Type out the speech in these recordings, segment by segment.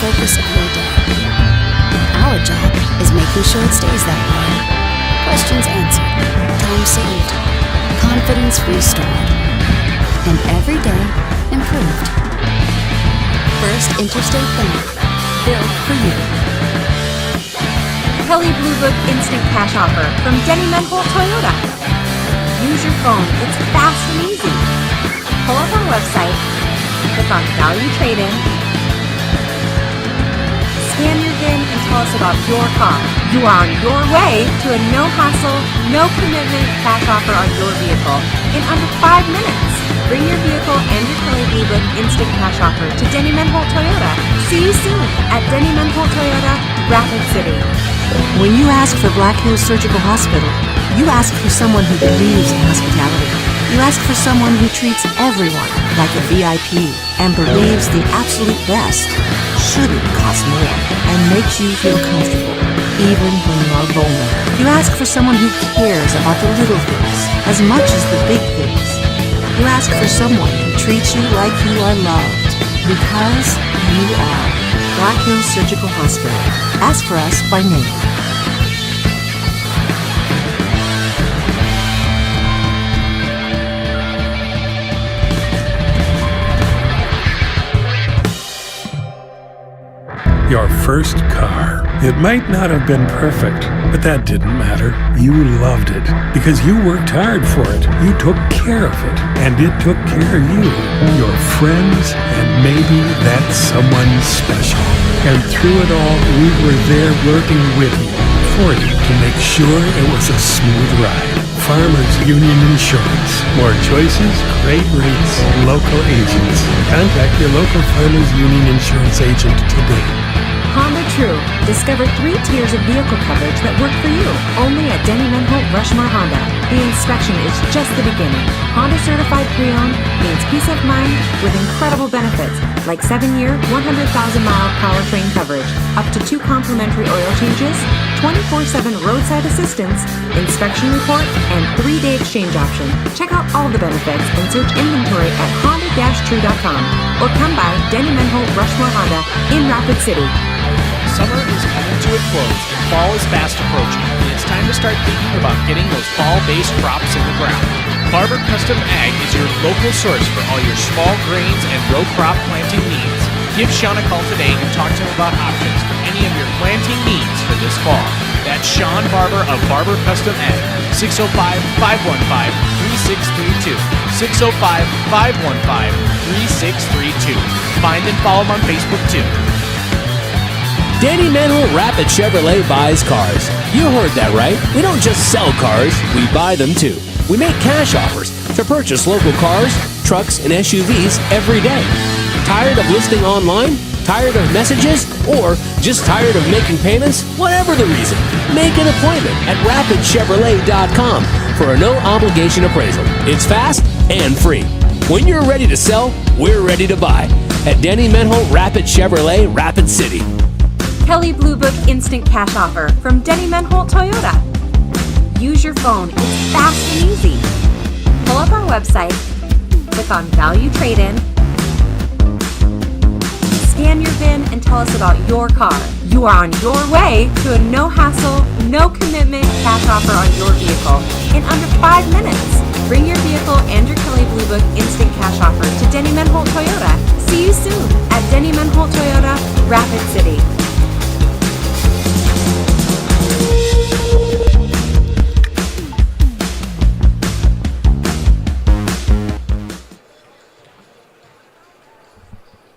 focus of your day. Our job is making sure it stays that way. Questions answered, time saved, confidence restored, and every day improved. First Interstate Bank, built for you. Kelly Blue Book Instant Cash Offer from Denny Menholt Toyota. Use your phone, it's fast and easy. Pull up our website, click on Value Trade-In, scan your VIN and tell us about your car. You are on your way to a no-hassle, no-commitment cash offer on your vehicle in under 5 minutes. Bring your vehicle and your Kelly Blue Book Instant Cash Offer to Denny Menholt Toyota. See you soon at Denny Menholt Toyota, Rapid City. When you ask for Black Hills Surgical Hospital, you ask for someone who believes in hospitality. You ask for someone who treats everyone like a VIP and believes the absolute best shouldn't cost more and makes you feel comfortable, even when you are vulnerable. You ask for someone who cares about the little things as much as the big things. You ask for someone who treats you like you are loved because you are. Black Hills Surgical Hospital. Ask for us by name. Your first car. It might not have been perfect, but that didn't matter. You loved it because you worked hard for it. You took care of it, and it took care of you, your friends, and maybe that someone special. And through it all, we were there working with you, for you, to make sure it was a smooth ride. Farmers Union Insurance. More choices, great rates, local agents. Contact your local Farmers Union Insurance agent today. Honda True. Discover 3 tiers of vehicle coverage that work for you. Only at Denny Menholt Rushmore Honda. The inspection is just the beginning. Honda certified pre-owned means peace of mind with incredible benefits like 7-year, 100,000-mile powertrain coverage, up to 2 complimentary oil changes, 24/7 roadside assistance, inspection report, and 3-day exchange option. Check out all the benefits and search inventory at honda-true.com or come by Denny Menholt Rushmore Honda in Rapid City. Summer is coming to a close and fall is fast approaching, and it's time to start thinking about getting those fall-based crops in the ground. Barber Custom Ag is your local source for all your small grains and row crop planting needs. Give Sean a call today and talk to him about options for any of your planting needs for this fall. That's Sean Barber of Barber Custom Ag, 605-515-3632, 605-515-3632. Find and follow him on Facebook too. Danny Menholt Rapid Chevrolet buys cars. You heard that right. We don't just sell cars, we buy them too. We make cash offers to purchase local cars, trucks, and SUVs every day. Tired of listing online? Tired of messages? Or just tired of making payments? Whatever the reason, make an appointment at rapidchevrolet.com for a no-obligation appraisal. It's fast and free. When you're ready to sell, we're ready to buy. At Danny Menholt Rapid Chevrolet, Rapid City. Kelly Blue Book Instant Cash Offer from Denny Menholt Toyota. Use your phone, it's fast and easy. Pull up our website, click on Value Trade-In, scan your VIN and tell us about your car. You are on your way to a no-hassle, no-commitment cash offer on your vehicle in under 5 minutes. Bring your vehicle and your Kelly Blue Book Instant Cash Offer to Denny Menholt Toyota. See you soon at Denny Menholt Toyota, Rapid City.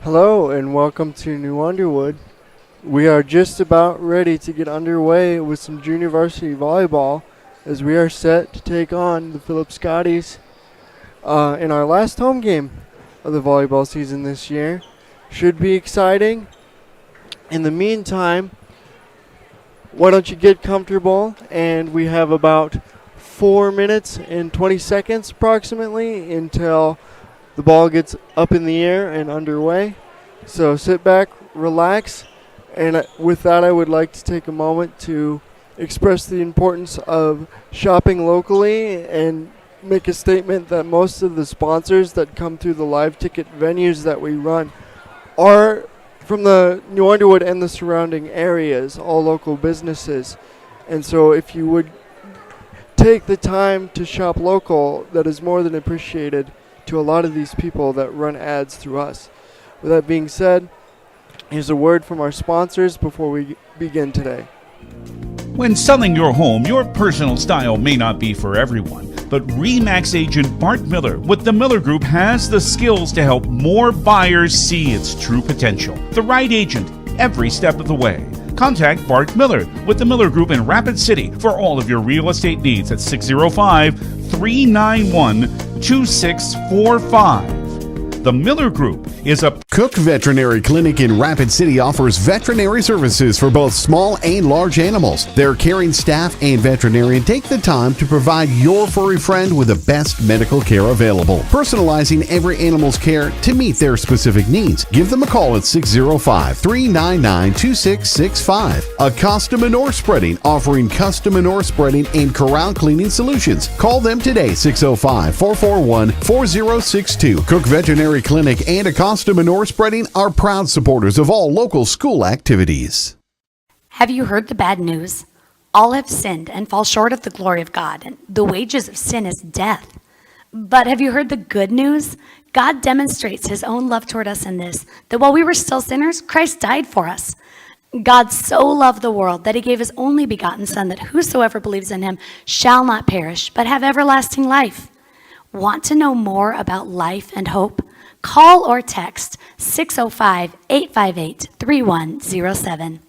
Hello and welcome to New Underwood. We are just about ready to get underway with some junior varsity volleyball as we are set to take on the Phillip Scotties in our last home game of the volleyball season this year. Should be exciting. In the meantime, why don't you get comfortable, and we have about 4 minutes and 20 seconds approximately until the ball gets up in the air and underway. So sit back, relax, and with that I would like to take a moment to express the importance of shopping locally and make a statement that most of the sponsors that come through the live ticket venues that we run are from the New Underwood and the surrounding areas, all local businesses. And so if you would take the time to shop local, that is more than appreciated to a lot of these people that run ads through us. With that being said, here's a word from our sponsors before we begin today. When selling your home, your personal style may not be for everyone, but RE/MAX agent Bart Miller with the Miller Group has the skills to help more buyers see its true potential. The right agent every step of the way. Contact Bart Miller with the Miller Group in Rapid City for all of your real estate needs at 605-391-2645. The Miller Group is a Cook Veterinary Clinic in Rapid City offers veterinary services for both small and large animals. Their caring staff and veterinarian take the time to provide your furry friend with the best medical care available, personalizing every animal's care to meet their specific needs. Give them a call at 605-399-2665. Acosta Manure Spreading, offering custom manure spreading and corral cleaning solutions. Call them today, 605-441-4062. Cook Veterinary Clinic and Acosta Manure Spreading are proud supporters of all local school activities. Have you heard the bad news? All have sinned and fall short of the glory of God, and the wages of sin is death. But have you heard the good news? God demonstrates his own love toward us in this, that while we were still sinners, Christ died for us. God so loved the world that he gave his only begotten Son, that whosoever believes in him shall not perish, but have everlasting life. Want to know more about life and hope? Call or text 605-858-3107.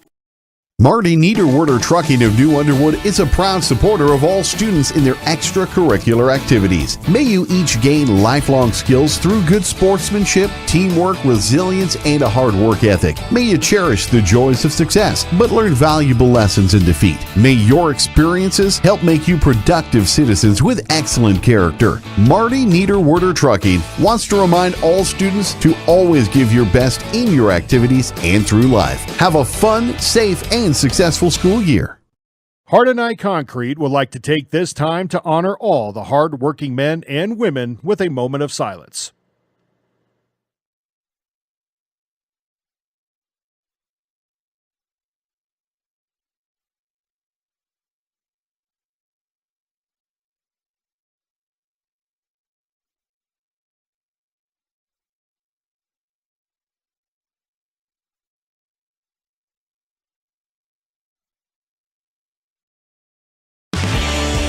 Marty Niederwerder Trucking of New Underwood is a proud supporter of all students in their extracurricular activities. May you each gain lifelong skills through good sportsmanship, teamwork, resilience, and a hard work ethic. May you cherish the joys of success, but learn valuable lessons in defeat. May your experiences help make you productive citizens with excellent character. Marty Niederwerder Trucking wants to remind all students to always give your best in your activities and through life. Have a fun, safe, and successful school year. Hard and I Concrete would like to take this time to honor all the hard-working men and women with a moment of silence.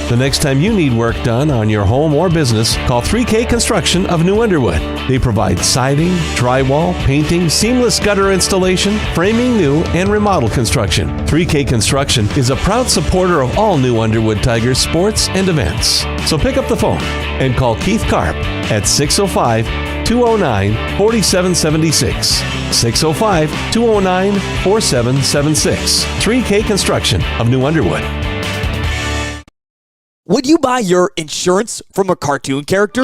The next time you need work done on your home or business, call 3K Construction of New Underwood. They provide siding, drywall, painting, seamless gutter installation, framing new, and remodel construction. 3K Construction is a proud supporter of all New Underwood Tigers sports and events. So pick up the phone and call Keith Karp at 605-209-4776. 605-209-4776. 3K Construction of New Underwood. Would you buy your insurance from a cartoon character?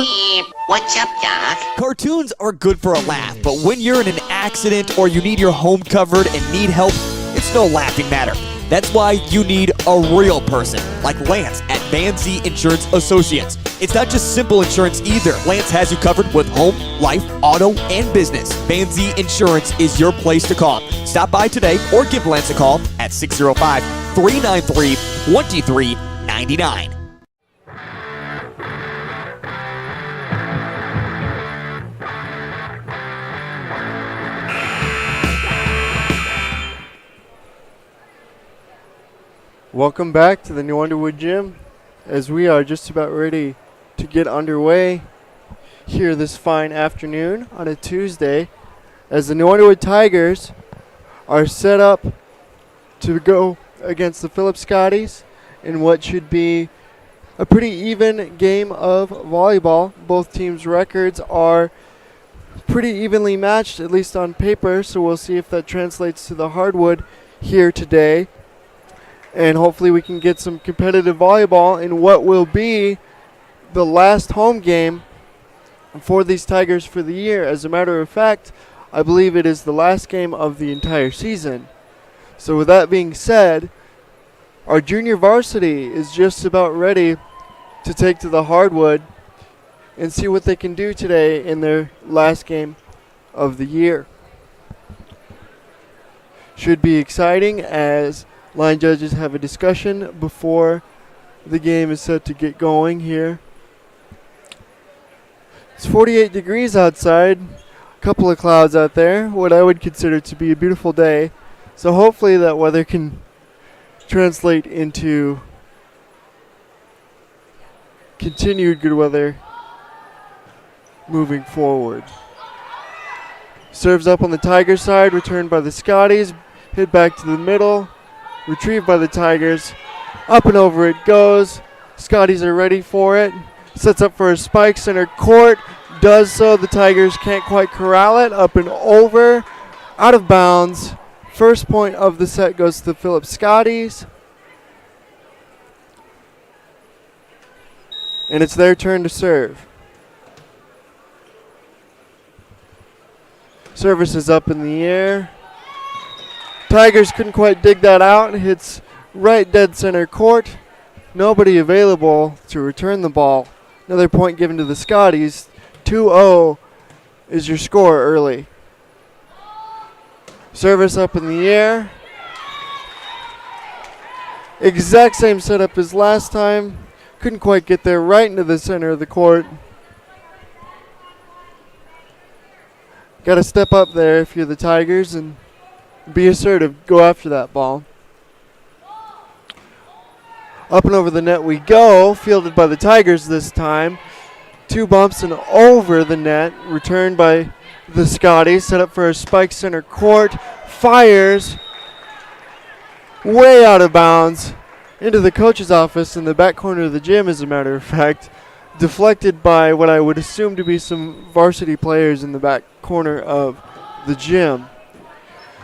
What's up, Doc? Cartoons are good for a laugh, but when you're in an accident or you need your home covered and need help, it's no laughing matter. That's why you need a real person, like Lance at Van Z Insurance Associates. It's not just simple insurance either. Lance has you covered with home, life, auto, and business. Van Z Insurance is your place to call. Stop by today or give Lance a call at 605-393-2399. Welcome back to the New Underwood Gym, as we are just about ready to get underway here this fine afternoon on a Tuesday, as the New Underwood Tigers are set up to go against the Phillip Scotties in what should be a pretty even game of volleyball. Both teams' records are pretty evenly matched, at least on paper, so we'll see if that translates to the hardwood here today. And hopefully we can get some competitive volleyball in what will be the last home game for these Tigers for the year. As a matter of fact, I believe it is the last game of the entire season. So with that being said, our junior varsity is just about ready to take to the hardwood and see what they can do today in their last game of the year. Should be exciting as line judges have a discussion before the game is set to get going here. It's 48 degrees outside, a couple of clouds out there, what I would consider to be a beautiful day. So hopefully that weather can translate into continued good weather moving forward. Serves up on the Tigers side, returned by the Scotties, hit back to the middle, retrieved by the Tigers. Up and over it goes. Scotties are ready for it. Sets up for a spike, center court. Does so. The Tigers can't quite corral it. Up and over. Out of bounds. First point of the set goes to the Phillip Scotties. And it's their turn to serve. Service is up in the air. Tigers couldn't quite dig that out. Hits right dead center court. Nobody available to return the ball. Another point given to the Scotties. 2-0 is your score early. Service up in the air. Exact same setup as last time. Couldn't quite get there, right into the center of the court. Got to step up there if you're the Tigers and be assertive. Go after that ball. Up and over the net we go. Fielded by the Tigers this time. 2 bumps and over the net. Returned by the Scotties. Set up for a spike center court. Fires. Way out of bounds. Into the coach's office in the back corner of the gym, as a matter of fact. Deflected by what I would assume to be some varsity players in the back corner of the gym.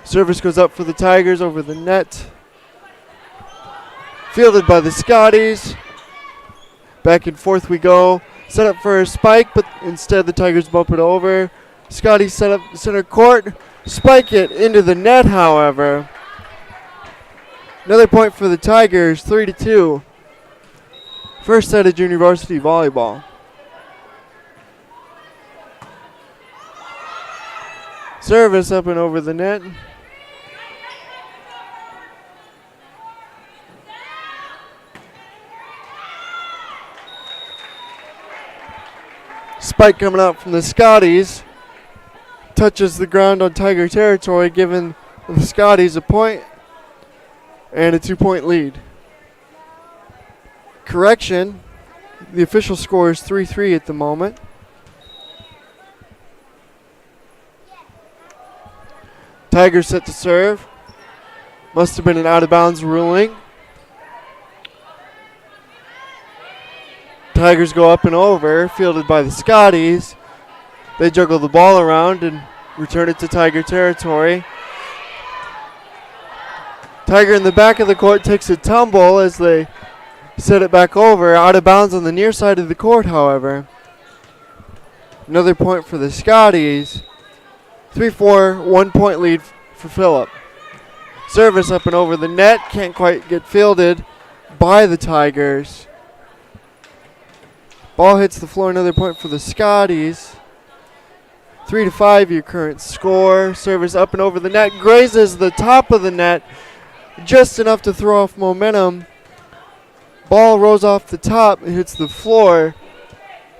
Service goes up for the Tigers over the net. Fielded by the Scotties. Back and forth we go. Set up for a spike, but instead the Tigers bump it over. Scotties set up center court. Spike it into the net, however. Another point for the Tigers, 3-2. First set of junior varsity volleyball. Service up and over the net. Spike coming out from the Scotties. Touches the ground on Tiger territory, giving the Scotties a point and a 2-point lead. Correction, the official score is 3-3 at the moment. Tigers set to serve. Must have been an out-of-bounds ruling. Tigers go up and over, fielded by the Scotties. They juggle the ball around and return it to Tiger territory. Tiger in the back of the court takes a tumble as they set it back over. Out of bounds on the near side of the court, however. Another point for the Scotties. 3-4, 1-point lead for Phillip. Service up and over the net. Can't quite get fielded by the Tigers. Ball hits the floor. Another point for the Scotties. 3-5 your current score. Service up and over the net. Grazes the top of the net. Just enough to throw off momentum. Ball rolls off the top and hits the floor.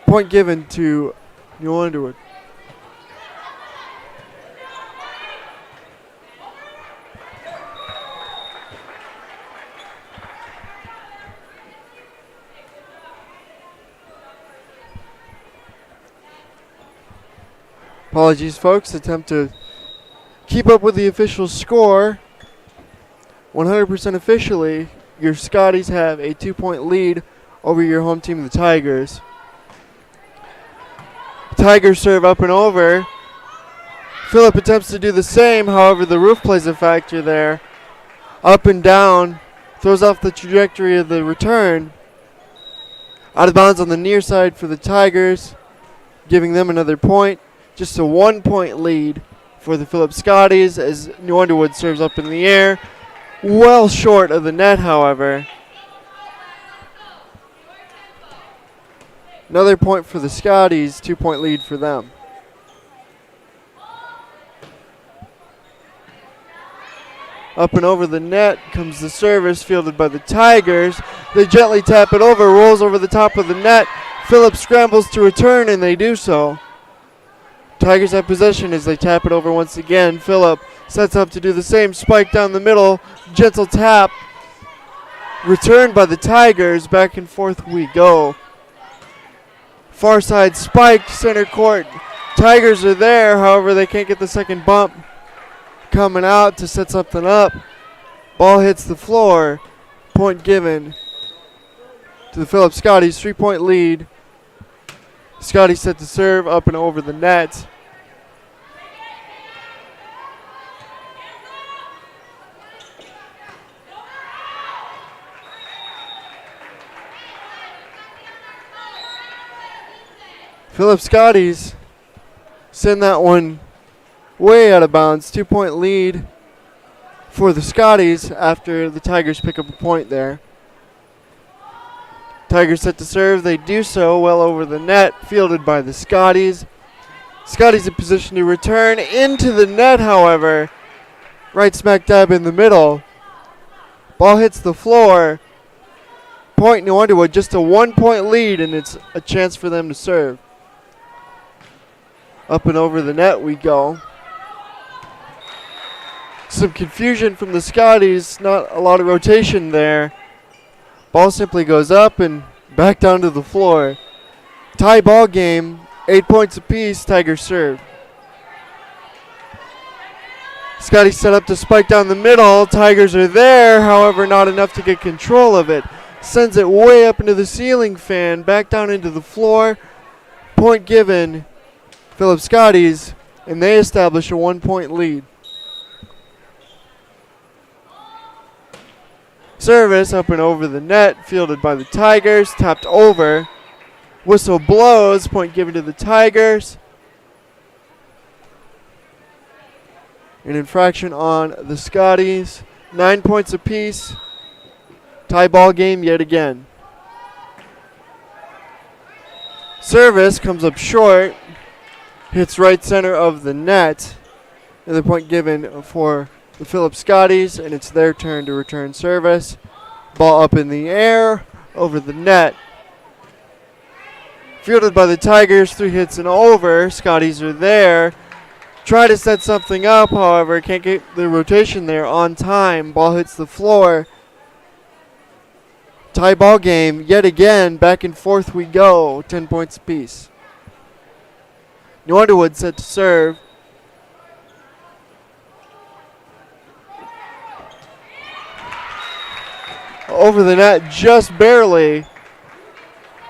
Point given to New Underwood. Apologies, folks. Attempt to keep up with the official score. 100% officially, your Scotties have a 2-point lead over your home team, the Tigers. Tigers serve up and over. Phillip attempts to do the same, however, the roof plays a factor there. Up and down, throws off the trajectory of the return. Out of bounds on the near side for the Tigers, giving them another point. Just a 1-point lead for the Phillip Scotties as New Underwood serves up in the air. Well short of the net, however. Another point for the Scotties, 2-point lead for them. Up and over the net comes the service, fielded by the Tigers. They gently tap it over, rolls over the top of the net. Phillip scrambles to return, and they do so. Tigers have possession as they tap it over once again. Phillip sets up to do the same. Spike down the middle. Gentle tap. Returned by the Tigers. Back and forth we go. Far side spike, center court. Tigers are there, however, they can't get the second bump. Coming out to set something up. Ball hits the floor. Point given to the Phillip Scotties. 3-point lead. Scotty set to serve up and over the net. Phillip Scotties send that one way out of bounds. 2-point lead for the Scotties after the Tigers pick up a point there. Tigers set to serve. They do so well over the net, fielded by the Scotties. Scotties in position to return into the net, however. Right smack dab in the middle. Ball hits the floor. Point New Underwood, just a 1-point lead, and it's a chance for them to serve. Up and over the net we go. Some confusion from the Scotties, not a lot of rotation there. Ball simply goes up and back down to the floor. Tie ball game, 8 points apiece, Tigers serve. Scotty set up to spike down the middle. Tigers are there, however, not enough to get control of it. Sends it way up into the ceiling fan, back down into the floor. Point given, Phillip Scotties, and they establish a 1-point lead. Service up and over the net, fielded by the Tigers, tapped over. Whistle blows, point given to the Tigers. An infraction on the Scotties. 9 points apiece. Tie ball game yet again. Service comes up short, hits right center of the net. Another point given for the Phillip Scotties, and it's their turn to return service. Ball up in the air, over the net. Fielded by the Tigers, 3 hits and over. Scotties are there. Try to set something up, however, can't get the rotation there on time. Ball hits the floor. Tie ball game yet again, back and forth we go, 10 points apiece. New Underwood set to serve. Over the net just barely.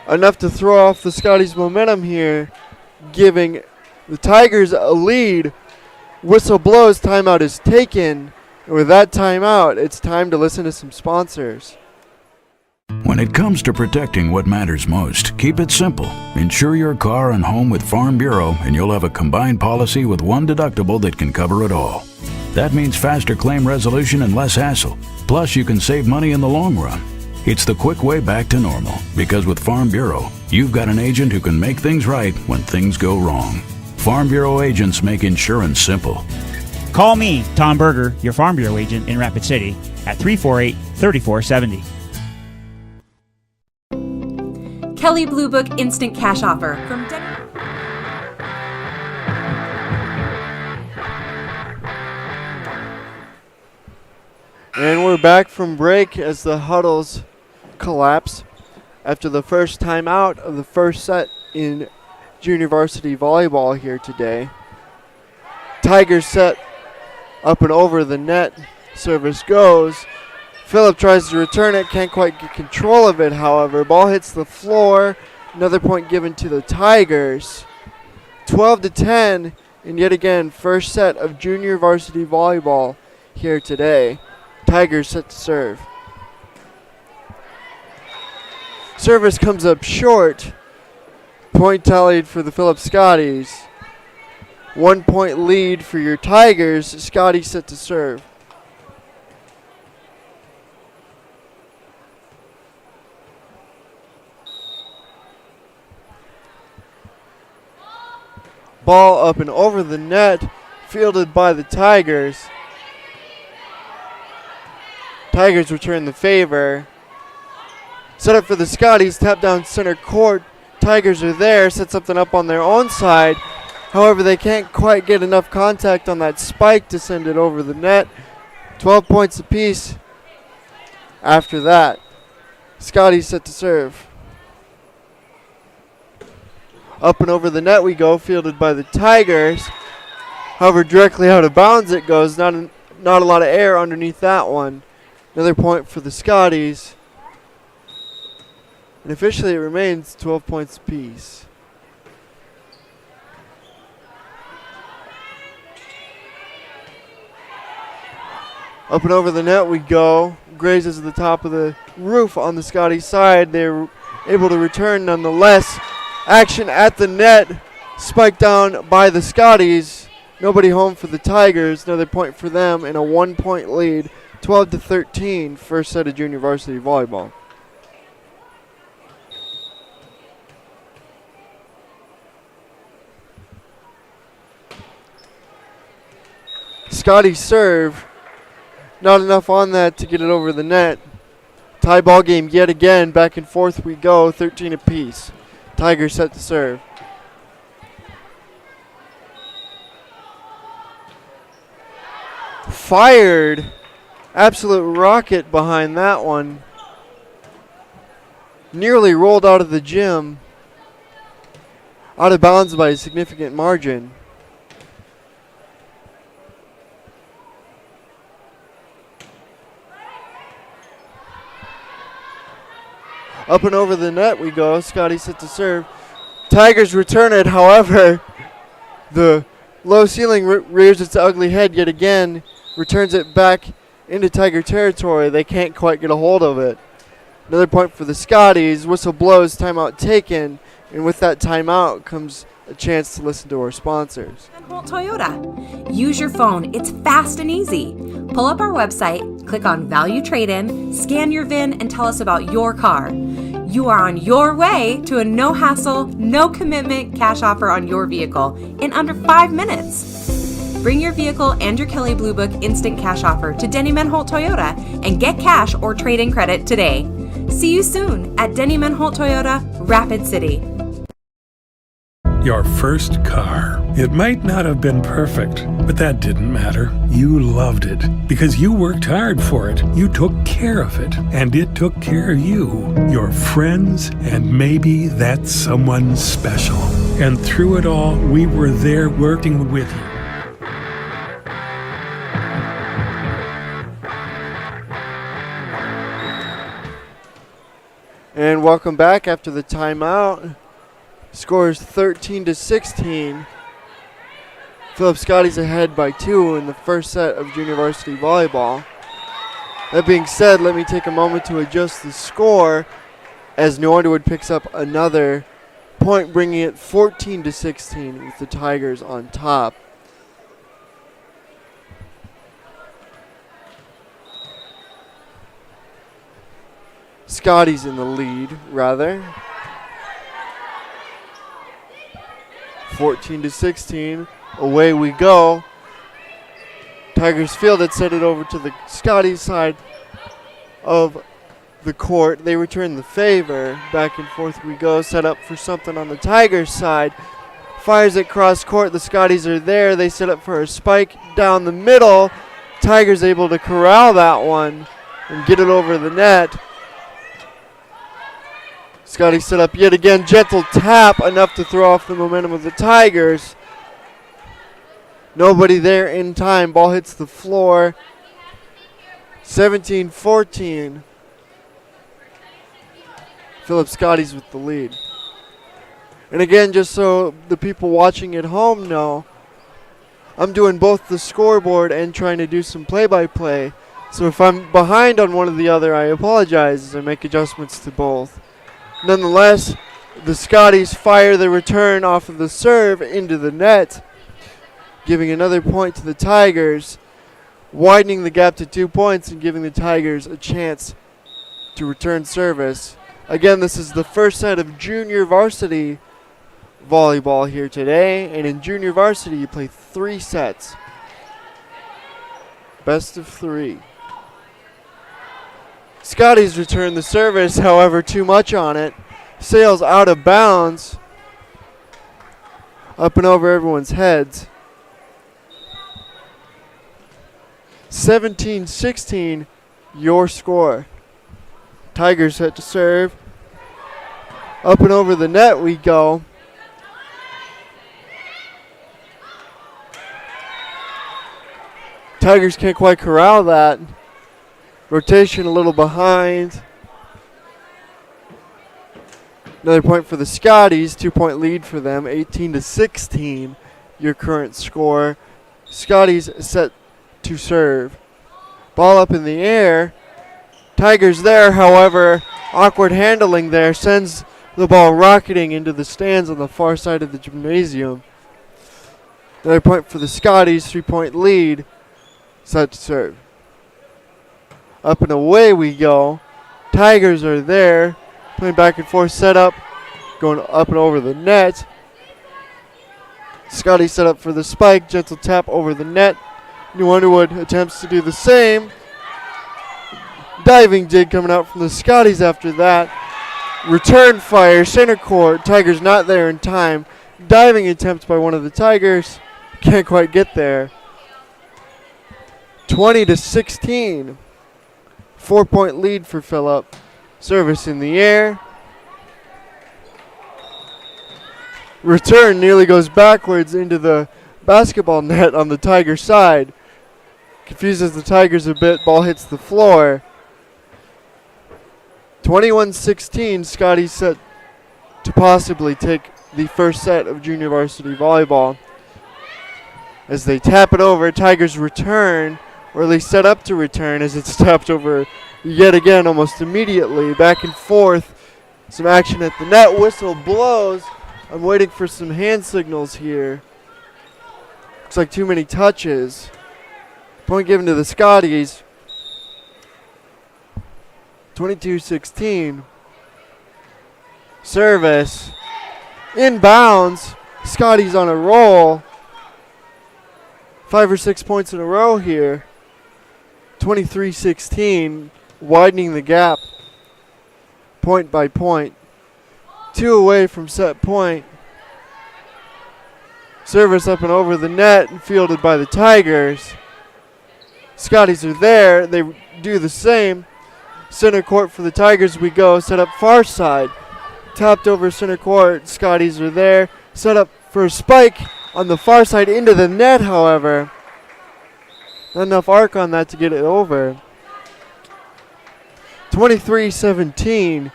Enough to throw off the Scotties' momentum here, giving the Tigers a lead. Whistle blows, timeout is taken. And with that timeout, it's time to listen to some sponsors. When it comes to protecting what matters most, keep it simple. Insure your car and home with Farm Bureau, and you'll have a combined policy with one deductible that can cover it all. That means faster claim resolution and less hassle. Plus, you can save money in the long run. It's the quick way back to normal, because with Farm Bureau, you've got an agent who can make things right when things go wrong. Farm Bureau agents make insurance simple. Call me, Tom Berger, your Farm Bureau agent in Rapid City, at 348-3470. Kelly Blue Book Instant Cash Offer from And we're back from break as the huddles collapse after the first timeout of the first set in junior varsity volleyball here today. Tigers set up and over the net. Service goes. Phillip tries to return it, can't quite get control of it, however. Ball hits the floor. Another point given to the Tigers. 12-10, and yet again, first set of junior varsity volleyball here today. Tigers set to serve. Service comes up short. Point tallied for the Phillip Scotties. 1 point lead for your Tigers. Scotty set to serve. Ball up and over the net, fielded by the Tigers. Tigers return the favor. Set up for the Scotties, tap down center court. Tigers are there, set something up on their own side. However, they can't quite get enough contact on that spike to send it over the net. 12 points apiece. After that, Scotties set to serve. Up and over the net we go, fielded by the Tigers. However, directly out of bounds it goes. Not a lot of air underneath that one. Another point for the Scotties. And officially it remains 12 points apiece. Up and over the net we go. Grazes the top of the roof on the Scotties side. They're able to return nonetheless. Action at the net. Spiked down by the Scotties. Nobody home for the Tigers. Another point for them and a 1-point lead. 12-13. First set of junior varsity volleyball. Scotties serve. Not enough on that to get it over the net. Tie ball game yet again. Back and forth we go. 13 apiece. Tigers set to serve. Fired. Absolute rocket behind that one. Nearly rolled out of the gym. Out of bounds by a significant margin. Up and over the net we go. Scotty set to serve. Tigers return it. However, the low ceiling rears its ugly head yet again. Returns it back into Tiger territory. They can't quite get a hold of it. Another point for the Scotties. Whistle blows. Timeout taken. And with that timeout comes a chance to listen to our sponsors. Holt Toyota. Use your phone. It's fast and easy. Pull up our website, click on Value Trade-In, scan your VIN, and tell us about your car. You are on your way to a no-hassle, no-commitment cash offer on your vehicle in under 5 minutes. Bring your vehicle and your Kelly Blue Book instant cash offer to Denny Menholt Toyota and get cash or trade-in credit today. See you soon at Denny Menholt Toyota, Rapid City. Your first car. It might not have been perfect, but that didn't matter. You loved it because you worked hard for it. You took care of it, and it took care of you, your friends, and maybe that someone special. And through it all, we were there working with you. And welcome back after the timeout. Scores 13-16. Phillip Scotties ahead by 2 in the first set of junior varsity volleyball. That being said, let me take a moment to adjust the score as New Underwood picks up another point, bringing it 14-16 with the Tigers on top. Scotties in the lead, rather. 14-16. Away we go. Tigers field it, set it over to the Scotties side of the court. They return the favor. Back and forth we go. Set up for something on the Tigers side. Fires it cross court. The Scotties are there. They set up for a spike down the middle. Tigers able to corral that one and get it over the net. Scotty set up yet again. Gentle tap, enough to throw off the momentum of the Tigers. Nobody there in time. Ball hits the floor. 17-14. Phillip Scotties with the lead. And again, just so the people watching at home know, I'm doing both the scoreboard and trying to do some play-by-play. So if I'm behind on one or the other, I apologize as I make adjustments to both. Nonetheless, the Scotties fire the return off of the serve into the net, giving another point to the Tigers, widening the gap to 2 points and giving the Tigers a chance to return service. Again, this is the first set of junior varsity volleyball here today, and in junior varsity you play 3 sets. Best of 3. Scotties return the service, however, too much on it. Sails out of bounds. Up and over everyone's heads. 17-16, your score. Tigers set to serve. Up and over the net we go. Tigers can't quite corral that. Rotation a little behind. Another point for the Scotties. 2-point lead for them. 18-16, your current score. Scotties set to serve. Ball up in the air. Tigers there, however, awkward handling there sends the ball rocketing into the stands on the far side of the gymnasium. Another point for the Scotties. 3-point lead. Set to serve. Up and away we go. Tigers are there. Playing back and forth setup. Going up and over the net. Scotty set up for the spike. Gentle tap over the net. New Underwood attempts to do the same. Diving dig coming out from the Scotties after that. Return fire. Center court. Tigers not there in time. Diving attempt by one of the Tigers. Can't quite get there. 20-16. 4-point lead for Phillip. Service in the air. Return nearly goes backwards into the basketball net on the Tiger side. Confuses the Tigers a bit. Ball hits the floor. 21-16. Scotty set to possibly take the first set of junior varsity volleyball. As they tap it over, Tigers return, or at least set up to return, as it's tapped over yet again almost immediately. Back and forth. Some action at the net. Whistle blows. I'm waiting for some hand signals here. Looks like too many touches. Point given to the Scotties. 22-16. Service. Inbounds. Scotties on a roll. 5 or 6 points in a row here. 23-16. Widening the gap. Point by point. 2 away from set point. Service up and over the net and fielded by the Tigers. Scotties are there. They do the same. Center court for the Tigers we go. Set up far side. Tapped over center court. Scotties are there. Set up for a spike on the far side into the net, however. Not enough arc on that to get it over. 23-17.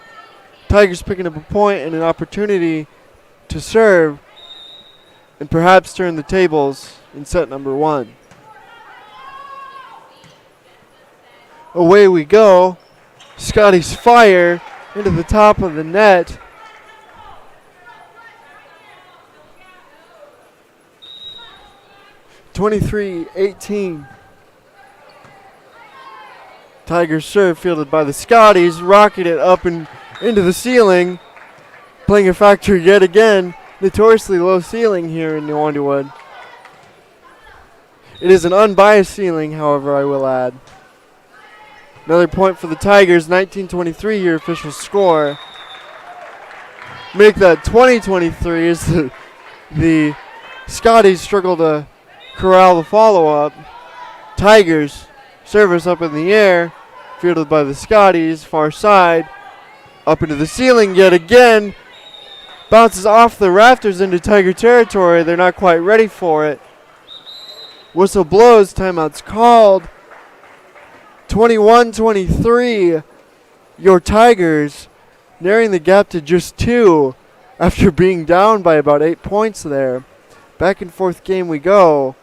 Tigers picking up a point and an opportunity to serve and perhaps turn the tables in set number 1. Away we go. Scotties fire into the top of the net. 23-18. Tigers serve fielded by the Scotties. Rocket it up and into the ceiling. Playing a factor yet again. Notoriously low ceiling here in New Underwood. It is an unbiased ceiling, however, I will add. Another point for the Tigers. 19-23 your official score. Make that 20-23 as the Scotties struggle to corral the follow-up. Tigers service up in the air. Fielded by the Scotties. Far side. Up into the ceiling yet again. Bounces off the rafters into Tiger territory. They're not quite ready for it. Whistle blows. Timeout's called. 21-23. Your Tigers narrowing the gap to just 2 after being down by about 8 points there. Back and forth game we go,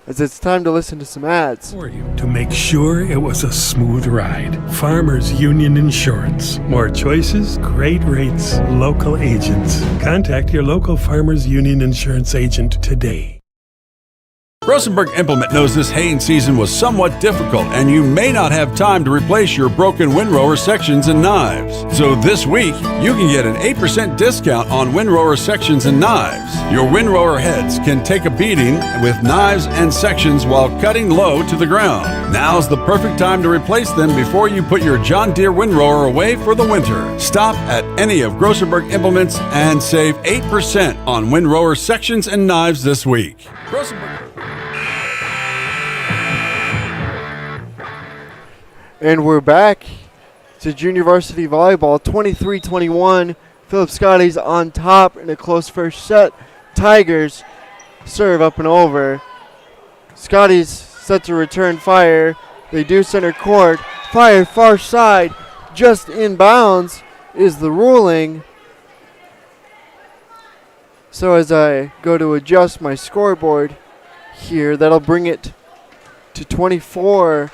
as it's time to listen to some ads. For you to make sure it was a smooth ride. Farmers Union Insurance. More choices, great rates, local agents. Contact your local Farmers Union Insurance agent today. Rosenberg Implement knows this haying season was somewhat difficult and you may not have time to replace your broken windrower sections and knives. So this week, you can get an 8% discount on windrower sections and knives. Your windrower heads can take a beating with knives and sections while cutting low to the ground. Now's the perfect time to replace them before you put your John Deere windrower away for the winter. Stop at any of Rosenberg Implements and save 8% on windrower sections and knives this week. And we're back to junior varsity volleyball, 23-21. Phillip Scotties on top in a close first set. Tigers serve up and over. Scotties set to return fire. They do center court. Fire far side, just inbounds is the ruling. So as I go to adjust my scoreboard here, that'll bring it to 24-21.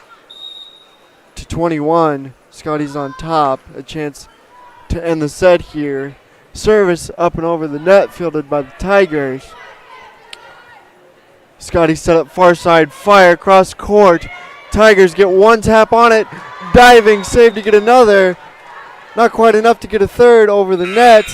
Scotties on top. A chance to end the set here. Service up and over the net, fielded by the Tigers. Scotties set up far side, fire cross court. Tigers get one tap on it. Diving save to get another. Not quite enough to get a third over the net.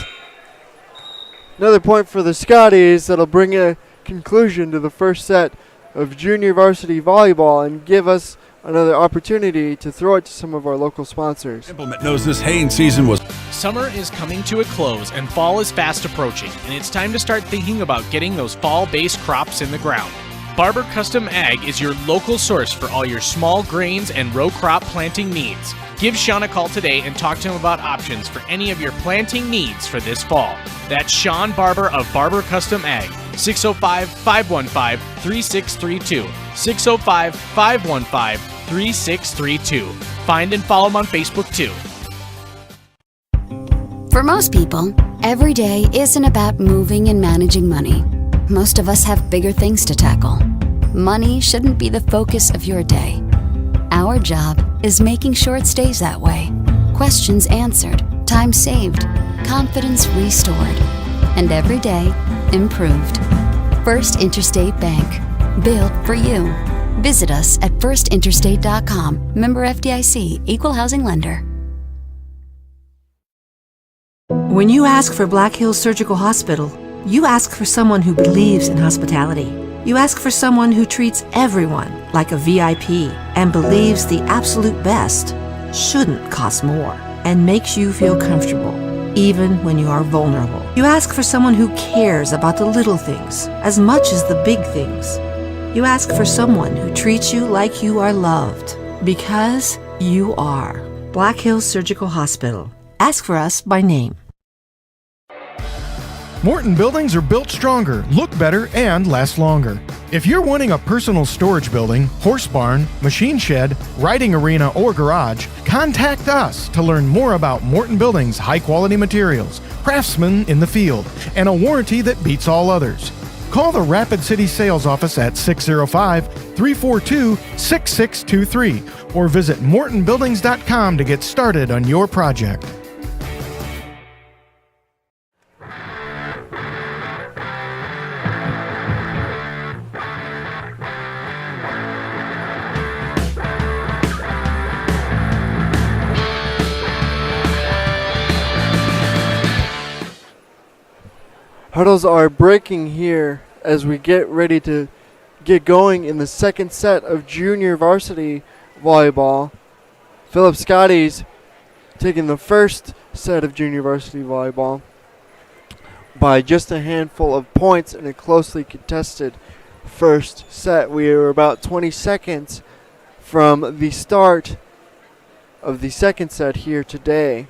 Another point for the Scotties that'll bring a conclusion to the first set of junior varsity volleyball and give us another opportunity to throw it to some of our local sponsors. Implement knows this haying season was... Summer is coming to a close and fall is fast approaching, and it's time to start thinking about getting those fall-based crops in the ground. Barber Custom Ag is your local source for all your small grains and row crop planting needs. Give Sean a call today and talk to him about options for any of your planting needs for this fall. That's Sean Barber of Barber Custom Ag, 605-515-3632, 605-515-3632. Find and follow him on Facebook too. For most people, every day isn't about moving and managing money. Most of us have bigger things to tackle. Money shouldn't be the focus of your day. Our job is making sure it stays that way. Questions answered, time saved, confidence restored, and every day improved. First Interstate Bank. Built for you. Visit us at firstinterstate.com. Member FDIC, Equal Housing Lender. When you ask for Black Hills Surgical Hospital, you ask for someone who believes in hospitality. You ask for someone who treats everyone like a VIP and believes the absolute best shouldn't cost more and makes you feel comfortable, even when you are vulnerable. You ask for someone who cares about the little things as much as the big things. You ask for someone who treats you like you are loved, because you are. Black Hills Surgical Hospital. Ask for us by name. Morton buildings are built stronger, look better, and last longer. If you're wanting a personal storage building, horse barn, machine shed, riding arena, or garage, contact us to learn more about Morton Buildings' high-quality materials, craftsmen in the field, and a warranty that beats all others. Call the Rapid City Sales Office at 605-342-6623 or visit mortonbuildings.com to get started on your project. Huddles are breaking here as we get ready to get going in the second set of junior varsity volleyball. Phillip Scotties taking the first set of junior varsity volleyball by just a handful of points in a closely contested first set. We are about 20 seconds from the start of the second set here today.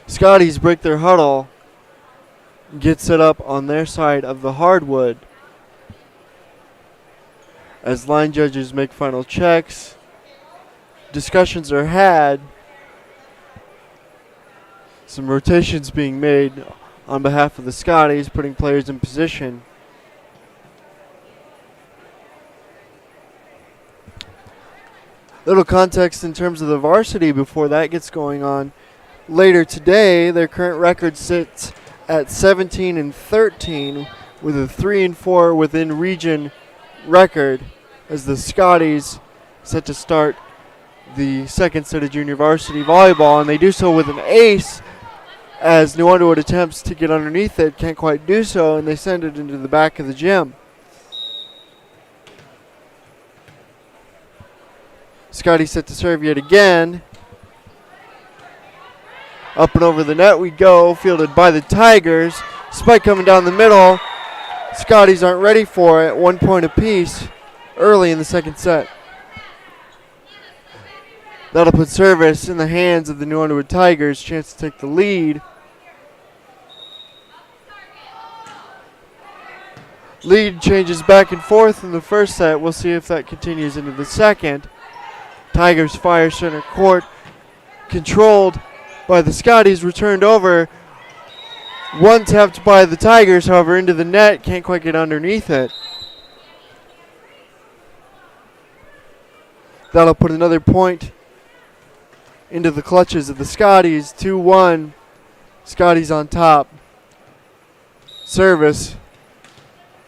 Scotties break their huddle, get set up on their side of the hardwood as line judges make final checks. Discussions are had. Some rotations being made on behalf of the Scotties, putting players in position. Little context in terms of the varsity before that gets going on. Later today, their current record sits at 17-13 with a 3-4 within region record as the Scotties set to start the second set of junior varsity volleyball, and they do so with an ace as New Underwood attempts to get underneath it, can't quite do so, and they send it into the back of the gym. Scotty set to serve yet again. Up and over the net we go, fielded by the Tigers. Spike coming down the middle. Scotties aren't ready for it. 1 point apiece early in the second set. That'll put service in the hands of the New Underwood Tigers. Chance to take the lead. Lead changes back and forth in the first set. We'll see if that continues into the second. Tigers fire center court. Controlled by the Scotties, returned over. One tapped by the Tigers, however, into the net. Can't quite get underneath it. That'll put another point into the clutches of the Scotties. 2-1. Scotties on top. Service.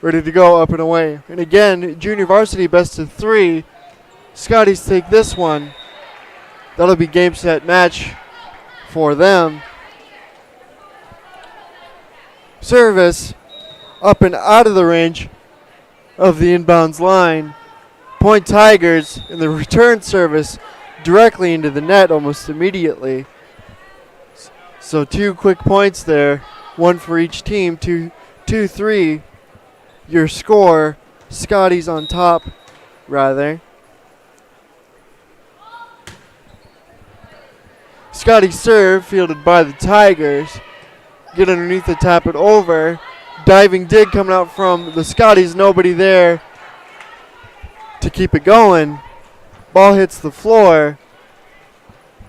Ready to go up and away. And again, junior varsity best of 3. Scotties take this one. That'll be game, set, match for them. Service up and out of the range of the inbounds line. Point Tigers, and the return service directly into the net almost immediately. So 2 quick points there, 1 for each team. 2-3 your score. Scotties on top, rather. Scotty serve, fielded by the Tigers. Get underneath the tap it over. Diving dig coming out from the Scotties. Nobody there to keep it going. Ball hits the floor.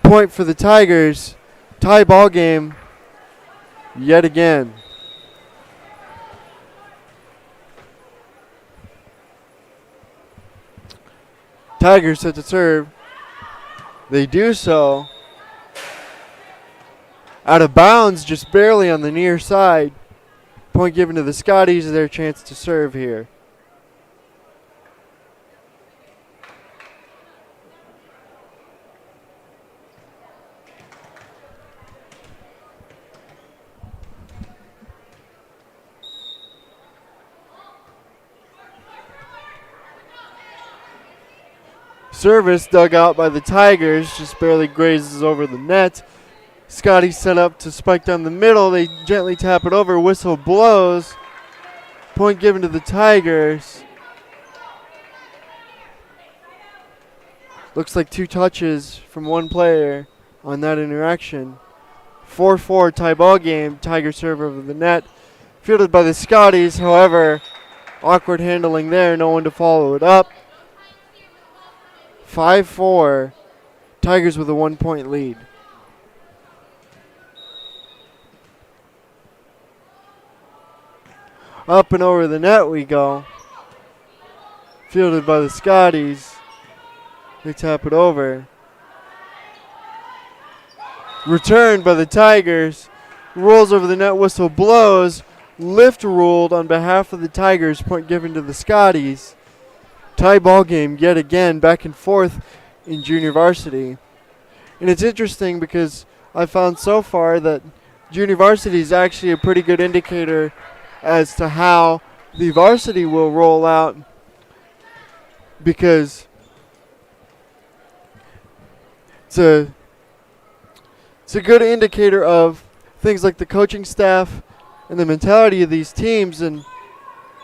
Point for the Tigers. Tie ball game yet again. Tigers set to serve. They do so. Out of bounds, just barely on the near side. Point given to the Scotties, their chance to serve here. Service dug out by the Tigers, just barely grazes over the net. Scotty set up to spike down the middle. They gently tap it over. Whistle blows. Point given to the Tigers. Looks like 2 touches from one player on that interaction. 4-4 tie ball game. Tiger serve over the net. Fielded by the Scotties. However, awkward handling there. No one to follow it up. 5-4. Tigers with a 1 point lead. Up and over the net we go. Fielded by the Scotties. They tap it over. Returned by the Tigers. Rolls over the net, whistle blows. Lift ruled on behalf of the Tigers. Point given to the Scotties. Tie ball game yet again, back and forth in junior varsity. And it's interesting because I found so far that junior varsity is actually a pretty good indicator as to how the varsity will roll out, because it's a good indicator of things like the coaching staff and the mentality of these teams, and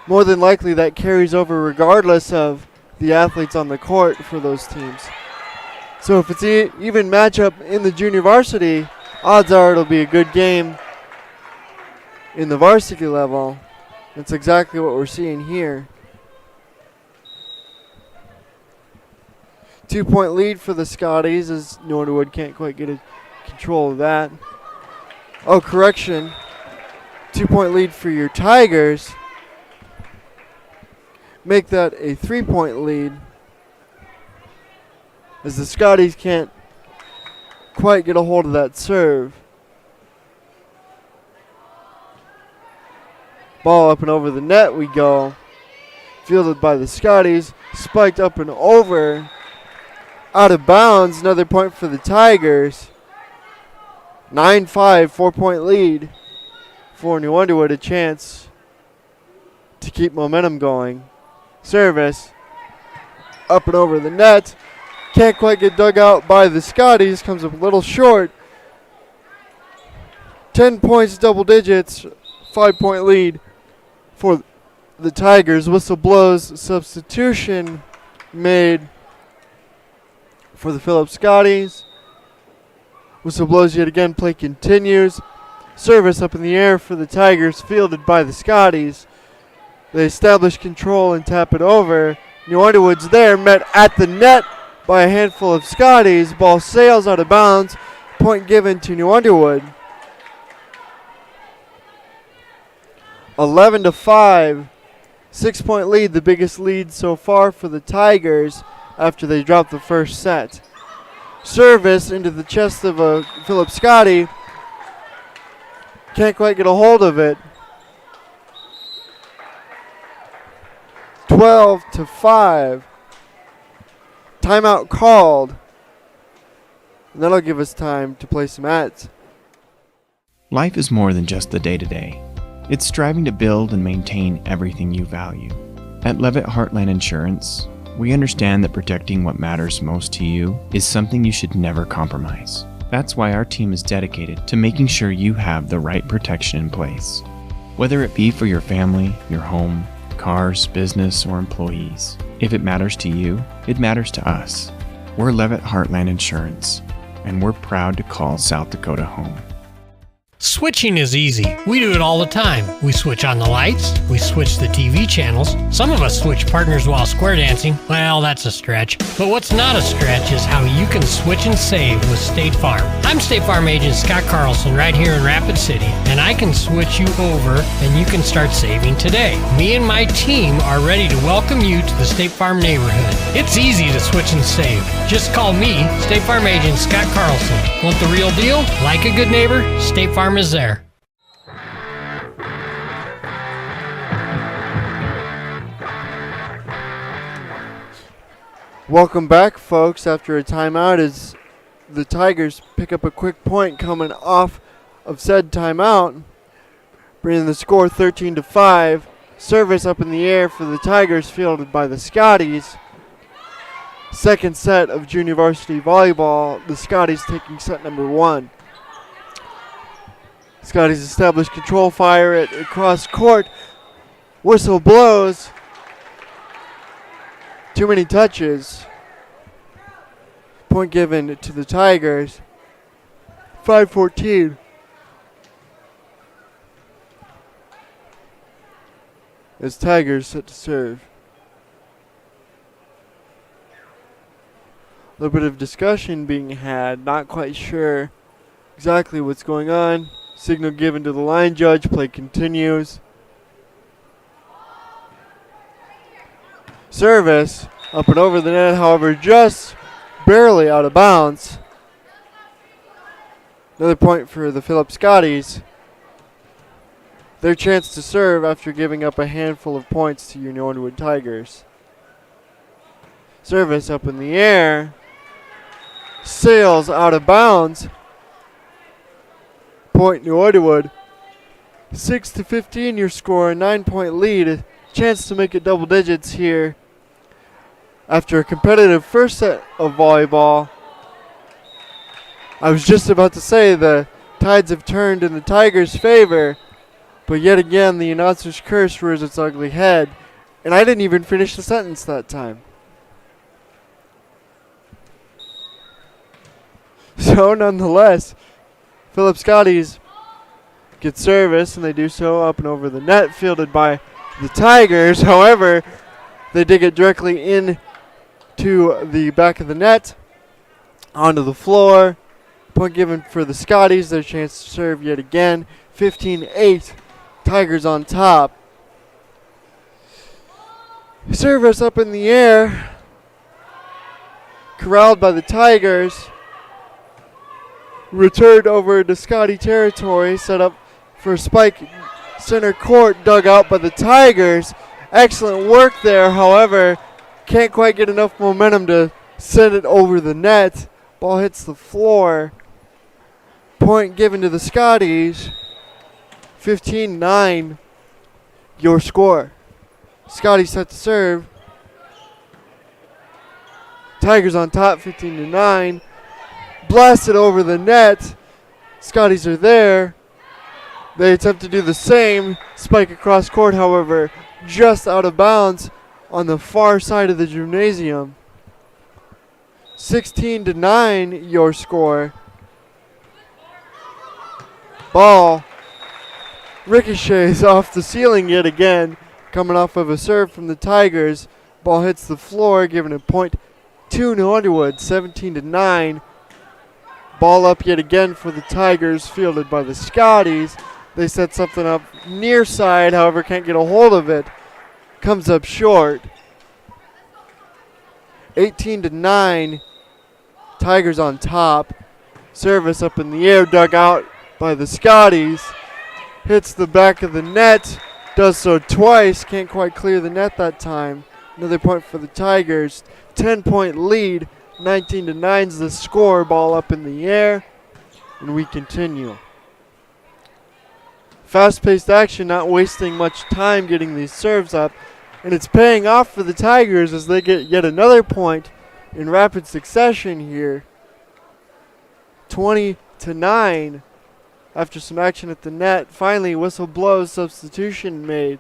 more than likely that carries over regardless of the athletes on the court for those teams. So if it's an even matchup in the junior varsity, odds are it'll be a good game in the varsity level. That's exactly what we're seeing here. 2 point lead for the Scotties as New Underwood can't quite get control of that. Oh, correction. 2 point lead for your Tigers. Make that a 3 point lead as the Scotties can't quite get a hold of that serve. Ball up and over the net we go. Fielded by the Scotties. Spiked up and over. Out of bounds. Another point for the Tigers. 9-5, 4-point lead for New Underwood. A chance to keep momentum going. Service. Up and over the net. Can't quite get dug out by the Scotties. Comes up a little short. 10 points, double digits. 5-point lead for the Tigers. Whistle blows. Substitution made for the Phillip Scotties. Whistle blows yet again. Play continues. Service up in the air for the Tigers, fielded by the Scotties. They establish control and tap it over. New Underwood's there, met at the net by a handful of Scotties. Ball sails out of bounds. Point given to New Underwood. 11-5. 6-point lead, the biggest lead so far for the Tigers after they dropped the first set. Service into the chest of a Phillip Scotty. Can't quite get a hold of it. 12-5. Timeout called. And that'll give us time to play some ads. Life is more than just the day-to-day. It's striving to build and maintain everything you value. At Levitt Heartland Insurance, we understand that protecting what matters most to you is something you should never compromise. That's why our team is dedicated to making sure you have the right protection in place. Whether it be for your family, your home, cars, business, or employees. If it matters to you, it matters to us. We're Levitt Heartland Insurance, and we're proud to call South Dakota home. Switching is easy. We do it all the time. We switch on the lights. We switch the TV channels. Some of us switch partners while square dancing. Well, that's a stretch. But what's not a stretch is how you can switch and save with State Farm. I'm State Farm agent Scott Carlson right here in Rapid City, and I can switch you over and you can start saving today. Me and my team are ready to welcome you to the State Farm neighborhood. It's easy to switch and save. Just call me, State Farm agent Scott Carlson. Want the real deal? Like a good neighbor, State Farm is there. Welcome back, folks, after a timeout as the Tigers pick up a quick point coming off of said timeout, bringing the score 13-5. Service up in the air for the Tigers, fielded by the Scotties. Second set of junior varsity volleyball, the Scotties taking set number 1. Scotties establish control, fire it across court. Whistle blows. Too many touches. Point given to the Tigers. 5-14. As Tigers set to serve. A little bit of discussion being had. Not quite sure exactly what's going on. Signal given to the line judge. Play continues. Service up and over the net, however, just barely out of bounds. Another point for the Phillip Scotties. Their chance to serve after giving up a handful of points to your New Underwood Tigers. Service up in the air. Sails out of bounds. Point New Underwood. 6-15 your score, a 9-point lead. A chance to make it double digits here. After a competitive first set of volleyball. I was just about to say the tides have turned in the Tigers' favor, but yet again the announcer's curse rears its ugly head, and I didn't even finish the sentence that time. So nonetheless, Phillip Scotties get service, and they do so up and over the net, fielded by the Tigers. However, they dig it directly in to the back of the net, onto the floor. Point given for the Scotties, their chance to serve yet again. 15-8, Tigers on top. Service up in the air. corralled by the Tigers. Returned over to Scotty territory, set up for a spike center court, dug out by the Tigers. Excellent work there, however, can't quite get enough momentum to send it over the net. Ball hits the floor. Point given to the Scotties. 15-9, your score. Scotties set to serve. Tigers on top, 15-9. Blasted over the net. Scotties are there. They attempt to do the same. Spike across court, however, just out of bounds on the far side of the gymnasium. 16-9, your score. Ball ricochets off the ceiling yet again, coming off of a serve from the Tigers. Ball hits the floor, giving a point to New Underwood, 17-9. Ball up yet again for the Tigers, fielded by the Scotties. They set something up near side, however, can't get a hold of it. Comes up short. 18-9. Tigers on top. Service up in the air, dug out by the Scotties. Hits the back of the net. Does so twice. Can't quite clear the net that time. Another point for the Tigers. 10-point lead. 19-9 is the score. Ball up in the air. And we continue. Fast-paced action, not wasting much time getting these serves up. And it's paying off for the Tigers as they get yet another point in rapid succession here. 20-9 after some action at the net. Finally, whistle blows, substitution made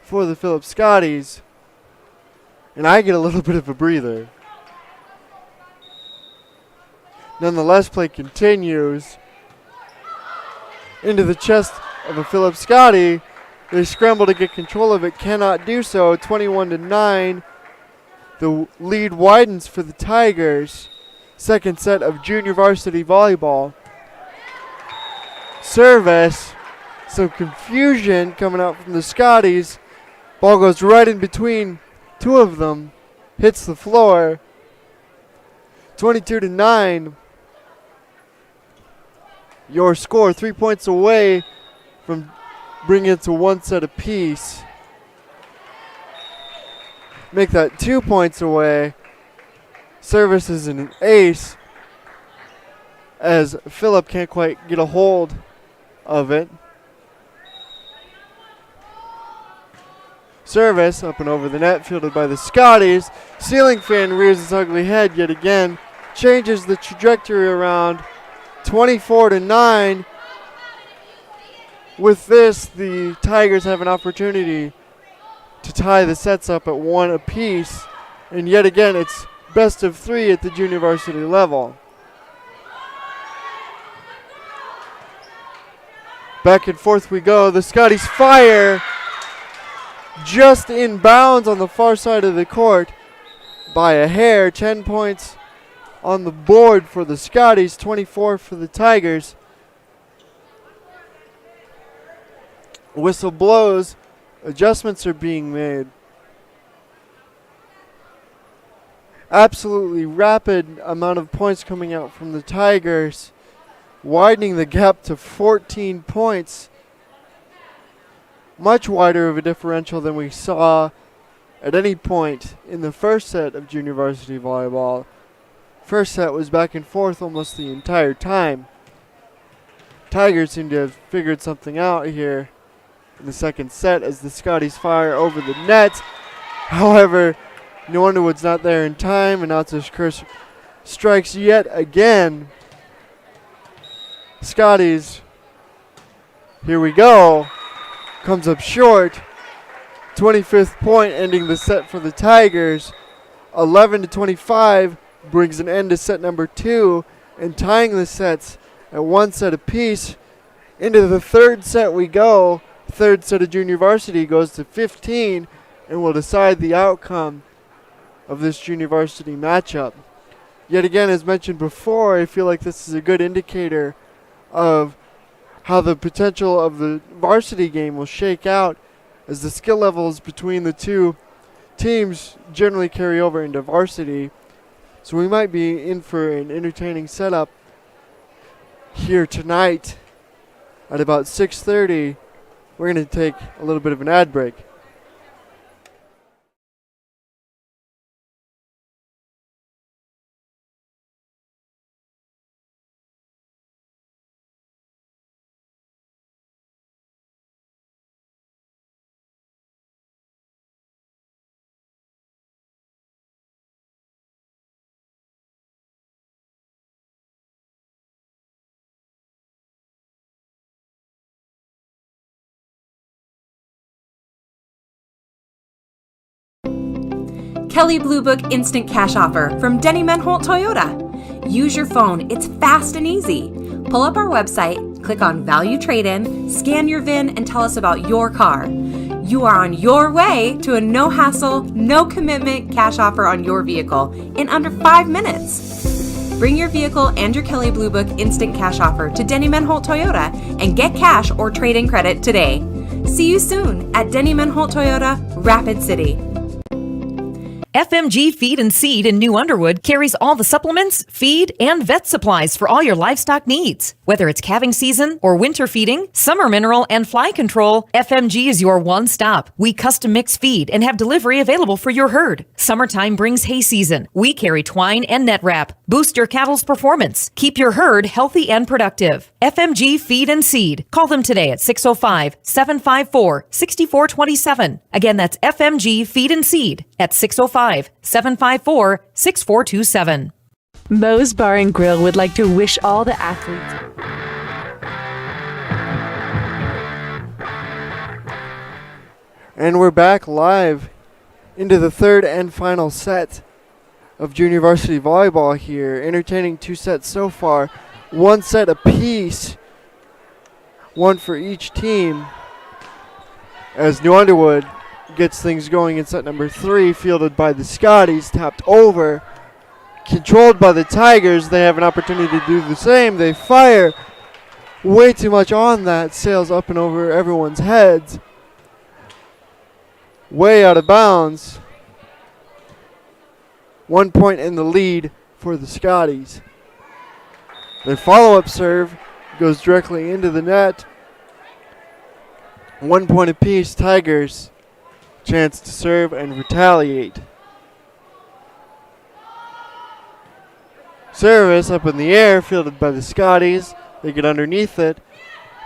for the Phillip Scotties. And I get a little bit of a breather. Nonetheless, play continues. Into the chest of a Phillip Scotty. They scramble to get control of it, cannot do so. 21-9. The lead widens for the Tigers. Second set of junior varsity volleyball. Service. Some confusion coming out from the Scotties. Ball goes right in between two of them. Hits the floor. 22-9. Your score, 3 points away from bringing it to one set apiece. Make that 2 points away. Service is an ace as Phillip can't quite get a hold of it. Service up and over the net, fielded by the Scotties. Ceiling fan rears its ugly head yet again. Changes the trajectory around. 24-9. With this, the Tigers have an opportunity to tie the sets up at one apiece. And yet again, it's best of three at the junior varsity level. Back and forth we go. The Scotties fire just in bounds on the far side of the court by a hair. 10 points on the board for the Scotties, 24 for the Tigers. Whistle blows. Adjustments are being made. Absolutely rapid amount of points coming out from the Tigers, widening the gap to 14 points. Much wider of a differential than we saw at any point in the first set of junior varsity volleyball. First set was back and forth almost the entire time. Tigers seem to have figured something out here in the second set as the Scotties fire over the net. However, New Underwood's not there in time. Announcer's curse strikes yet again. Scotties, here we go, comes up short. 25th point ending the set for the Tigers. 11-25 brings an end to set number 2 and tying the sets at one set apiece. Into the third set we go. Third set of junior varsity goes to 15 and will decide the outcome of this junior varsity matchup. Yet again, as mentioned before, I feel like this is a good indicator of how the potential of the varsity game will shake out as the skill levels between the two teams generally carry over into varsity. So we might be in for an entertaining setup here tonight at about 6:30. We're going to take a little bit of an ad break. Kelly Blue Book Instant Cash Offer from Denny Menholt Toyota. Use your phone, it's fast and easy. Pull up our website, click on Value Trade-In, scan your VIN, and tell us about your car. You are on your way to a no-hassle, no-commitment cash offer on your vehicle in under 5 minutes. Bring your vehicle and your Kelly Blue Book Instant Cash Offer to Denny Menholt Toyota and get cash or trade-in credit today. See you soon at Denny Menholt Toyota, Rapid City. FMG Feed and Seed in New Underwood carries all the supplements, feed, and vet supplies for all your livestock needs. Whether it's calving season or winter feeding, summer mineral, and fly control, FMG is your one stop. We custom mix feed and have delivery available for your herd. Summertime brings hay season. We carry twine and net wrap. Boost your cattle's performance. Keep your herd healthy and productive. FMG Feed and Seed. Call them today at 605-754-6427. Again, that's FMG Feed and Seed at 605-754-6427. Moe's Bar and Grill would like to wish all the athletes. And we're back live into the third and final set of junior varsity volleyball here. Entertaining 2 sets so far. 1 set apiece. 1 for each team. As New Underwood gets things going in set number 3, fielded by the Scotties, tapped over. Controlled by the Tigers. They have an opportunity to do the same. They fire way too much on that. Sails up and over everyone's heads. Way out of bounds. 1 point in the lead for the Scotties. Their follow-up serve goes directly into the net. 1 point apiece, Tigers. Chance to serve and retaliate. Service up in the air, fielded by the Scotties. They get underneath it.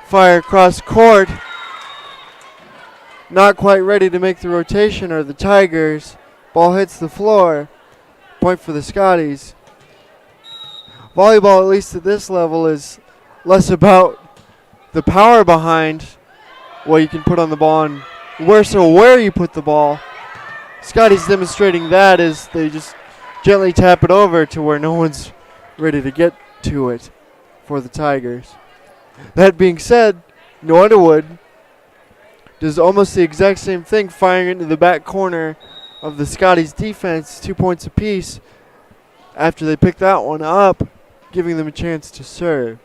Fire across court. Not quite ready to make the rotation are the Tigers. Ball hits the floor. Point for the Scotties. Volleyball, at least at this level, is less about the power behind what you can put on the ball and where you put the ball. Scotties demonstrating that as they just gently tap it over to where no one's ready to get to it for the Tigers. That being said, New Underwood does almost the exact same thing, firing into the back corner of the Scotties defense, 2 points apiece after they pick that one up, giving them a chance to serve.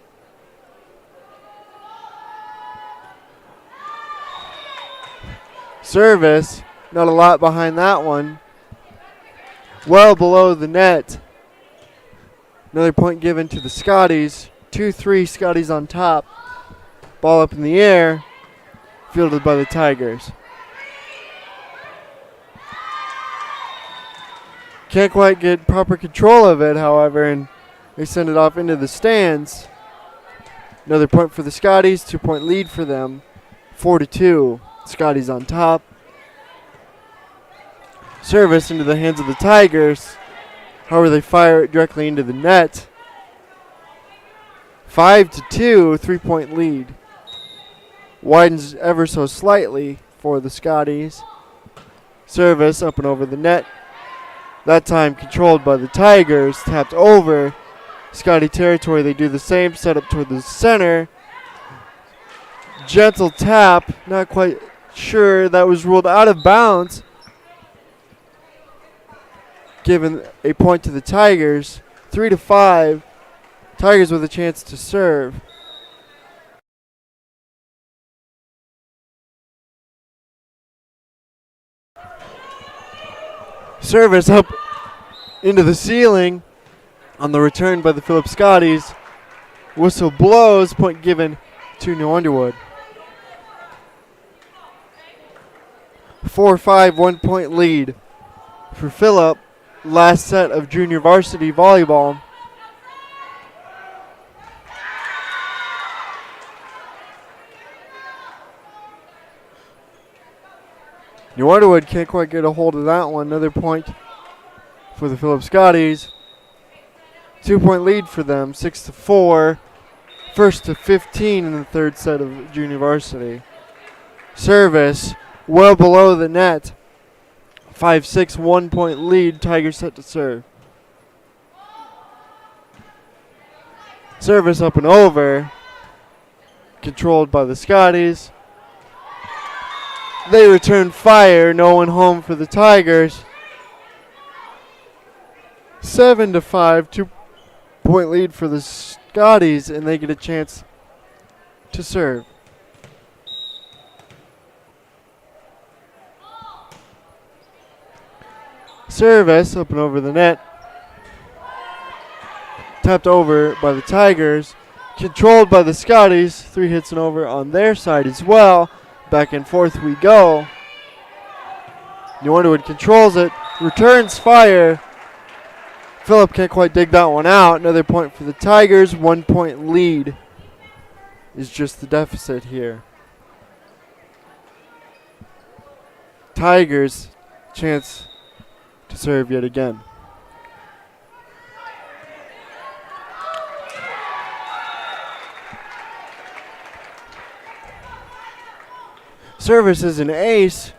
Service, not a lot behind that one. Well below the net. Another point given to the Scotties. 2-3 Scotties on top. Ball up in the air, fielded by the Tigers. Can't quite get proper control of it, however, and they send it off into the stands. Another point for the Scotties, 2 point lead for them. 4-2, Scotties on top. Service into the hands of the Tigers. However, they fire it directly into the net. 5-2, 3 point lead. Widens ever so slightly for the Scotties. Service up and over the net. That time controlled by the Tigers. Tapped over Scotty territory. They do the same, set up toward the center. Gentle tap. Not quite sure. That was ruled out of bounds. Given a point to the Tigers. 3-5. Tigers with a chance to serve. Service up into the ceiling on the return by the Phillip Scotties. Whistle blows, point given to New Underwood. 4-5, 1 point lead for Phillip. Last set of junior varsity volleyball. New Underwood can't quite get a hold of that one. Another point for the Phillip Scotties. 2 point lead for them, 6-4. First to 15 in the third set of junior varsity. Service well below the net. 5-6, 1 point lead. Tigers set to serve. Service up and over. Controlled by the Scotties. They return fire. No one home for the Tigers. 7-5, 2 point lead for the Scotties, and they get a chance to serve. Service up and over the net. Tapped over by the Tigers. Controlled by the Scotties. 3 hits and over on their side as well. Back and forth we go. New Underwood controls it. Returns fire. Phillip can't quite dig that one out. Another point for the Tigers. 1 point lead is just the deficit here. Tigers chance to serve yet again. Service is an ace,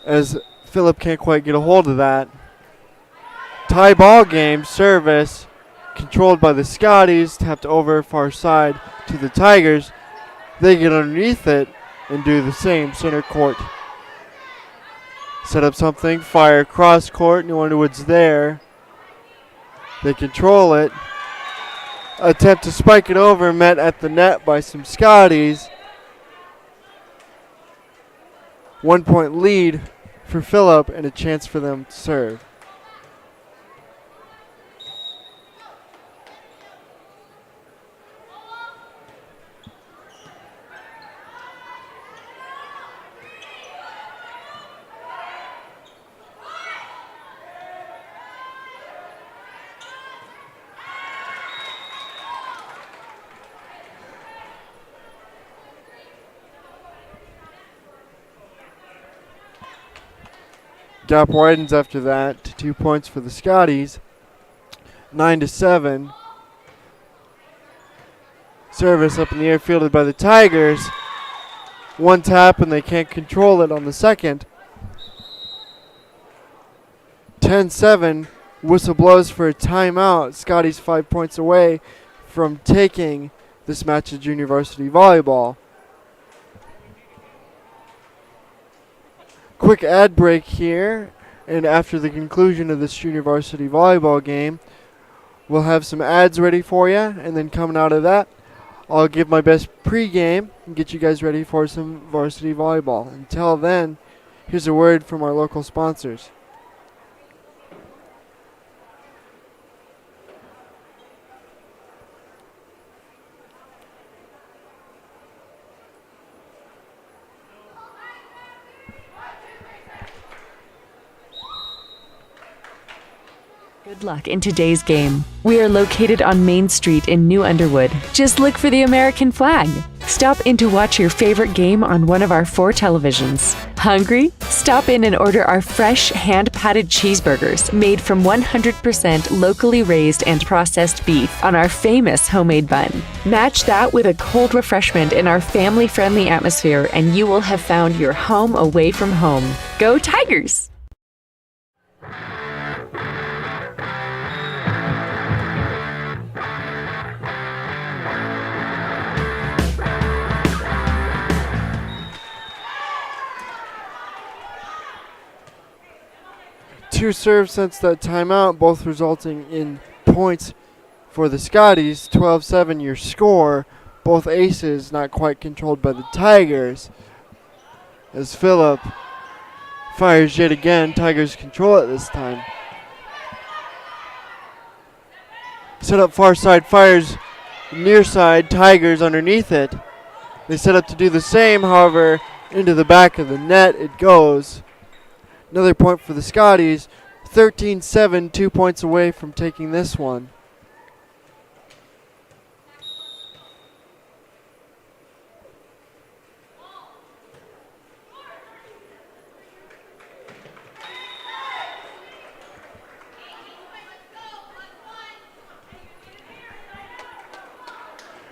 as Phillip can't quite get a hold of that. Tie ball game. Service controlled by the Scotties, tapped over far side to the Tigers. They get underneath it and do the same. Center court. Set up something, fire cross court. New Underwood's there. They control it. Attempt to spike it over, met at the net by some Scotties. 1 point lead for Phillip and a chance for them to serve. Gap widens after that to 2 points for the Scotties. 9-7. Service up in the air fielded by the Tigers. One tap and they can't control it on the second. 10-7. Whistle blows for a timeout. Scotties 5 points away from taking this match of junior varsity volleyball. Quick ad break here, and after the conclusion of this junior varsity volleyball game, we'll have some ads ready for you, and then coming out of that, I'll give my best pregame and get you guys ready for some varsity volleyball. Until then, here's a word from our local sponsors. Good luck in today's game. We are located on Main Street in New Underwood. Just look for the American flag. Stop in to watch your favorite game on one of our 4 televisions. Hungry? Stop in and order our fresh, hand-patted cheeseburgers made from 100% locally raised and processed beef on our famous homemade bun. Match that with a cold refreshment in our family-friendly atmosphere and you will have found your home away from home. Go Tigers! Two serves since that timeout, both resulting in points for the Scotties. 12-7 your score. Both aces not quite controlled by the Tigers. As Phillip fires yet again, Tigers control it this time. set up far side fires, near side Tigers underneath it. They set up to do the same, however, into the back of the net it goes. Another point for the Scotties. 13-7, 2 points away from taking this one.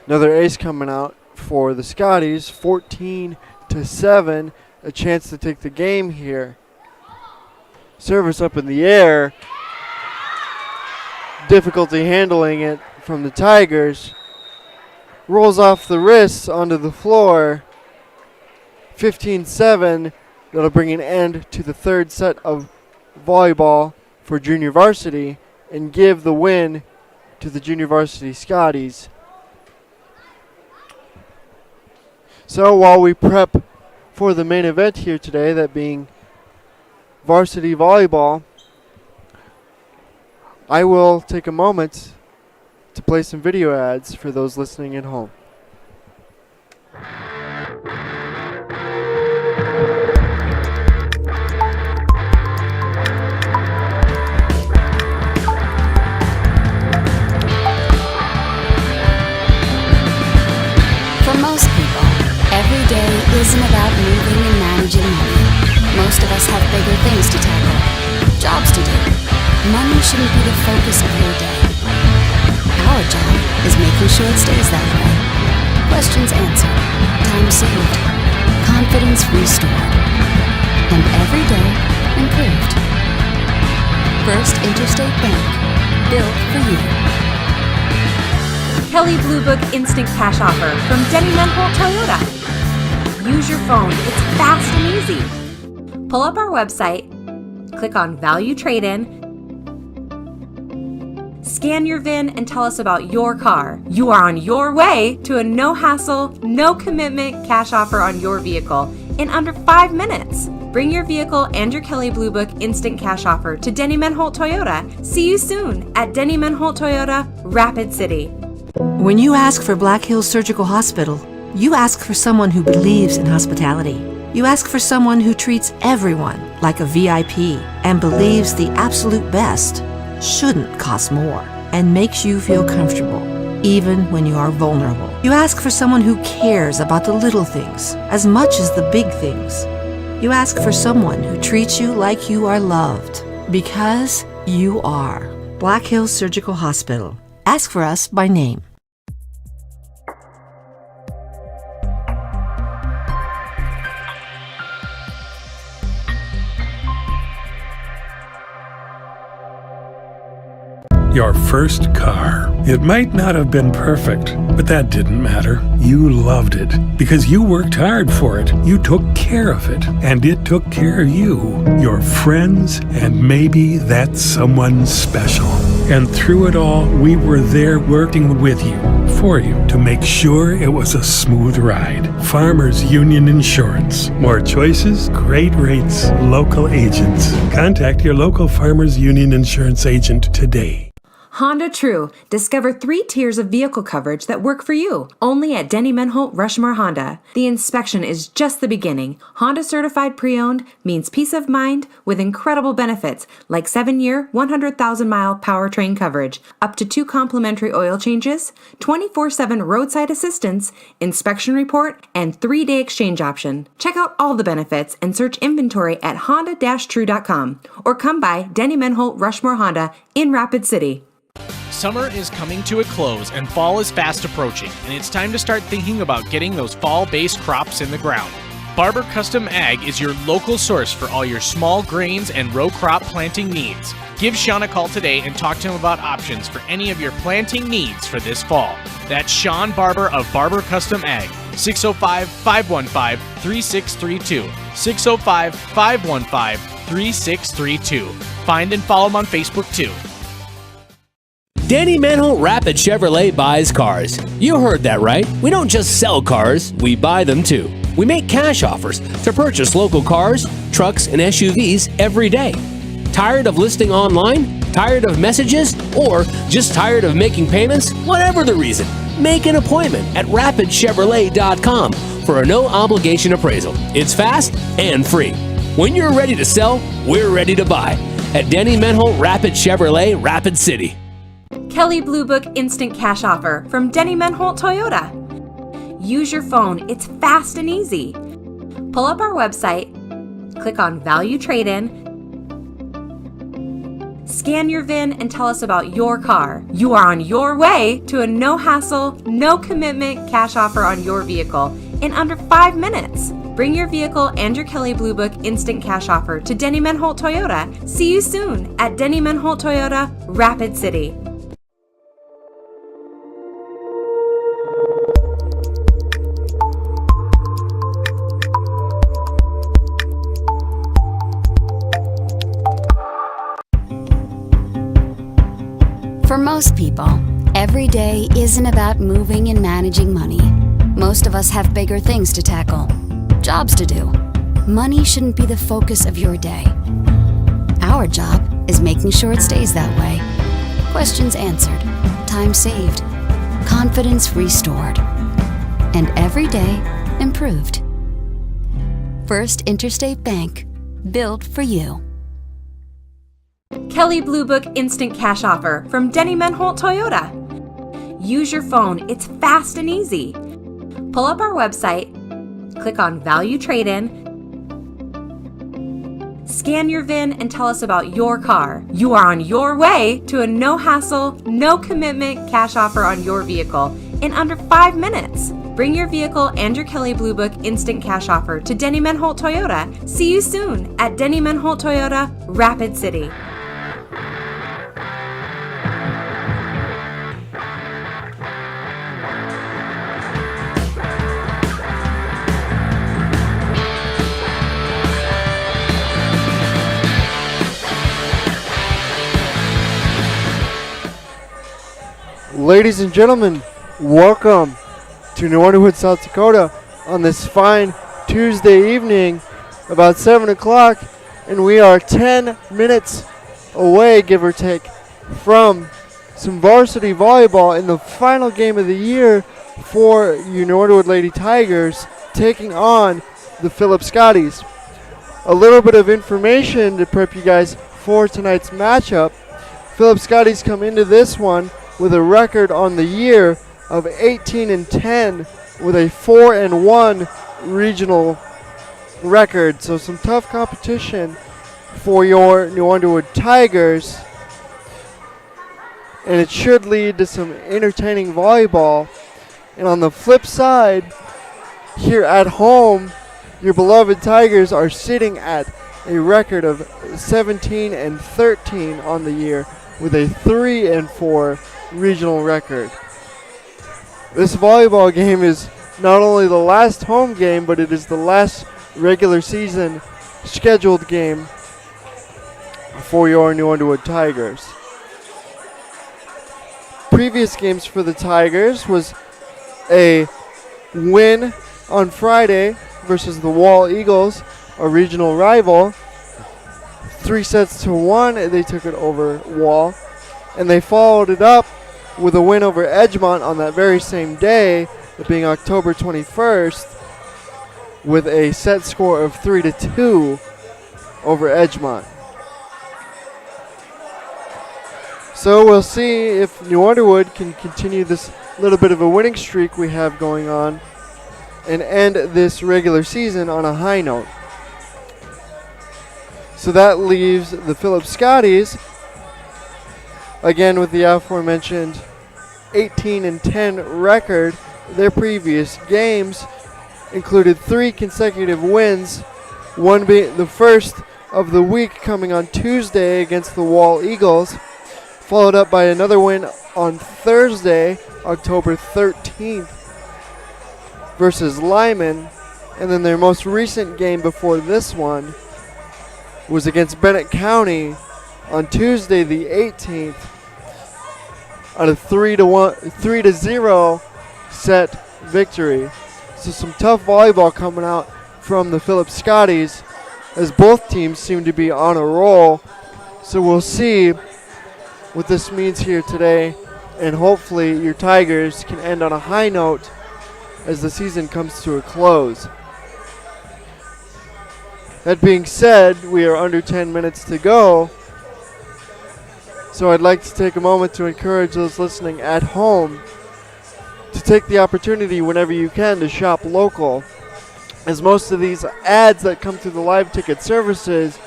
Another ace coming out for the Scotties. 14-7, a chance to take the game here. Service up in the air. Difficulty handling it from the Tigers. Rolls off the wrists onto the floor. 15-7. That'll bring an end to the third set of volleyball for junior varsity and give the win to the junior varsity Scotties. So while we prep for the main event here today, that being varsity volleyball, I will take a moment to play some video ads for those listening at home. For most people, every day isn't about moving and managing money. Most of us have bigger things to tackle, jobs to do. Money shouldn't be the focus of your day. Our job is making sure it stays that way. Questions answered, time saved, confidence restored, and every day improved. First Interstate Bank, built for you. Kelley Blue Book Instant Cash Offer from Denny Menholt Toyota. Use your phone, it's fast and easy. Pull up our website, click on Value Trade-In, scan your VIN, and tell us about your car. You are on your way to a no-hassle, no-commitment cash offer on your vehicle in under 5 minutes. Bring your vehicle and your Kelley Blue Book Instant Cash Offer to Denny Menholt Toyota. See you soon at Denny Menholt Toyota, Rapid City. When you ask for Black Hills Surgical Hospital, you ask for someone who believes in hospitality. You ask for someone who treats everyone like a VIP and believes the absolute best shouldn't cost more and makes you feel comfortable, even when you are vulnerable. You ask for someone who cares about the little things as much as the big things. You ask for someone who treats you like you are loved, because you are. Black Hills Surgical Hospital. Ask for us by name. Your first car. It might not have been perfect, but that didn't matter. You loved it because you worked hard for it. You took care of it, and it took care of you, your friends, and maybe that someone special. And through it all, we were there working with you, for you, to make sure it was a smooth ride. Farmers Union Insurance. More choices, great rates, local agents. Contact your local Farmers Union Insurance agent today. Honda True. Discover 3 tiers of vehicle coverage that work for you. Only at Denny Menholt Rushmore Honda. The inspection is just the beginning. Honda certified pre-owned means peace of mind with incredible benefits like 7-year, 100,000-mile powertrain coverage, up to 2 complimentary oil changes, 24/7 roadside assistance, inspection report, and 3-day exchange option. Check out all the benefits and search inventory at honda-true.com or come by Denny Menholt Rushmore Honda in Rapid City. Summer is coming to a close and fall is fast approaching, and it's time to start thinking about getting those fall-based crops in the ground. Barber Custom Ag is your local source for all your small grains and row crop planting needs. Give Sean a call today and talk to him about options for any of your planting needs for this fall. That's Sean Barber of Barber Custom Ag, 605-515-3632, 605-515-3632. Find and follow him on Facebook too. Danny Menholt Rapid Chevrolet buys cars. You heard that right. We don't just sell cars, we buy them too. We make cash offers to purchase local cars, trucks, and SUVs every day. Tired of listing online? Tired of messages? Or just tired of making payments? Whatever the reason, make an appointment at rapidchevrolet.com for a no-obligation appraisal. It's fast and free. When you're ready to sell, we're ready to buy. At Denny Menholt Rapid Chevrolet, Rapid City. Kelly Blue Book Instant Cash Offer from Denny Menholt Toyota. Use your phone. It's fast and easy. Pull up our website, click on Value Trade-In, scan your VIN, and tell us about your car. You are on your way to a no-hassle, no-commitment cash offer on your vehicle in under 5 minutes. Bring your vehicle and your Kelly Blue Book Instant Cash Offer to Denny Menholt Toyota. See you soon at Denny Menholt Toyota, Rapid City. For most people, every day isn't about moving and managing money. Most of us have bigger things to tackle, jobs to do. Money shouldn't be the focus of your day. Our job is making sure it stays that way. Questions answered, time saved, confidence restored, and every day improved. First Interstate Bank, built for you. Kelly Blue Book Instant Cash Offer from Denny Menholt Toyota. Use your phone. It's fast and easy. Pull up our website, click on Value Trade-In, scan your VIN, and tell us about your car. You are on your way to a no-hassle, no-commitment cash offer on your vehicle in under 5 minutes. Bring your vehicle and your Kelly Blue Book Instant Cash Offer to Denny Menholt Toyota. See you soon at Denny Menholt Toyota, Rapid City. Ladies and gentlemen, welcome to New Underwood, South Dakota on this fine Tuesday evening, about 7 o'clock, and we are 10 minutes away, give or take, from some varsity volleyball in the final game of the year for you New Underwood Lady Tigers taking on the Phillip Scotties. A little bit of information to prep you guys for tonight's matchup. Phillip Scotties come into this one with a record on the year of 18-10 with a 4-1 regional record. So some tough competition for your New Underwood Tigers. And it should lead to some entertaining volleyball. And on the flip side, here at home, your beloved Tigers are sitting at a record of 17-13 on the year with a 3-4 regional record. This volleyball game is not only the last home game, but it is the last regular season scheduled game for your New Underwood Tigers. Previous games for the Tigers was a win on Friday versus the Wall Eagles, a regional rival. 3-1, they took it over Wall. And they followed it up with a win over Edgemont on that very same day, it being October 21st, with a set score of 3-2 over Edgemont. So we'll see if New Underwood can continue this little bit of a winning streak we have going on and end this regular season on a high note. So that leaves the Phillip Scotties again with the aforementioned 18-10 record. Their previous games included 3 consecutive wins, one being the first of the week coming on Tuesday against the Wall Eagles, followed up by another win on Thursday, October 13th versus Lyman, and then their most recent game before this one was against Bennett County on Tuesday the 18th on a 3-0 set victory. So some tough volleyball coming out from the Phillip Scotties as both teams seem to be on a roll. So we'll see what this means here today, and hopefully your Tigers can end on a high note as the season comes to a close. That being said, we are under 10 minutes to go, so I'd like to take a moment to encourage those listening at home to take the opportunity whenever you can to shop local, as most of these ads that come through the live ticket services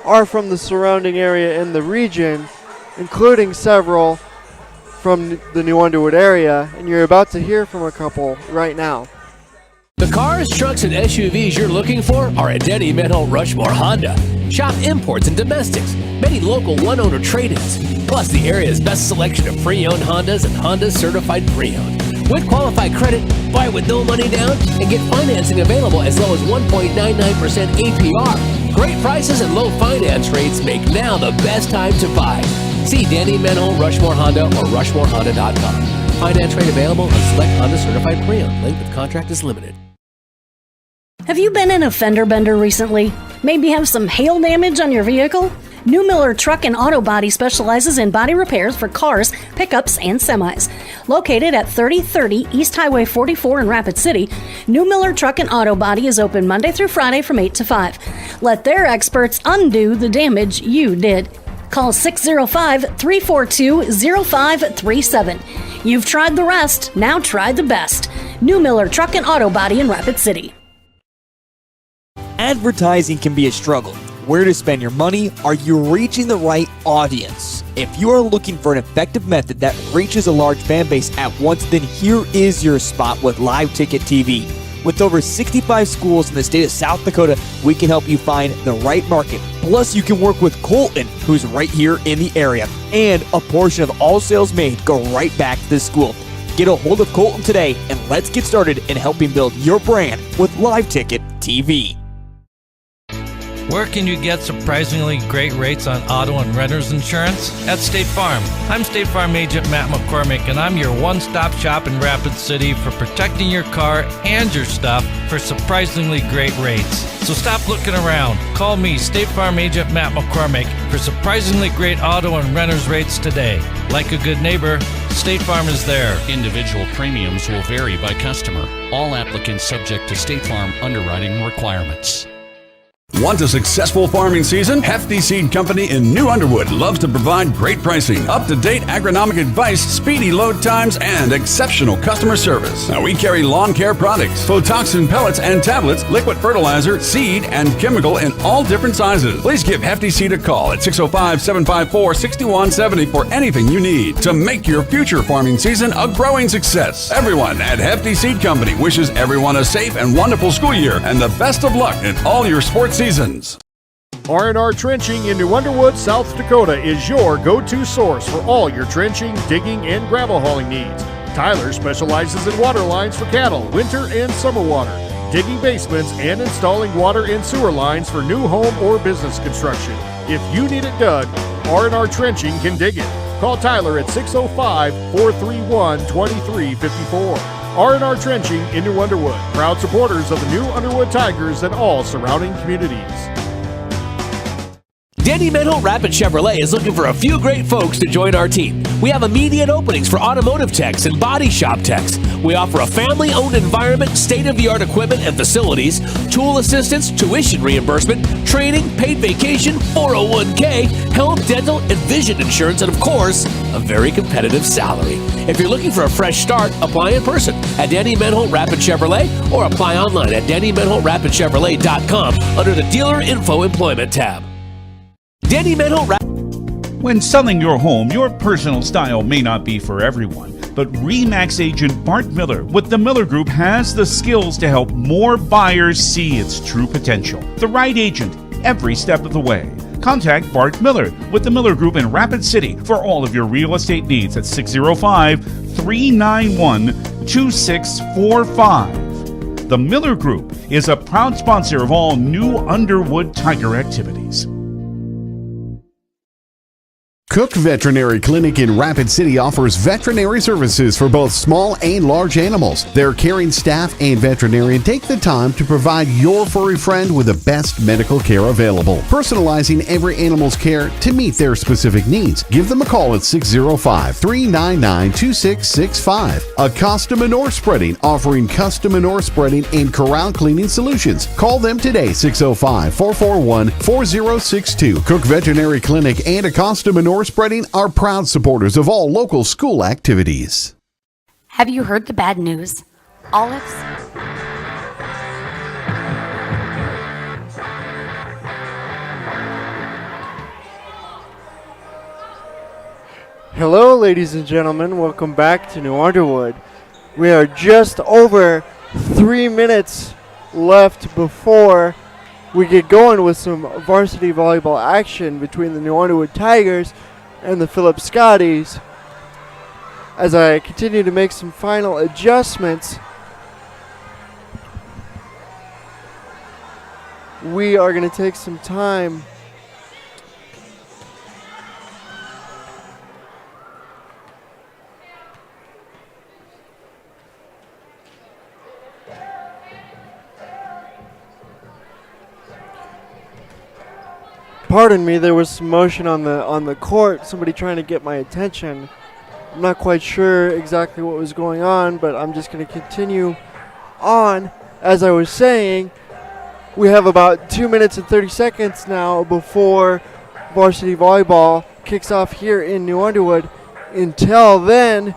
are from the surrounding area in the region, including several from the New Underwood area, and you're about to hear from a couple right now. The cars, trucks, and SUVs you're looking for are at Denny Menholt Rushmore Honda. Shop imports and domestics, many local one-owner trade-ins, plus the area's best selection of pre-owned Hondas and Honda certified pre-owned. With qualified credit, buy with no money down, and get financing available as low as 1.99% APR. Great prices and low finance rates make now the best time to buy. See Danny Menholt Rushmore Honda or RushmoreHonda.com. Finance rate available on select Honda certified pre-owned. Length of contract is limited. Have you been in a fender bender recently? Maybe have some hail damage on your vehicle? New Miller Truck and Auto Body specializes in body repairs for cars, pickups, and semis. Located at 3030 East Highway 44 in Rapid City, New Miller Truck and Auto Body is open Monday through Friday from 8 to 5. Let their experts undo the damage you did. Call 605-342-0537. You've tried the rest, now try the best. New Miller Truck and Auto Body in Rapid City. Advertising can be a struggle. Where to spend your money? Are you reaching the right audience? If you are looking for an effective method that reaches a large fan base at once, then here is your spot with Live Ticket TV. With over 65 schools in the state of South Dakota, we can help you find the right market. Plus, you can work with Colton, who's right here in the area. And a portion of all sales made go right back to the school. Get a hold of Colton today, and let's get started in helping build your brand with Live Ticket TV. Where can you get surprisingly great rates on auto and renter's insurance? At State Farm. I'm State Farm Agent Matt McCormick, and I'm your one-stop shop in Rapid City for protecting your car and your stuff for surprisingly great rates. So stop looking around. Call me, State Farm Agent Matt McCormick, for surprisingly great auto and renter's rates today. Like a good neighbor, State Farm is there. Individual premiums will vary by customer. All applicants subject to State Farm underwriting requirements. Want a successful farming season? Hefty Seed Company in New Underwood loves to provide great pricing, up-to-date agronomic advice, speedy load times, and exceptional customer service. Now, we carry lawn care products, Photoxin pellets and tablets, liquid fertilizer, seed, and chemical in all different sizes. Please give Hefty Seed a call at 605-754-6170 for anything you need to make your future farming season a growing success. Everyone at Hefty Seed Company wishes everyone a safe and wonderful school year and the best of luck in all your sports seasons. R&R Trenching in New Underwood, South Dakota is your go-to source for all your trenching, digging, and gravel hauling needs. Tyler specializes in water lines for cattle, winter and summer water, digging basements, and installing water and sewer lines for new home or business construction. If you need it dug, R&R Trenching can dig it. Call Tyler at 605-431-2354. R&R Trenching in New Underwood, proud supporters of the New Underwood Tigers and all surrounding communities. Danny Menholt Rapid Chevrolet is looking for a few great folks to join our team. We have immediate openings for automotive techs and body shop techs. We offer a family-owned environment, state-of-the-art equipment and facilities, tool assistance, tuition reimbursement, training, paid vacation, 401k, health, dental, and vision insurance, and of course, a very competitive salary. If you're looking for a fresh start, apply in person at Danny Menholt Rapid Chevrolet or apply online at DannyMenholtRapidChevrolet.com under the Dealer Info Employment tab. Danny Menholt When selling your home, your personal style may not be for everyone, but RE/MAX agent Bart Miller with the Miller Group has the skills to help more buyers see its true potential. The right agent every step of the way. Contact Bart Miller with the Miller Group in Rapid City for all of your real estate needs at 605-391-2645. The Miller Group is a proud sponsor of all New Underwood Tiger activities. Cook Veterinary Clinic in Rapid City offers veterinary services for both small and large animals. Their caring staff and veterinarian take the time to provide your furry friend with the best medical care available, personalizing every animal's care to meet their specific needs. Give them a call at 605-399-2665. Acosta Manure Spreading, offering custom manure spreading and corral cleaning solutions. Call them today, 605-441-4062. Cook Veterinary Clinic and Acosta Manure Spreading are proud supporters of all local school activities. Have you heard the bad news? Olives? Hello, ladies and gentlemen. Welcome back to New Underwood. We are just over 3 minutes left before we get going with some varsity volleyball action between the New Underwood Tigers and the Phillip Scotties. As I continue to make some final adjustments, we are going to take some time Pardon me, there was some motion on the court, somebody trying to get my attention. I'm not quite sure exactly what was going on, but I'm just going to continue on. As I was saying, we have about 2 minutes and 30 seconds now before varsity volleyball kicks off here in New Underwood. Until then,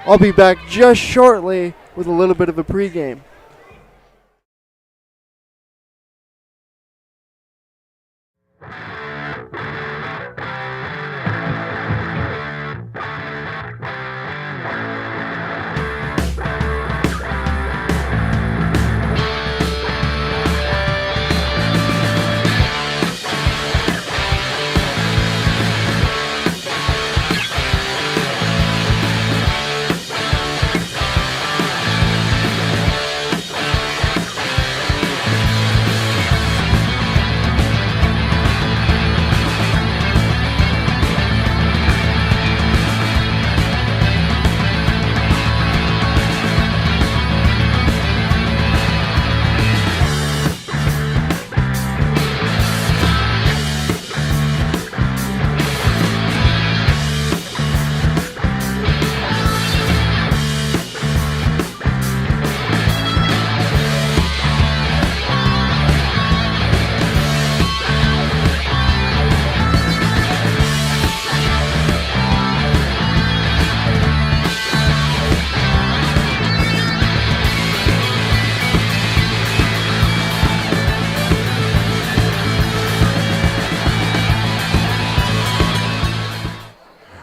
I'll be back just shortly with a little bit of a pregame.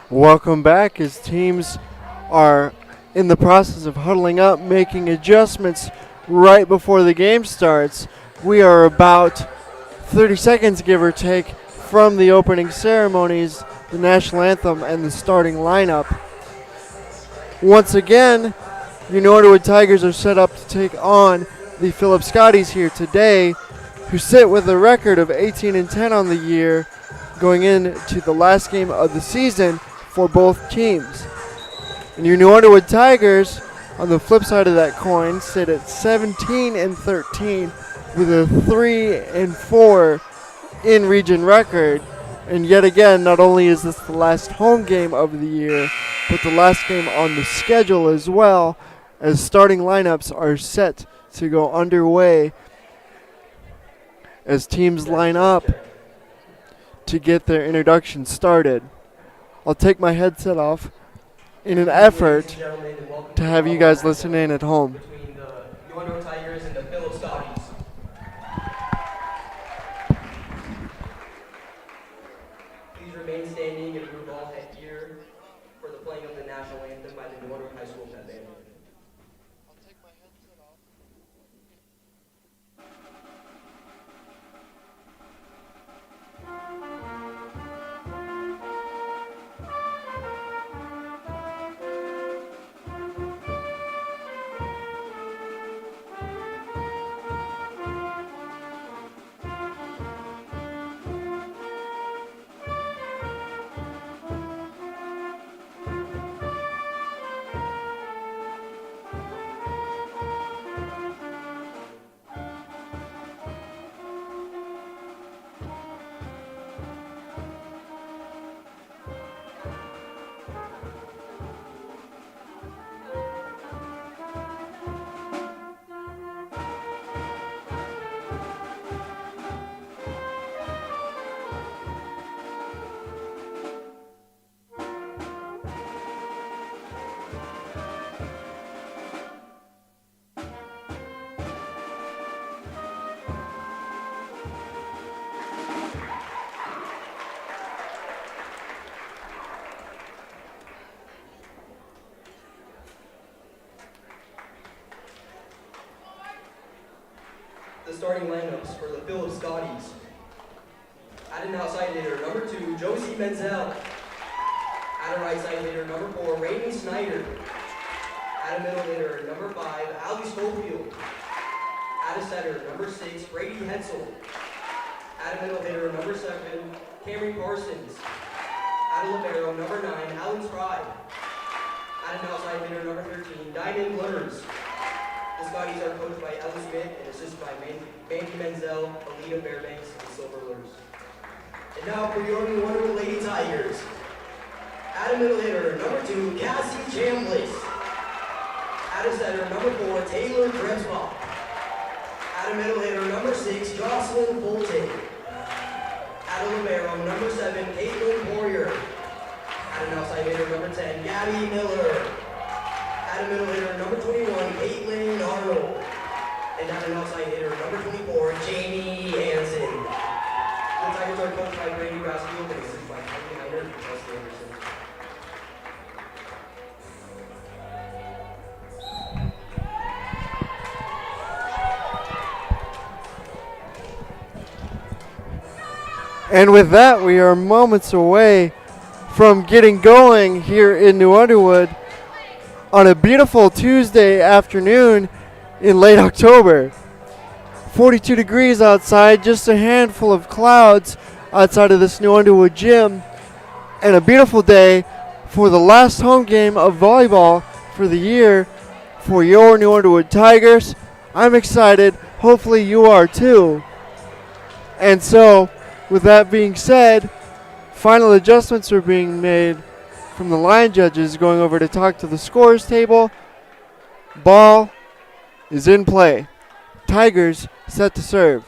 Welcome back as teams are in the process of huddling up, making adjustments right before the game starts. We are about 30 seconds, give or take, from the opening ceremonies, the national anthem, and the starting lineup. Once again, your New Underwood Tigers are set up to take on the Phillip Scotties here today, who sit with a record of 18-10 on the year, going into the last game of the season for both teams. And your New Underwood Tigers, on the flip side of that coin, sit at 17-13 with a 3-4 in-region record. And yet again, not only is this the last home game of the year, but the last game on the schedule as well, as starting lineups are set to go underway as teams line up to get their introduction started. I'll take my headset off in an effort to have you guys listen in at home. Between the New Underwood Tigers and the Phillip Scotties. Please remain standing and remove all headgear for the playing of the national anthem by the New Underwood High School Pep Band. the starting lineups for the Phillip Scotties. At an outside hitter, number 2, Josie Menzel. At a right side hitter, number 4, Raymond Snyder. At a middle hitter, number 5, Ali Schofield. At a center, number 6, Brady Hetzel. At a middle hitter, number 7, Cameron Parsons. At a libero, number 9, Alan Spry. At an outside hitter, number 13, Diamond Lutters. The Scotties are coached by Ellie Smith and assisted by Mandy Menzel, Alita Fairbanks, and Silver Lutters. And now for your New Underwood Lady Tigers. At a middle hitter, number 2, Cassie Chambliss. At a center, number 4, Taylor Krebsbach. At a middle hitter, number 6, Jocelyn Fulte. At a libero, number 7, Caitlin Poirier. At an outside hitter, number 10, Gabby Miller. At a middle hitter, number 21, Caitlin Arnold. And at an outside hitter, number 24, Jamie Hansen. The Tigers are coached by Brady Brasfield and assisted by Tony Heiner and Chelsea Anderson. And with that, we are moments away from getting going here in New Underwood on a beautiful Tuesday afternoon in late October. 42 degrees outside, just a handful of clouds outside of this New Underwood gym, and a beautiful day for the last home game of volleyball for the year for your New Underwood Tigers. I'm excited. Hopefully you are too. And so, with that being said, final adjustments are being made from the line judges going over to talk to the scores table. Ball is in play. Tigers set to serve.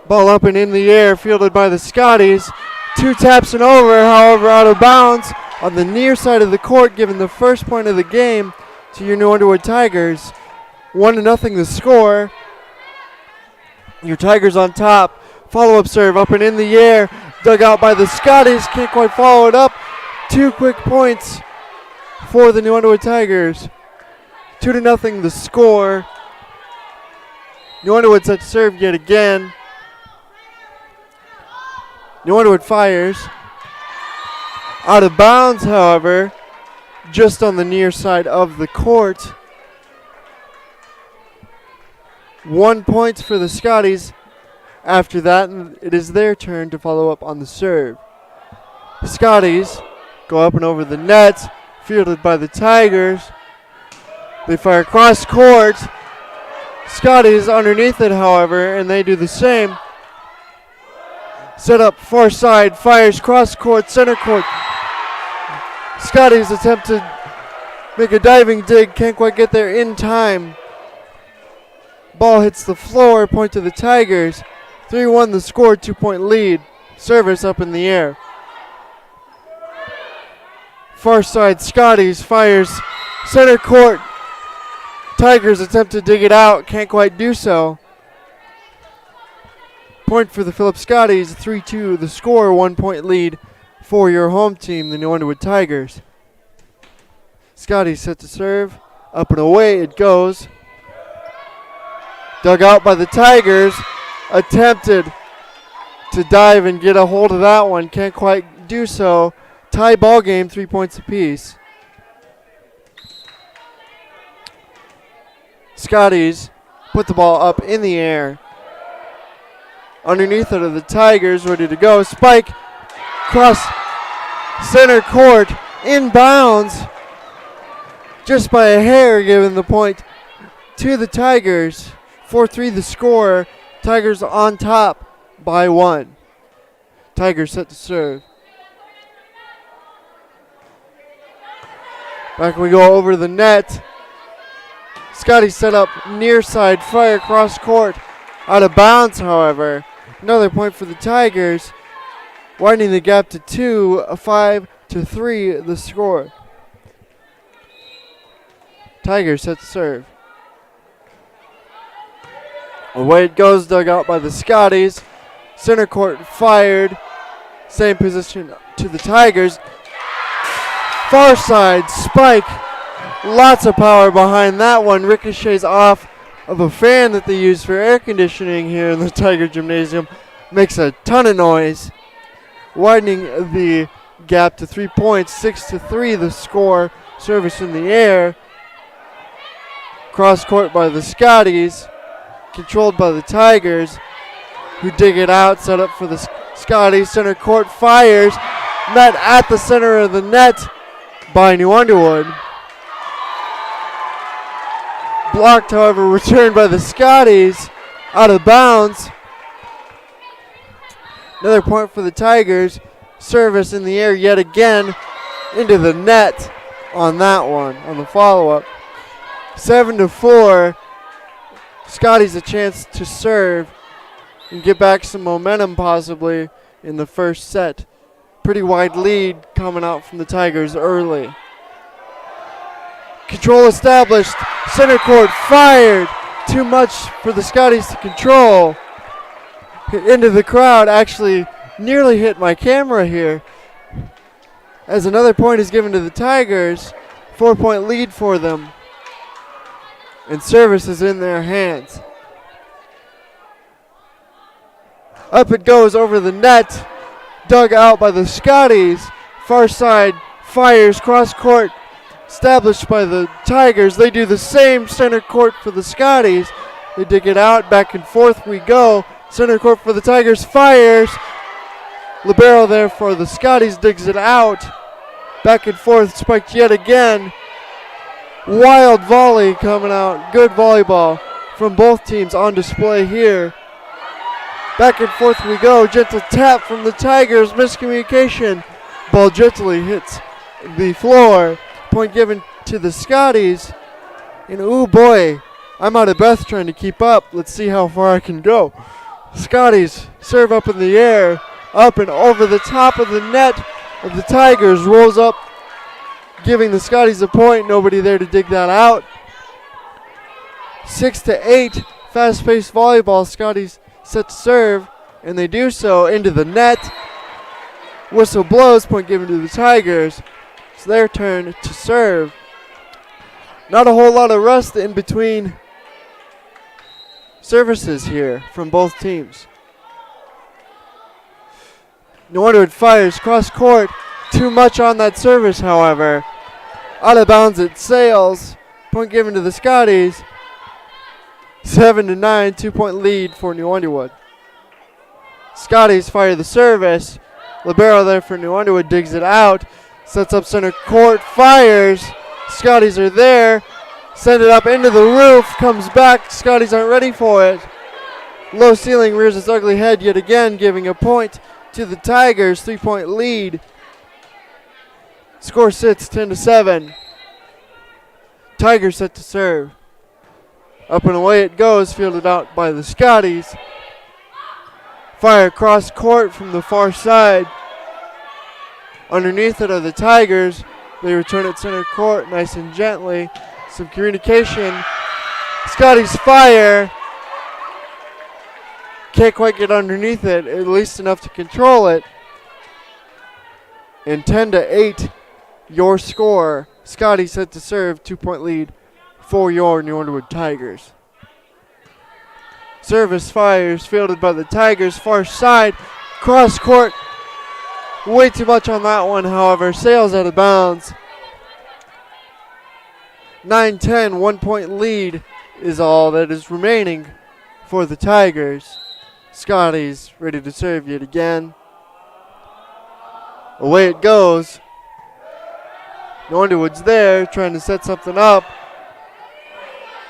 Ball up and in the air, fielded by the Scotties. 2 taps and over, however, out of bounds on the near side of the court, giving the first point of the game to your New Underwood Tigers. 1-0 the score. Your Tigers on top. Follow-up serve up and in the air. Dug out by the Scotties. Can't quite follow it up. 2 quick points for the New Underwood Tigers. 2-0 the score. New Underwood set to serve yet again. New Underwood fires. Out of bounds, however, just on the near side of the court. 1 point for the Scotties. After that, it is their turn to follow up on the serve. Scotties go up and over the net, fielded by the Tigers. They fire cross court. Scotties underneath it, however, and they do the same. Set up far side, fires cross court, center court. Scotties attempt to make a diving dig, can't quite get there in time. Ball hits the floor, point to the Tigers. 3-1 the score, 2-point lead. Service up in the air. Far side, Scotties fires center court. Tigers attempt to dig it out, can't quite do so. Point for the Phillip Scotties, 3-2 the score, 1-point lead for your home team, the New Underwood Tigers. Scotties set to serve, up and away it goes. Dug out by the Tigers, attempted to dive and get a hold of that one, can't quite do so. Tie ball game, 3 points apiece. Scotties put the ball up in the air. Underneath it are the Tigers, ready to go. Spike, cross center court, inbounds. Just by a hair, giving the point to the Tigers. 4-3 the score. Tigers on top by 1. Tigers set to serve. Back we go over the net. Scotty set up near side fire cross court. Out of bounds, however. Another point for the Tigers. Widening the gap to 2. A 5-3 the score. Tigers set to serve. Away it goes, dug out by the Scotties. Center court fired. Same position to the Tigers. Far side, spike Lots of power behind that one. Ricochets off of a fan that they use for air conditioning here in the Tiger Gymnasium. Makes a ton of noise, widening the gap to 3 points. 6-3 the score. Service in the air. Cross court by the Scotties, controlled by the Tigers, who dig it out. Set up for the Scotties. Center court fires, met at the center of the net by New Underwood. Blocked, however, returned by the Scotties, out of bounds. Another point for the Tigers. Service in the air yet again into the net on that one, on the follow-up. 7-4. Scotties a chance to serve and get back some momentum possibly in the first set. Pretty wide lead coming out from the Tigers early. Control established. Center court fired. Too much for the Scotties to control. Hit into the crowd. Actually nearly hit my camera here. As another point is given to the Tigers. 4-point lead for them. And service is in their hands. Up it goes over the net. Dug out by the Scotties. Far side fires. Cross court established by the Tigers. They do the same. Center court for the Scotties. They dig it out. Back and forth we go. Center court for the Tigers. Fires. Libero there for the Scotties. Digs it out. Back and forth. Spiked yet again. Wild volley coming out. Good volleyball from both teams on display here. Back and forth we go. Gentle tap from the Tigers. Miscommunication. Ball gently hits the floor. Point given to the Scotties. And ooh boy, I'm out of breath trying to keep up. Let's see how far I can go. Scotties serve up in the air. Up and over the top of the net of the Tigers. Rolls up, giving the Scotties a point. Nobody there to dig that out. 6-8. Fast-paced volleyball. Scotties set to serve, and they do so into the net. Whistle blows. Point given to the Tigers. It's their turn to serve. Not a whole lot of rust in between services here from both teams. New Underwood fires cross court. Too much on that service, however. Out of bounds it sails. Point given to the Scotties. 7-9, 2-point lead for New Underwood. Scotties fire the service. Libero there for New Underwood digs it out. Sets up center court, fires. Scotties are there. Send it up into the roof, comes back. Scotties aren't ready for it. Low ceiling rears its ugly head yet again, giving a point to the Tigers. 3-point lead. Score sits 10-7. Tigers set to serve. Up and away it goes, fielded out by the Scotties. Fire across court from the far side. Underneath it are the Tigers. They return it center court nice and gently. Some communication. Scotties fire. Can't quite get underneath it, at least enough to control it. And 10-8, your score. Scotties set to serve, 2-point lead for your New Underwood Tigers. Service fires, fielded by the Tigers, far side, cross court. Way too much on that one, however. Sails out of bounds. 9-10, 1-point lead is all that is remaining for the Tigers. Scotties ready to serve yet again. Away it goes. New Underwood's there trying to set something up.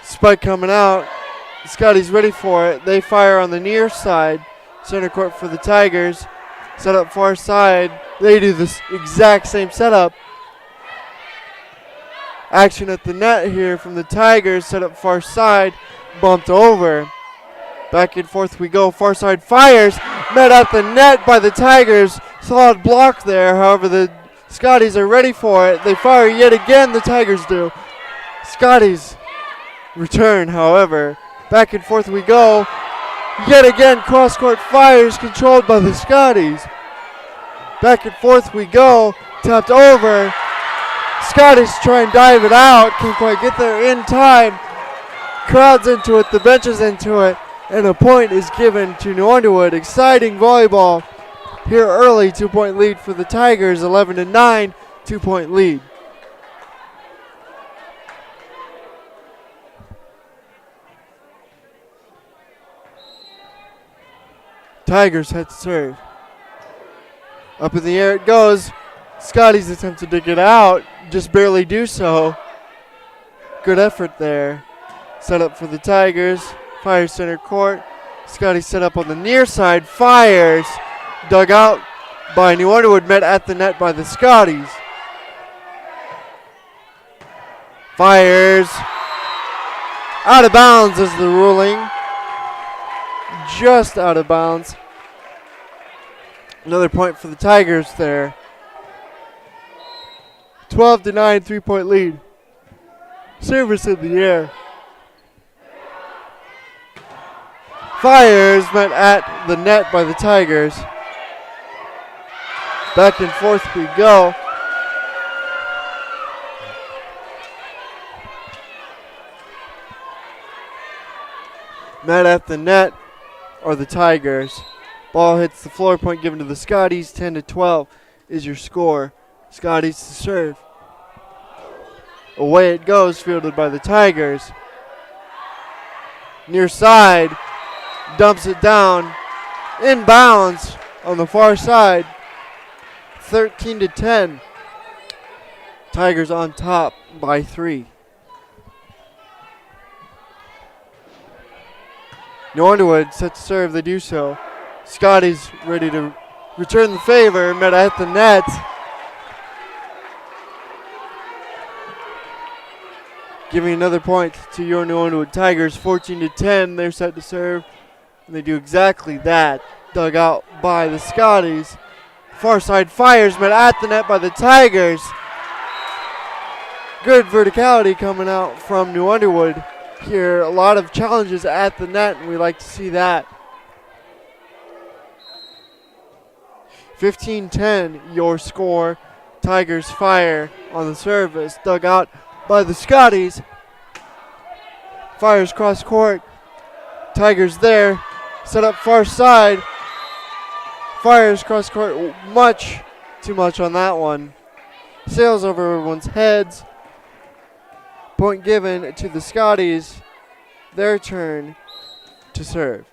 Spike coming out. Scotties ready for it. They fire on the near side. Center court for the Tigers. Set up far side. They do this exact same setup. Action at the net here from the Tigers. Set up far side. Bumped over. Back and forth we go. Far side fires. Met at the net by the Tigers. Solid block there. However, the Scotties are ready for it. They fire yet again. The Tigers do. Scotties return, however. Back and forth we go. Yet again, cross-court fires controlled by the Scotties. Back and forth we go. Tapped over. Scotties try and dive it out. Can't quite get there in time. Crowd's into it. The bench is into it. And a point is given to New Underwood. Exciting volleyball here early. 2-point lead for the Tigers. 11-9. 2-point lead. Tigers head to serve. Up in the air it goes. Scotties attempted to get out. Just barely do so. Good effort there. Set up for the Tigers. Fires center court. Scotties set up on the near side. Fires. Dug out by New Underwood. Met at the net by the Scotties. Fires. Out of bounds is the ruling. Just out of bounds. Another point for the Tigers there. 12-9, 3-point lead. Service in the air. Fires met at the net by the Tigers. Back and forth we go. Met at the net are the Tigers. Ball hits the floor, point given to the Scotties. 10-12 is your score. Scotties to serve. Away it goes, fielded by the Tigers. Near side, dumps it down. Inbounds on the far side. 13-10. Tigers on top by 3. New Underwood set to serve, they do so. Scotties ready to return the favor, met at the net. Giving another point to your New Underwood Tigers, 14-10. They're set to serve, and they do exactly that. Dug out by the Scotties. Far side fires, met at the net by the Tigers. Good verticality coming out from New Underwood here. A lot of challenges at the net, and we like to see that. 15-10, your score. Tigers fire on the service. Dug out by the Scotties. Fires cross court. Tigers there. Set up far side. Fires cross court. Much too much on that one. Sails over everyone's heads. Point given to the Scotties. Their turn to serve.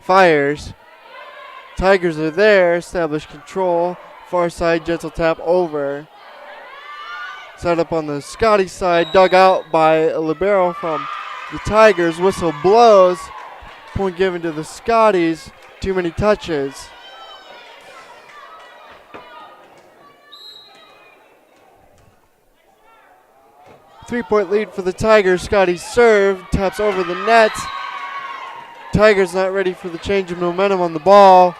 Fires. Tigers are there. Establish control. Far side gentle tap over. Set up on the Scotty side. Dug out by a libero from the Tigers. Whistle blows. Point given to the Scotties. Too many touches. Three-point lead for the Tigers. Scotties serve. Taps over the net. Tigers not ready for the change of momentum on the ball.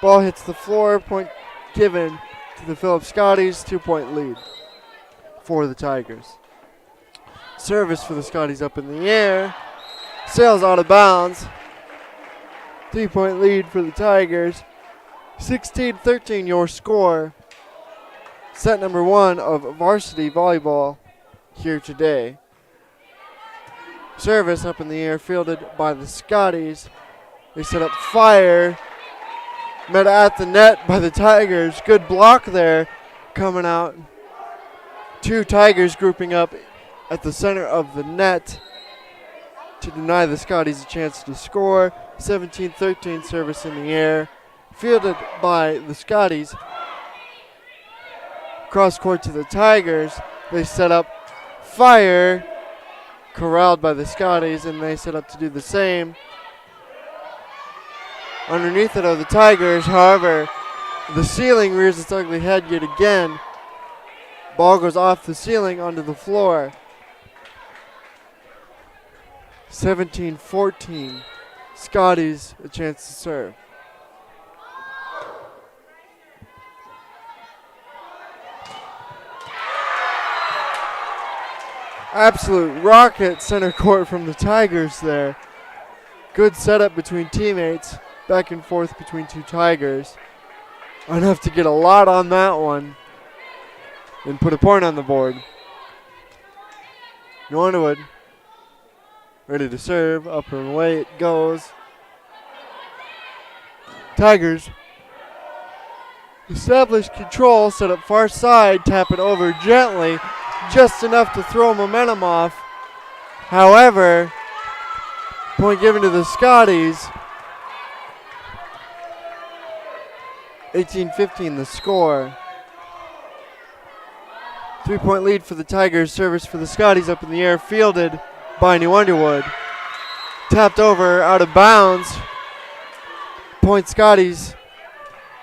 Ball hits the floor. Point given to the Phillip Scotties. 2-point lead for the Tigers. Service for the Scotties up in the air. Sails out of bounds. 3-point lead for the Tigers. 16-13 your score. Set number 1 of varsity volleyball here today. Service up in the air, fielded by the Scotties. They set up fire. Met at the net by the Tigers. Good block there coming out. 2 Tigers grouping up at the center of the net to deny the Scotties a chance to score. 17-13 service in the air. Fielded by the Scotties. Cross court to the Tigers. They set up fire. Corralled by the Scotties, and they set up to do the same. Underneath it are the Tigers. However, the ceiling rears its ugly head yet again. Ball goes off the ceiling onto the floor. 17-14. Scotties a chance to serve. Absolute rocket center court from the Tigers there. Good setup between teammates. Back and forth between 2 Tigers. enough to get a lot on that one and put a point on the board. New Underwood ready to serve. Up and away it goes. Tigers establish control, set up far side, tap it over gently, just enough to throw momentum off. However, point given to the Scotties. 18-15 the score. 3-point lead for the Tigers. Service for the Scotties up in the air, fielded by New Underwood. Tapped over, out of bounds. Point Scotties.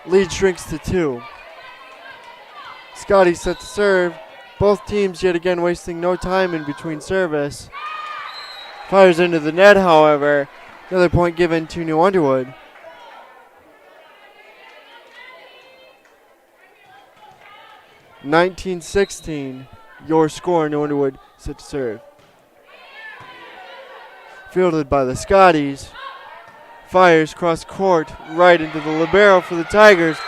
Lead shrinks to 2. Scotties set to serve. Both teams yet again wasting no time in between service. Fires into the net, however. Another point given to New Underwood. (19-16) your score. New Underwood set to serve. Fielded by the Scotties. Fires cross court right into the libero for the Tigers.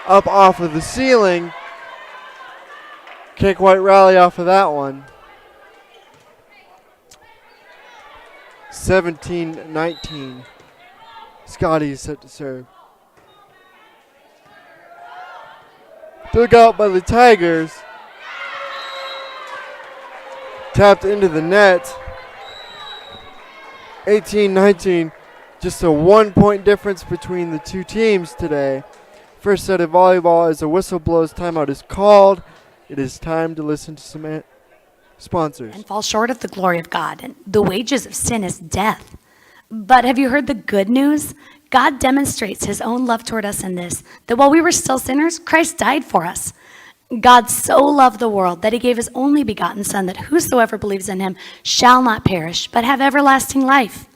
Up off of the ceiling. Can't quite rally off of that one. 17-19. Scotties set to serve. Took out by the Tigers. Tapped into the net. 18-19. Just a 1-point difference between the two teams today. First set of volleyball as a whistle blows, timeout is called. It is time to listen to some sponsors. And fall short of the glory of God. And the wages of sin is death. But have you heard the good news? God demonstrates his own love toward us in this, that while we were still sinners, Christ died for us. God so loved the world that he gave his only begotten Son, that whosoever believes in him shall not perish, but have everlasting life.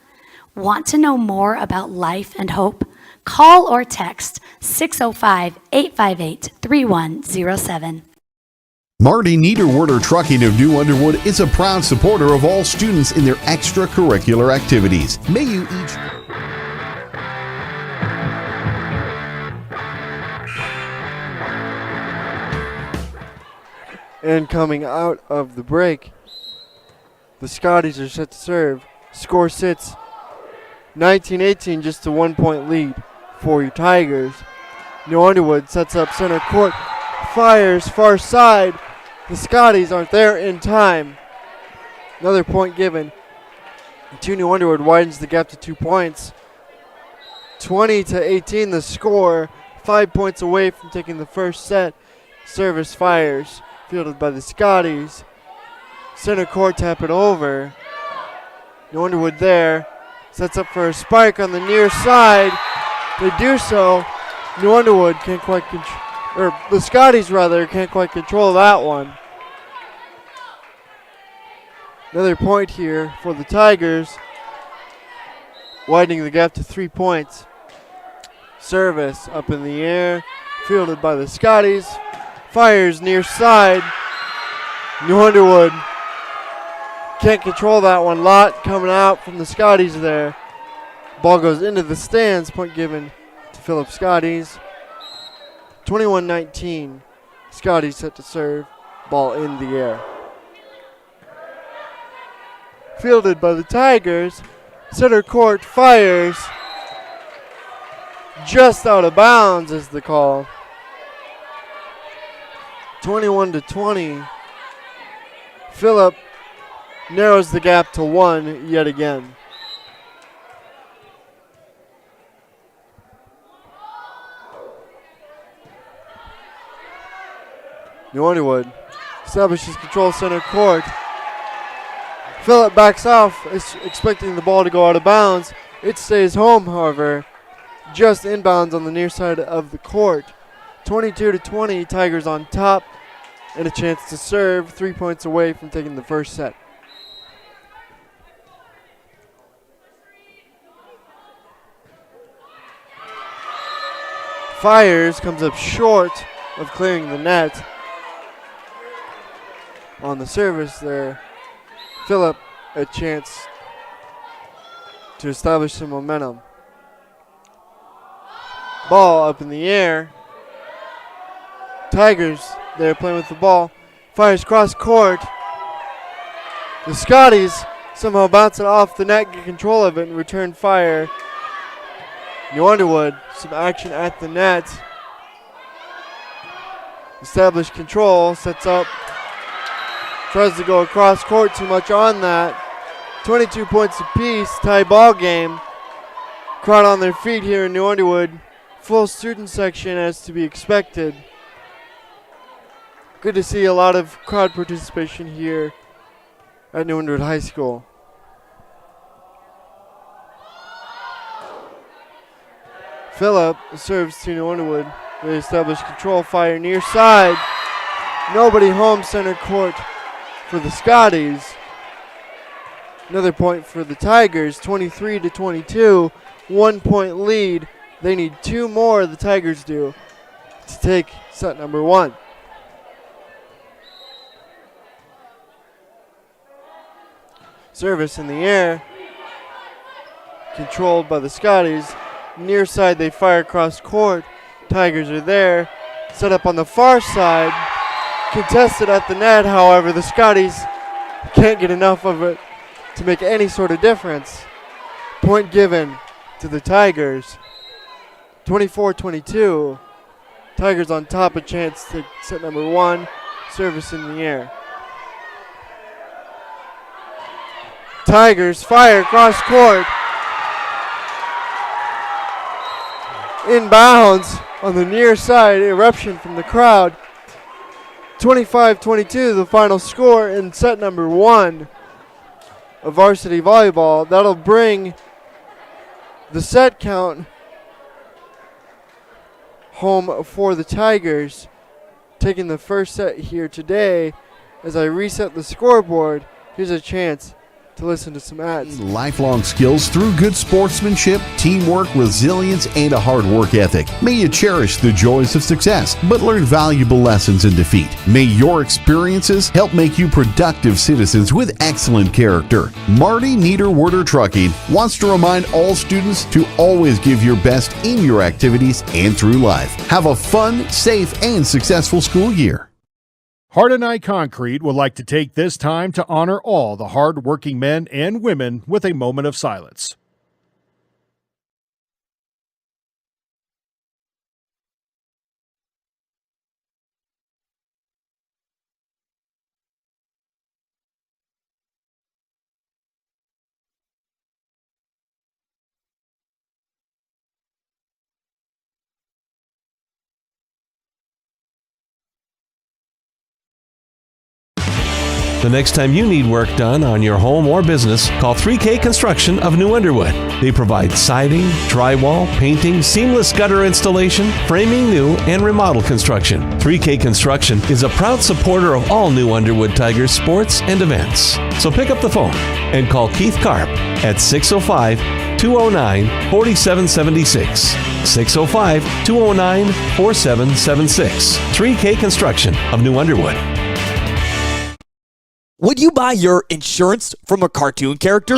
Want to know more about life and hope? Call or text 605-858-3107. Marty Niederwerder Trucking of New Underwood is a proud supporter of all students in their extracurricular activities. May you each... And coming out of the break, the Scotties are set to serve. Score sits 19-18, just a 1-point lead for your Tigers. New Underwood sets up center court, fires far side. The Scotties aren't there in time. Another point given to New Underwood, widens the gap to 2 points. 20-18 the score, 5 points away from taking the first set. Service fires, fielded by the Scotties. Center court, tap it over. New Underwood there. Sets up for a spike on the near side. They do so. New Underwood can't quite control, or the Scotties rather, can't quite control that one. Another point here for the Tigers, widening the gap to 3 points. Service up in the air, fielded by the Scotties. Fires near side. New Underwood can't control that one. Lot coming out from the Scotties there. Ball goes into the stands. Point given to Phillip Scotties. 21-19. Scotties set to serve. Ball in the air. Fielded by the Tigers. Center court fires. Just out of bounds is the call. 21-20. Phillip narrows the gap to 1 yet again. New Underwood establishes control center court. Phillip backs off, expecting the ball to go out of bounds. It stays home, however, just inbounds on the near side of the court. 22-20, Tigers on top, and a chance to serve, 3 points away from taking the first set. Fires, comes up short of clearing the net. On the service there, Phillip a chance to establish some momentum. Ball up in the air, Tigers, they're playing with the ball. Fires cross court. The Scotties somehow bounce it off the net, get control of it, and return fire. New Underwood, some action at the net. Established control, sets up. Tries to go across court, too much on that. 22 points apiece, tie ball game. Crowd on their feet here in New Underwood. Full student section as to be expected. Good to see a lot of crowd participation here at New Underwood High School. Phillip serves to New Underwood. They establish control, fire near side. Nobody home, center court for the Scotties. Another point for the Tigers, 23-22. 1 point lead. They need two more, the Tigers do, to take set number one. Service in the air. Controlled by the Scotties. Near side, they fire across court. Tigers are there. Set up on the far side. Contested at the net, however, the Scotties can't get enough of it to make any sort of difference. Point given to the Tigers. 24-22. Tigers on top, a chance to set number one. Service in the air. Tigers fire across court. Inbounds on the near side. Eruption from the crowd. 25-22 the final score in set number one of varsity volleyball. That'll bring the set count home for the Tigers. Taking the first set here today. As I reset the scoreboard, here's a chance to listen to some ads. Lifelong skills through good sportsmanship, teamwork, resilience, and a hard work ethic. May you cherish the joys of success, but learn valuable lessons in defeat. May your experiences help make you productive citizens with excellent character. Marty Niederwerder Trucking wants to remind all students to always give your best in your activities and through life. Have a fun, safe, and successful school year. Hard and I Concrete would like to take this time to honor all the hard-working men and women with a moment of silence. The next time you need work done on your home or business, call 3K Construction of New Underwood. They provide siding, drywall, painting, seamless gutter installation, framing new, and remodel construction. 3K Construction is a proud supporter of all New Underwood Tigers sports and events. So pick up the phone and call Keith Karp at 605-209-4776. 605-209-4776. 3K Construction of New Underwood. Would you buy your insurance from a cartoon character?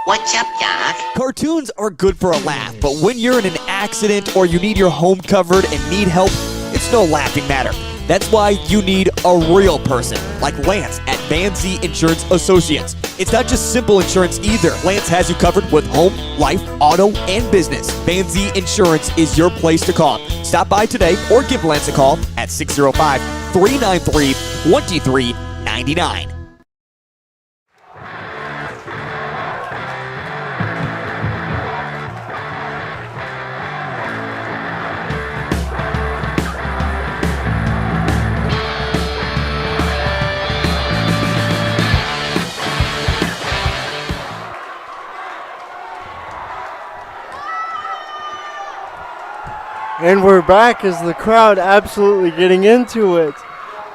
What's up, Doc? Cartoons are good for a laugh, but when you're in an accident or you need your home covered and need help, it's no laughing matter. That's why you need a real person, like Lance at Varsity Insurance Associates. It's not just simple insurance either. Lance has you covered with home, life, auto, and business. Varsity Insurance is your place to call. Stop by today or give Lance a call at 605-393-2399. And we're back as the crowd absolutely getting into it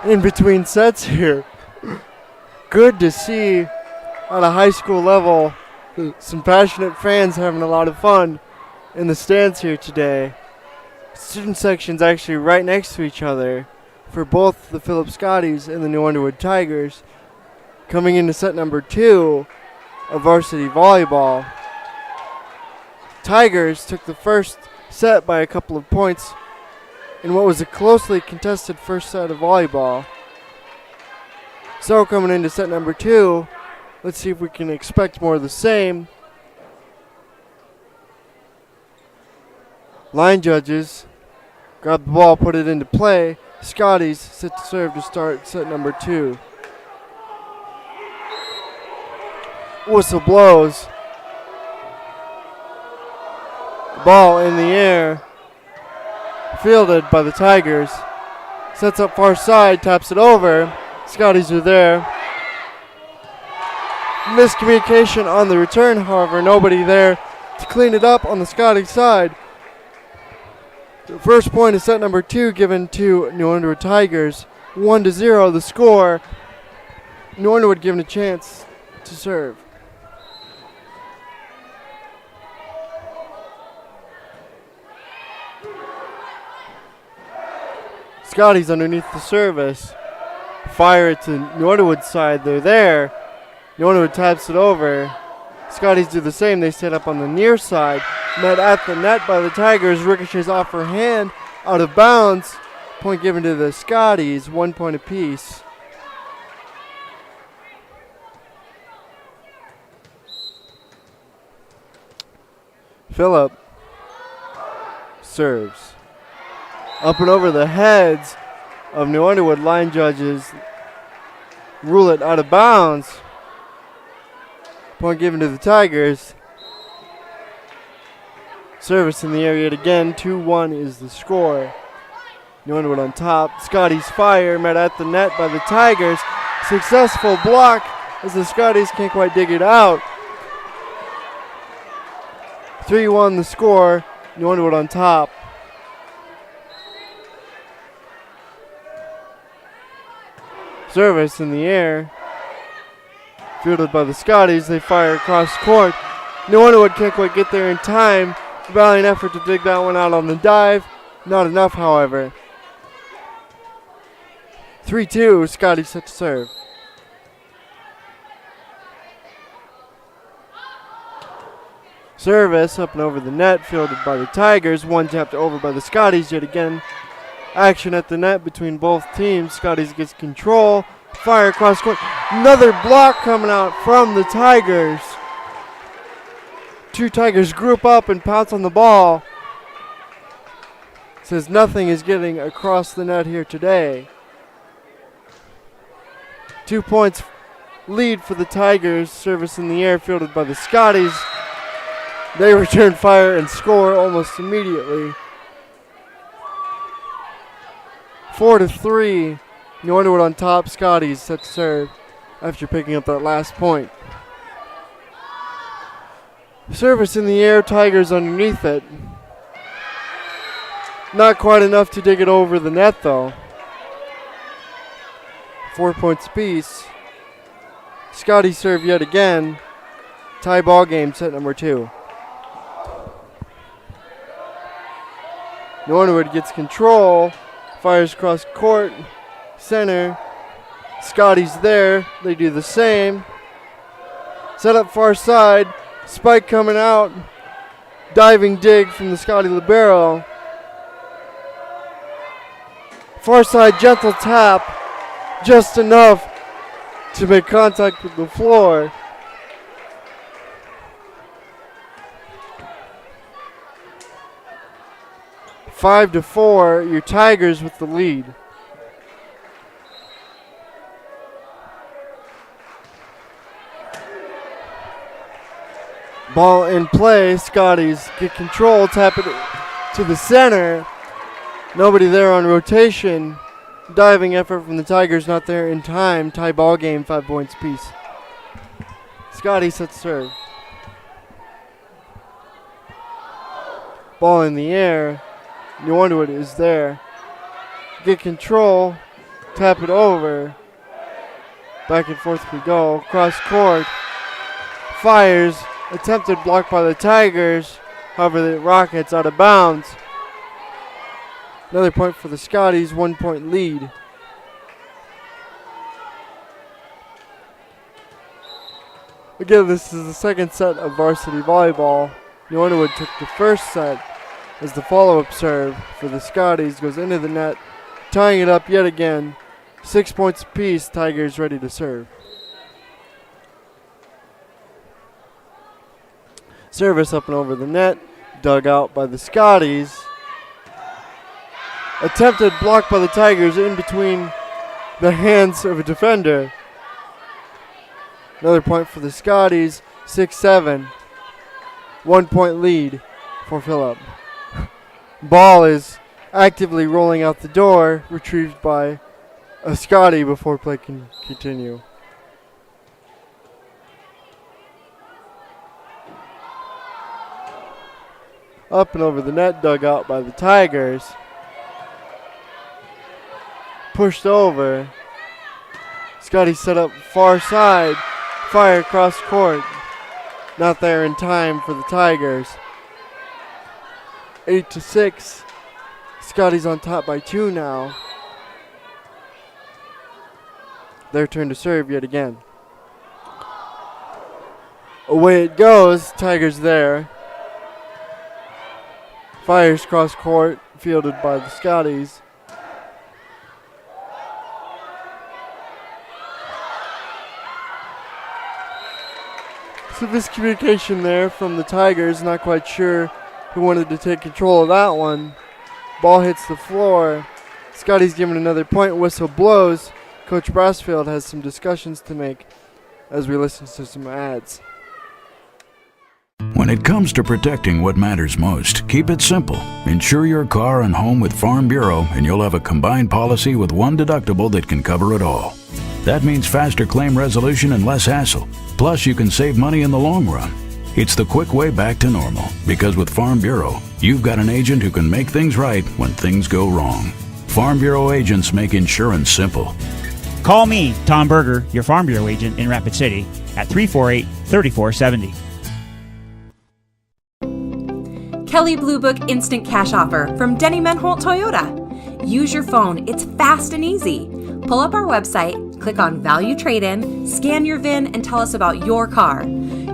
in between sets here. Good to see on a high school level some passionate fans having a lot of fun in the stands here today. Student sections actually right next to each other for both the Phillip Scotties and the New Underwood Tigers. Coming into set number 2 of varsity volleyball. Tigers took the first set by a couple of points in what was a closely contested first set of volleyball. So coming into set number 2, let's see if we can expect more of the same. Line judges grab the ball, put it into play. Scotties set to serve to start set number 2. Whistle blows. Ball in the air. Fielded by the Tigers. Sets up far side, taps it over. Scotties are there. Miscommunication on the return, however, nobody there to clean it up on the Scotties side. The first point is set number 2 given to New Underwood Tigers. 1-0 the score. New Underwood given a chance to serve. Scotties underneath the service. Fire it to New Underwood's side. They're there. New Underwood taps it over. Scotties do the same. They set up on the near side. Met at the net by the Tigers. Ricochets off her hand. Out of bounds. Point given to the Scotties. 1 point apiece. Phillip serves. Up and over the heads of New Underwood line judges. Rule it out of bounds. Point given to the Tigers. Service in the air yet again. 2-1 is the score. New Underwood on top. Scotties fire met at the net by the Tigers. Successful block as the Scotties can't quite dig it out. 3-1 the score. New Underwood on top. Service in the air. Fielded by the Scotties. They fire across court. New Underwood can't quite get there in time. Valiant effort to dig that one out on the dive. Not enough, however. 3-2. Scotties set to serve. Service up and over the net. Fielded by the Tigers. One tapped over by the Scotties yet again. Action at the net between both teams. Scotties gets control. Fire across court. Another block coming out from the Tigers. Two Tigers group up and pounce on the ball. Says nothing is getting across the net here today. 2 points lead for the Tigers. Service in the air fielded by the Scotties. They return fire and score almost immediately. 4-3. New Underwood on top. Scotties set to serve after picking up that last point. Service in the air. Tigers underneath it. Not quite enough to dig it over the net though. 4 points apiece. Scotties serve yet again. Tie ball game set number 2. New Underwood gets control. Fires across court. Center. Scotties there. They do the same. Set up far side. Spike coming out. Diving dig from the Scotty libero. Far side gentle tap. Just enough to make contact with the floor. 5-4, your Tigers with the lead. Ball in play. Scotties get control. Tap it to the center. Nobody there on rotation. Diving effort from the Tigers not there in time. Tie ball game, 5 points apiece. Scotties set to serve. Ball in the air. New Underwood is there. Get control. Tap it over. Back and forth we go. Cross court. Fires. Attempted block by the Tigers. However, the Rockets out of bounds. Another point for the Scotties. 1 point lead. Again, this is the second set of varsity volleyball. New Underwood took the first set as the follow-up serve for the Scotties goes into the net, tying it up yet again. 6 points apiece, Tigers ready to serve. Service up and over the net, dug out by the Scotties. Attempted block by the Tigers in between the hands of a defender. Another point for the Scotties, 6-7. 1 point lead for Phillip. Ball is actively rolling out the door, retrieved by a Scotty before play can continue. Up and over the net, dug out by the Tigers. Pushed over. Scotty set up far side. Fire across court. Not there in time for the Tigers. 8-6. Scotty's on top by 2 now. Their turn to serve yet again. Away it goes. Tigers there. Fires cross court, fielded by the Scotties. Some miscommunication there from the Tigers. Not quite sure who wanted to take control of that one. Ball hits the floor. Scotty's given another point. Whistle blows. Coach Brassfield has some discussions to make as we listen to some ads. When it comes to protecting what matters most, keep it simple. Insure your car and home with Farm Bureau and you'll have a combined policy with one deductible that can cover it all. That means faster claim resolution and less hassle. Plus, you can save money in the long run. It's the quick way back to normal, because with Farm Bureau, you've got an agent who can make things right when things go wrong. Farm Bureau agents make insurance simple. Call me, Tom Berger, your Farm Bureau agent in Rapid City, at 348-3470. Kelly Blue Book Instant Cash Offer from Denny Menholt Toyota. Use your phone. It's fast and easy. Pull up our website, click on Value Trade-In, scan your VIN, and tell us about your car.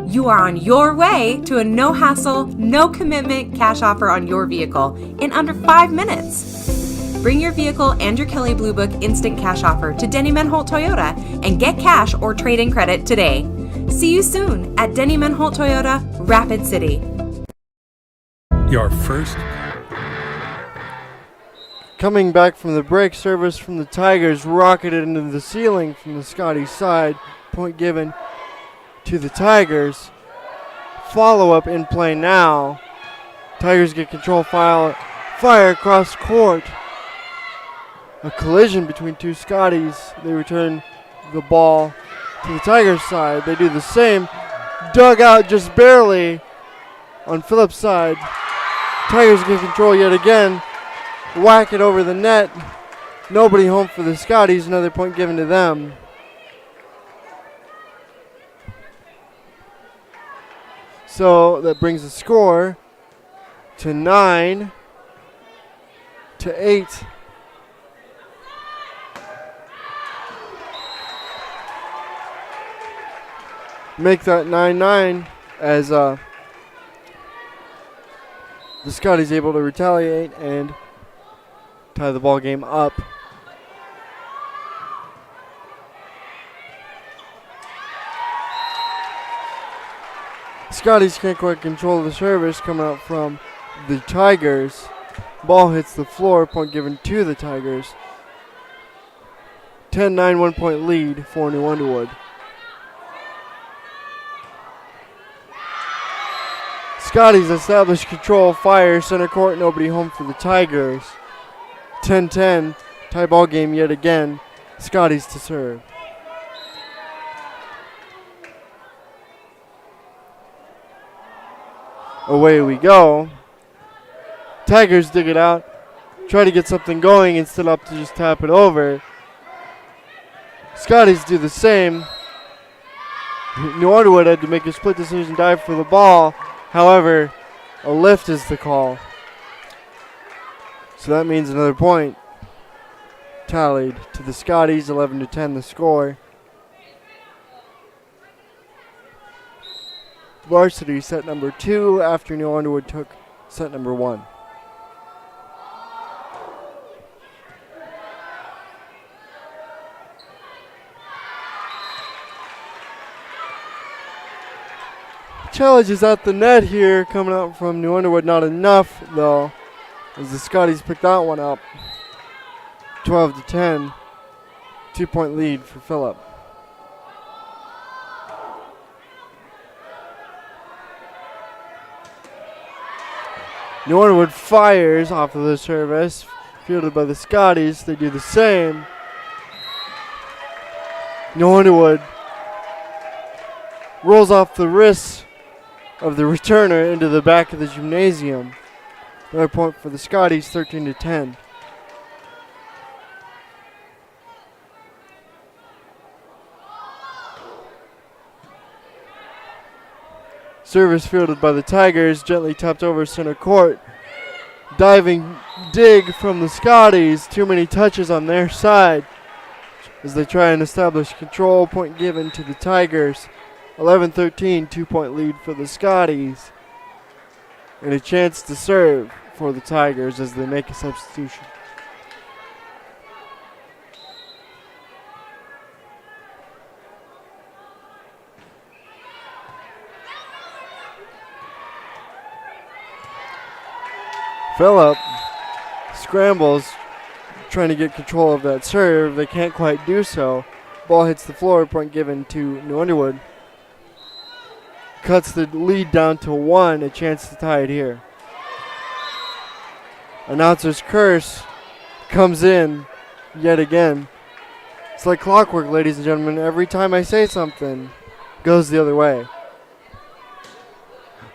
You are on your way to a no-hassle, no-commitment cash offer on your vehicle in under 5 minutes. Bring your vehicle and your Kelly Blue Book Instant Cash Offer to Denny Menholt Toyota and get cash or trade-in credit today. See you soon at Denny Menholt Toyota, Rapid City. Your first. Coming back from the break, service from the Tigers rocketed into the ceiling from the Scotties side. Point given to the Tigers. Follow-up in play now. Tigers get control, fire across court. A collision between two Scotties. They return the ball to the Tigers side. They do the same. Dug out just barely on Phillip's side. Tigers get control yet again. Whack it over the net. Nobody home for the Scotties. Another point given to them. So that brings the score to 9-8. Make that 9-9 as the Scotties able to retaliate and tie the ball game up. Scotties can't quite control the service coming out from the Tigers. Ball hits the floor, point given to the Tigers. 10-9, 1 point lead for New Underwood. Scotties established control, fire, center court, nobody home for the Tigers. 10-10, tie ball game yet again. Scotties to serve. Away we go. Tigers dig it out. Try to get something going instead of to just tap it over. Scotties do the same. New Underwood had to make a split decision dive for the ball. However, a lift is the call. So that means another point tallied to the Scotties, 11-10 the score. Varsity set number 2 after New Underwood took set number 1. challenge is at the net here, coming out from New Underwood. Not enough, though, as the Scotties pick that one up. 12-10. 2-point lead for Phillip. New Underwood fires off of the service, fielded by the Scotties. They do the same. New Underwood rolls off the wrists of the returner into the back of the gymnasium. Another point for the Scotties, 13-10. Service fielded by the Tigers, gently tapped over center court. Diving dig from the Scotties. Too many touches on their side as they try and establish control. Point given to the Tigers. 11-13, 2-point lead for the Scotties. And a chance to serve for the Tigers as they make a substitution. Phillip scrambles, trying to get control of that serve. They can't quite do so. Ball hits the floor, point given to New Underwood. Cuts the lead down to 1, a chance to tie it here. Announcer's curse comes in yet again. It's like clockwork, ladies and gentlemen. Every time I say something, goes the other way.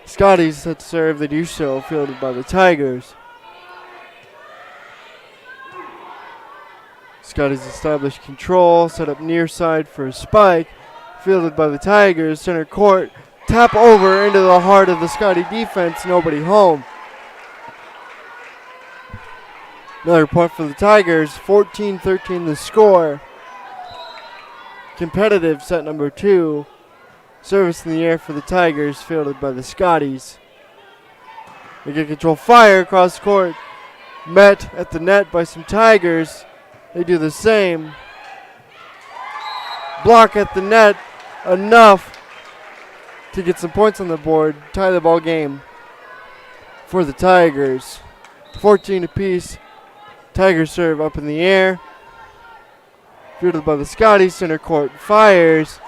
Scotties set to serve. They do so, fielded by the Tigers. Scotties establish control, set up near side for a spike, fielded by the Tigers. Center court, tap over into the heart of the Scotty defense. Nobody home. Another point for the Tigers. 14-13 the score. Competitive set number 2. Service in the air for the Tigers, fielded by the Scotties. They get control, fire across court. Met at the net by some Tigers. They do the same. Block at the net, enough to get some points on the board. Tie the ball game for the Tigers. 14 apiece. Tigers serve up in the air. Fielded by the Scotties, center court fires.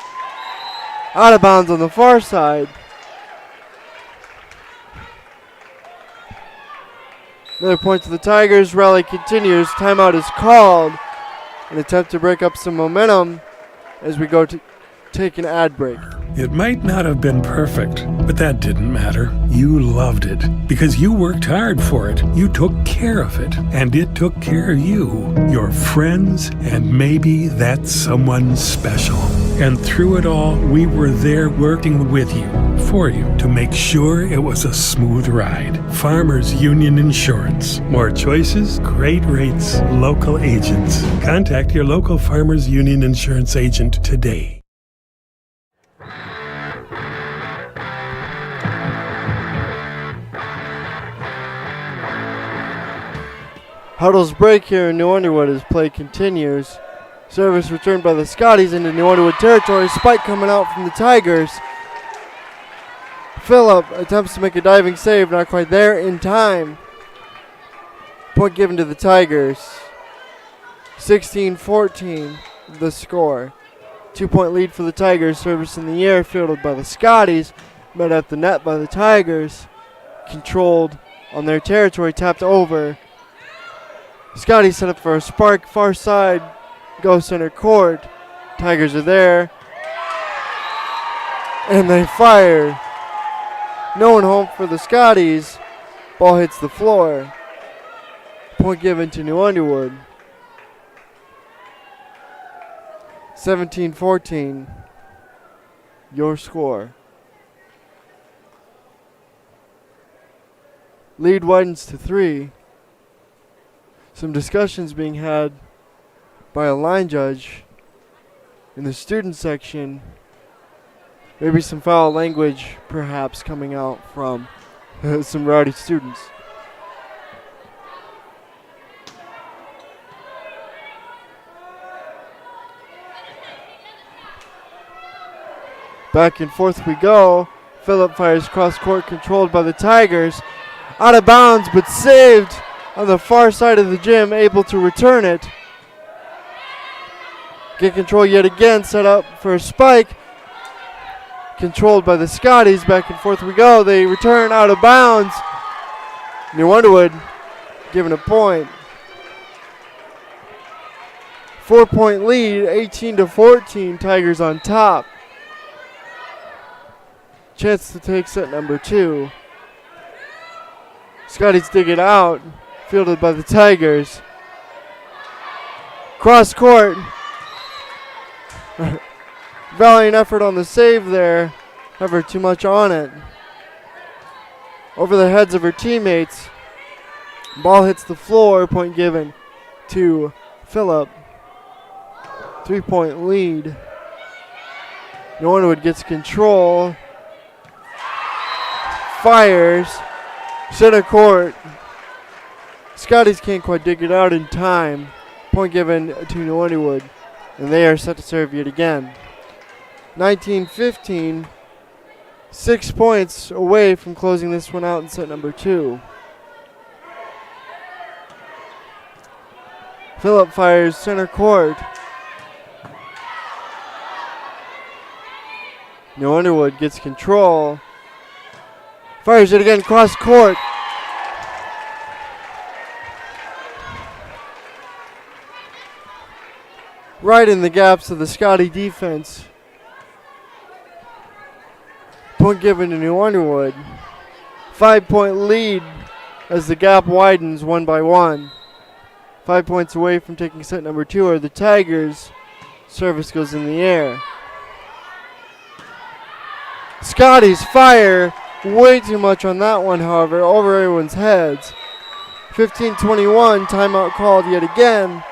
Out of bounds on the far side. Another point to the Tigers. Rally continues. Timeout is called. An attempt to break up some momentum as we go to take an ad break. It might not have been perfect, but that didn't matter. You loved it because you worked hard for it. You took care of it, and it took care of you, your friends, and maybe that someone special. And through it all, we were there working with you, for you, to make sure it was a smooth ride. Farmers Union Insurance. More choices, great rates, local agents. Contact your local Farmers Union Insurance agent today. Huddles break here in New Underwood as play continues. Service returned by the Scotties into New Underwood territory. Spike coming out from the Tigers. Phillip attempts to make a diving save, not quite there in time. Point given to the Tigers. 16-14 the score. 2-point lead for the Tigers. Service in the air, fielded by the Scotties. Met at the net by the Tigers. Controlled on their territory, tapped over. Scotty set up for a spark, far side, go center court. Tigers are there. And they fire. No one home for the Scotties. Ball hits the floor. Point given to New Underwood. 17-14. Your score. Lead widens to 3. Some discussions being had by a line judge in the student section. Maybe some foul language perhaps coming out from some rowdy students. Back and forth we go. Phillip fires cross court, controlled by the Tigers. Out of bounds, but saved on the far side of the gym, able to return it. Get control yet again, set up for a spike. Controlled by the Scotties, back and forth we go. They return out of bounds. New Underwood given a point. 4-point lead, 18-14, Tigers on top. Chance to take set number 2. Scotties dig it out, fielded by the Tigers. Cross court. Valiant effort on the save there, however too much on it. Over the heads of her teammates. Ball hits the floor, point given to Phillip. 3-point lead. New Underwood gets control. Fires. Center court. Scotties can't quite dig it out in time. Point given to New Underwood. And they are set to serve yet again. 19-15. 6 points away from closing this one out in set number 2. Phillip fires center court. New Underwood gets control. Fires it again, cross court. Right in the gaps of the Scotty defense. Point given to New Underwood. 5-point lead as the gap widens 1 by 1. 5 points away from taking set number 2 are the Tigers. Service goes in the air. Scotties fire way too much on that one, however, over everyone's heads. 15-21, timeout called yet again.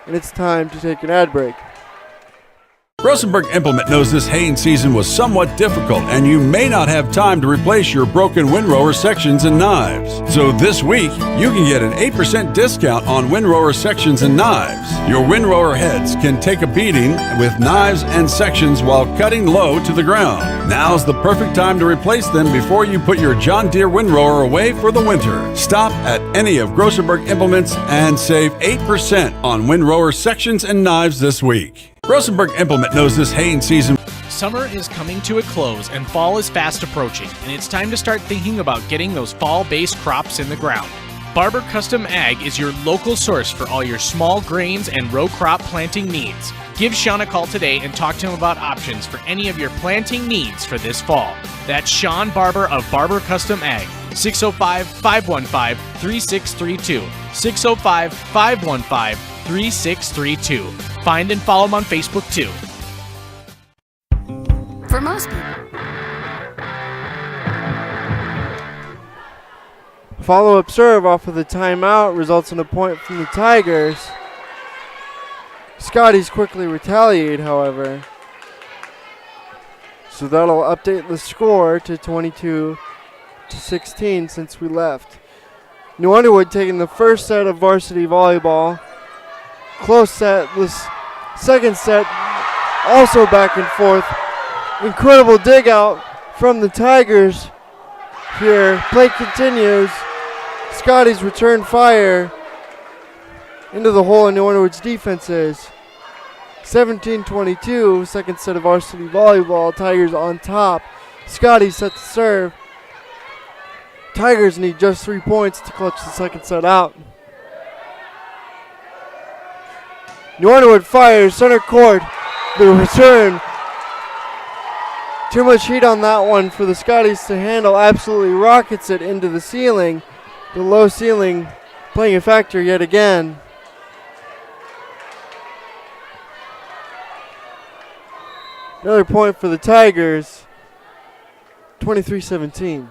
And it's time to take an ad break. Rosenberg Implement knows this haying season was somewhat difficult and you may not have time to replace your broken windrower sections and knives. So this week, you can get an 8% discount on windrower sections and knives. Your windrower heads can take a beating with knives and sections while cutting low to the ground. Now's the perfect time to replace them before you put your John Deere windrower away for the winter. Stop at any of Rosenberg Implements and save 8% on windrower sections and knives this week. Rosenberg Implement knows this haying season. Summer is coming to a close and fall is fast approaching, and it's time to start thinking about getting those fall-based crops in the ground. Barber Custom Ag is your local source for all your small grains and row crop planting needs. Give Sean a call today and talk to him about options for any of your planting needs for this fall. That's Sean Barber of Barber Custom Ag, 605-515-3632, 605-515-3632. Find and follow him on Facebook too. For most people. Follow-up serve off of the timeout results in a point from the Tigers. Scotties quickly retaliate, however. So that'll update the score to 22-16 since we left. New Underwood taking the first set of varsity volleyball. Close set. This second set also back and forth. Incredible dig out from the Tigers here. Play continues. Scotties return fire into the hole in New Underwood's defenses. 17-22, second set of varsity volleyball. Tigers on top. Scotties set to serve. Tigers need just 3 points to clutch the second set out. New Underwood fires center court. The return. Too much heat on that one for the Scotties to handle. Absolutely rockets it into the ceiling. The low ceiling playing a factor yet again. Another point for the Tigers. 23-17.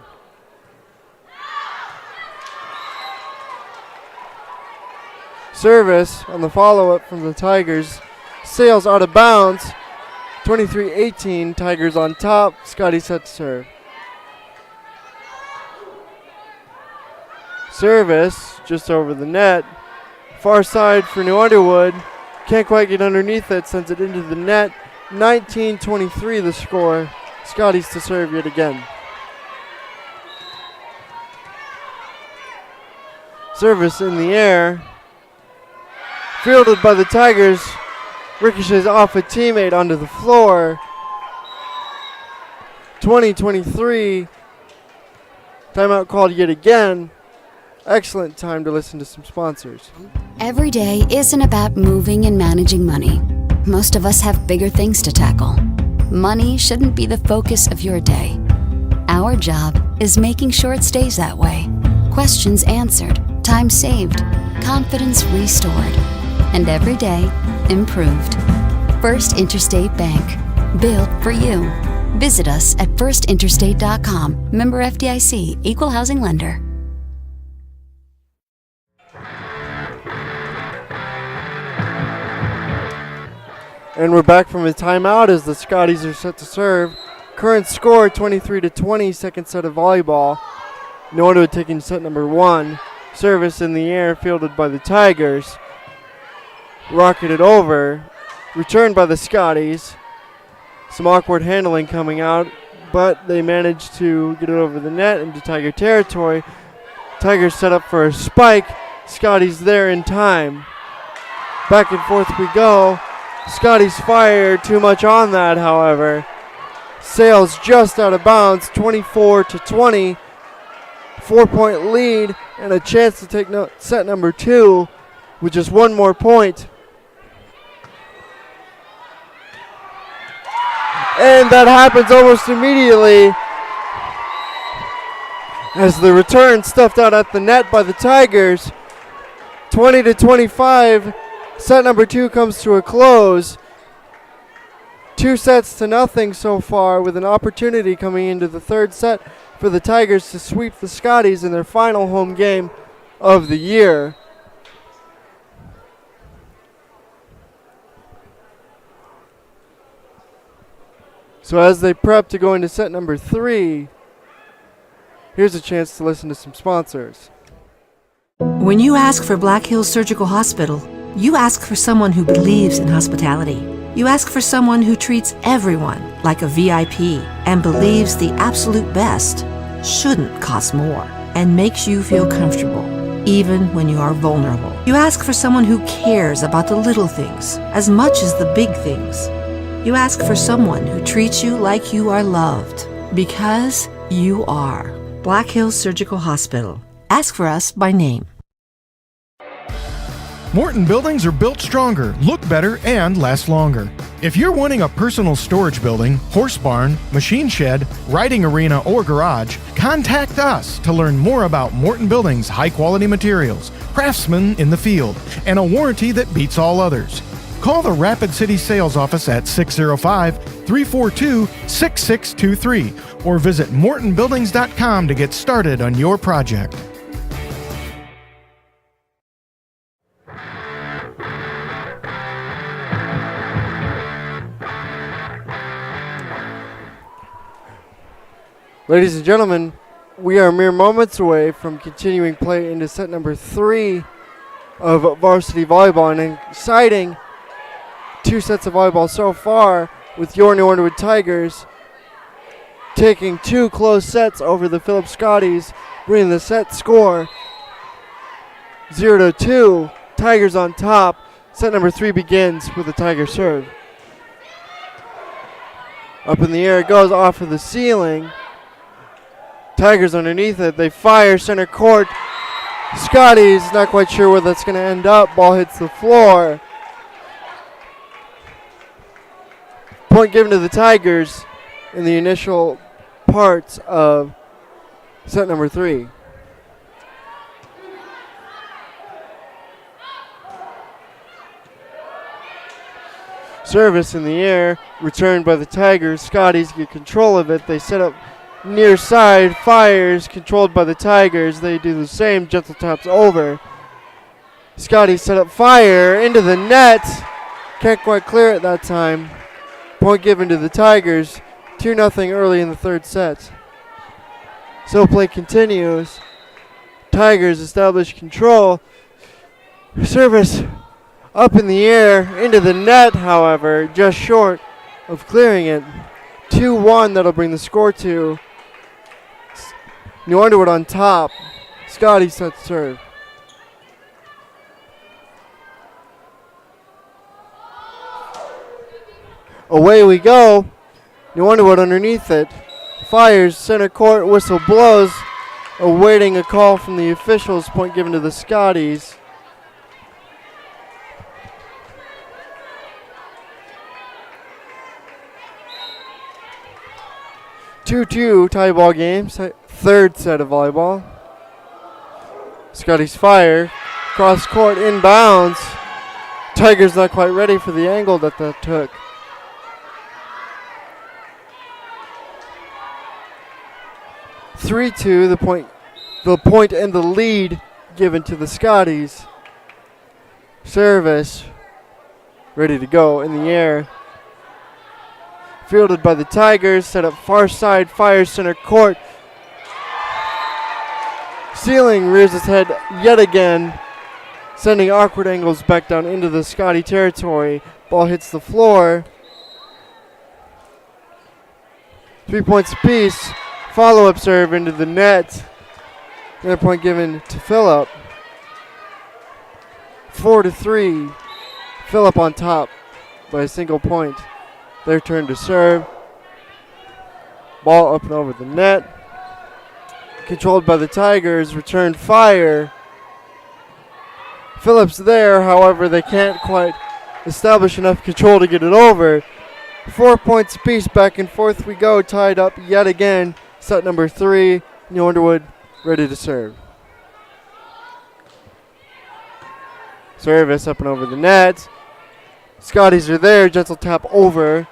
Service on the follow-up from the Tigers. Sails out of bounds. 23-18. Tigers on top. Scotty set to serve. Service just over the net. Far side for New Underwood. Can't quite get underneath it. Sends it into the net. 19-23 the score. Scotties to serve yet again. Service in the air. Fielded by the Tigers. Ricochets off a teammate onto the floor. 20-23. Timeout called yet again. Excellent time to listen to some sponsors. Every day isn't about moving and managing money. Most of us have bigger things to tackle. Money shouldn't be the focus of your day. Our job is making sure it stays that way. Questions answered, time saved, confidence restored, and every day improved. First Interstate Bank. Built for you. Visit us at firstinterstate.com. Member FDIC, Equal Housing Lender. And we're back from a timeout as the Scotties are set to serve. Current score 23-20, second set of volleyball. Underwood taking set number 1. Service in the air, fielded by the Tigers. Rocketed over, returned by the Scotties. Some awkward handling coming out, but they managed to get it over the net into Tiger territory. Tigers set up for a spike. Scotties there in time. Back and forth we go. Scotties fire too much on that, however. Sails just out of bounds, 24-20. 4-point lead and a chance to take set number 2 with just one more point. And that happens almost immediately as the return stuffed out at the net by the Tigers. 20-25. Set number 2 comes to a close. 2-0 so far, with an opportunity coming into the third set for the Tigers to sweep the Scotties in their final home game of the year. So as they prep to go into set number 3, here's a chance to listen to some sponsors. When you ask for Black Hills Surgical Hospital, you ask for someone who believes in hospitality. You ask for someone who treats everyone like a VIP and believes the absolute best shouldn't cost more and makes you feel comfortable, even when you are vulnerable. You ask for someone who cares about the little things as much as the big things. You ask for someone who treats you like you are loved, because you are. Black Hills Surgical Hospital. Ask for us by name. Morton buildings are built stronger, look better, and last longer. If you're wanting a personal storage building, horse barn, machine shed, riding arena, or garage, contact us to learn more about Morton Buildings' high-quality materials, craftsmen in the field, and a warranty that beats all others. Call the Rapid City Sales Office at 605-342-6623 or visit mortonbuildings.com to get started on your project. Ladies and gentlemen, we are mere moments away from continuing play into set number 3 of varsity volleyball, and an exciting 2 sets of volleyball so far, with your New Underwood Tigers taking 2 close sets over the Phillip Scotties, bringing the set score 0-2. Tigers on top. Set number 3 begins with a Tiger serve. Up in the air it goes, off of the ceiling. Tigers underneath it. They fire center court. Scotties not quite sure where that's going to end up. Ball hits the floor. Point given to the Tigers in the initial parts of set number 3. Service in the air, returned by the Tigers. Scotties get control of it. They set up near side, fires, controlled by the Tigers. They do the same, gentle taps over. Scotties set up fire into the net. Can't quite clear it that time. Point given to the Tigers. 2-0 early in the third set. So play continues. Tigers establish control. Service up in the air into the net, however, just short of clearing it. 2-1, that'll bring the score to New Underwood on top. Scotty set to serve. Away we go. New Underwood underneath it. Fires, center court, whistle blows. Awaiting a call from the officials, point given to the Scotties. Two tie ball game, third set of volleyball. Scotties fire, cross court, inbounds. Tigers not quite ready for the angle that took. (3-2), the point and the lead given to the Scotties. Service ready to go in the air. Fielded by the Tigers, set up far side, fires center court. Ceiling rears its head yet again, sending awkward angles back down into the Scotty territory. Ball hits the floor. 3 points apiece. Follow-up serve into the net. Another point given to Phillip. 4-3. Phillip on top by a single point. Their turn to serve. Ball up and over the net. Controlled by the Tigers. Return fire. Phillip's there, however, they can't quite establish enough control to get it over. 4 points apiece, back and forth we go, tied up yet again. Set number 3, New Underwood ready to serve. Service up and over the net. Scotties are there, gentle tap over.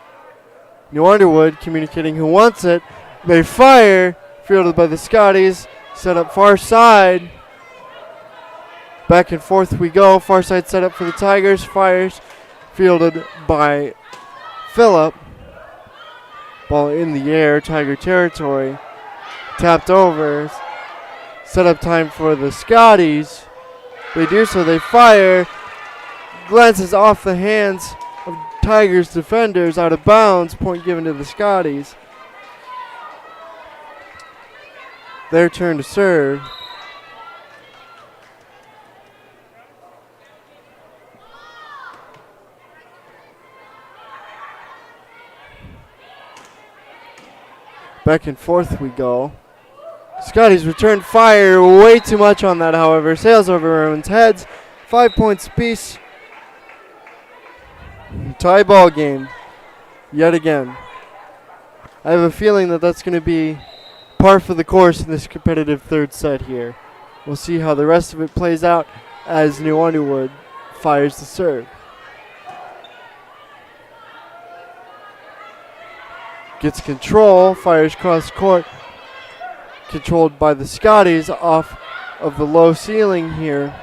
New Underwood communicating who wants it. They fire, fielded by the Scotties, set up far side. Back and forth we go, far side set up for the Tigers, fires, fielded by Phillip. Ball in the air, Tiger territory. Tapped over. Set up time for the Scotties. They do so, they fire. Glances off the hands of Tigers defenders, out of bounds. Point given to the Scotties. Their turn to serve. Back and forth we go. Scotties return fire. Way too much on that, however. Sails over everyone's heads. 5 points apiece. Tie ball game. Yet again. I have a feeling that that's going to be par for the course in this competitive third set here. We'll see how the rest of it plays out as New Underwood fires the serve. Gets control, fires cross court. Controlled by the Scotties off of the low ceiling here.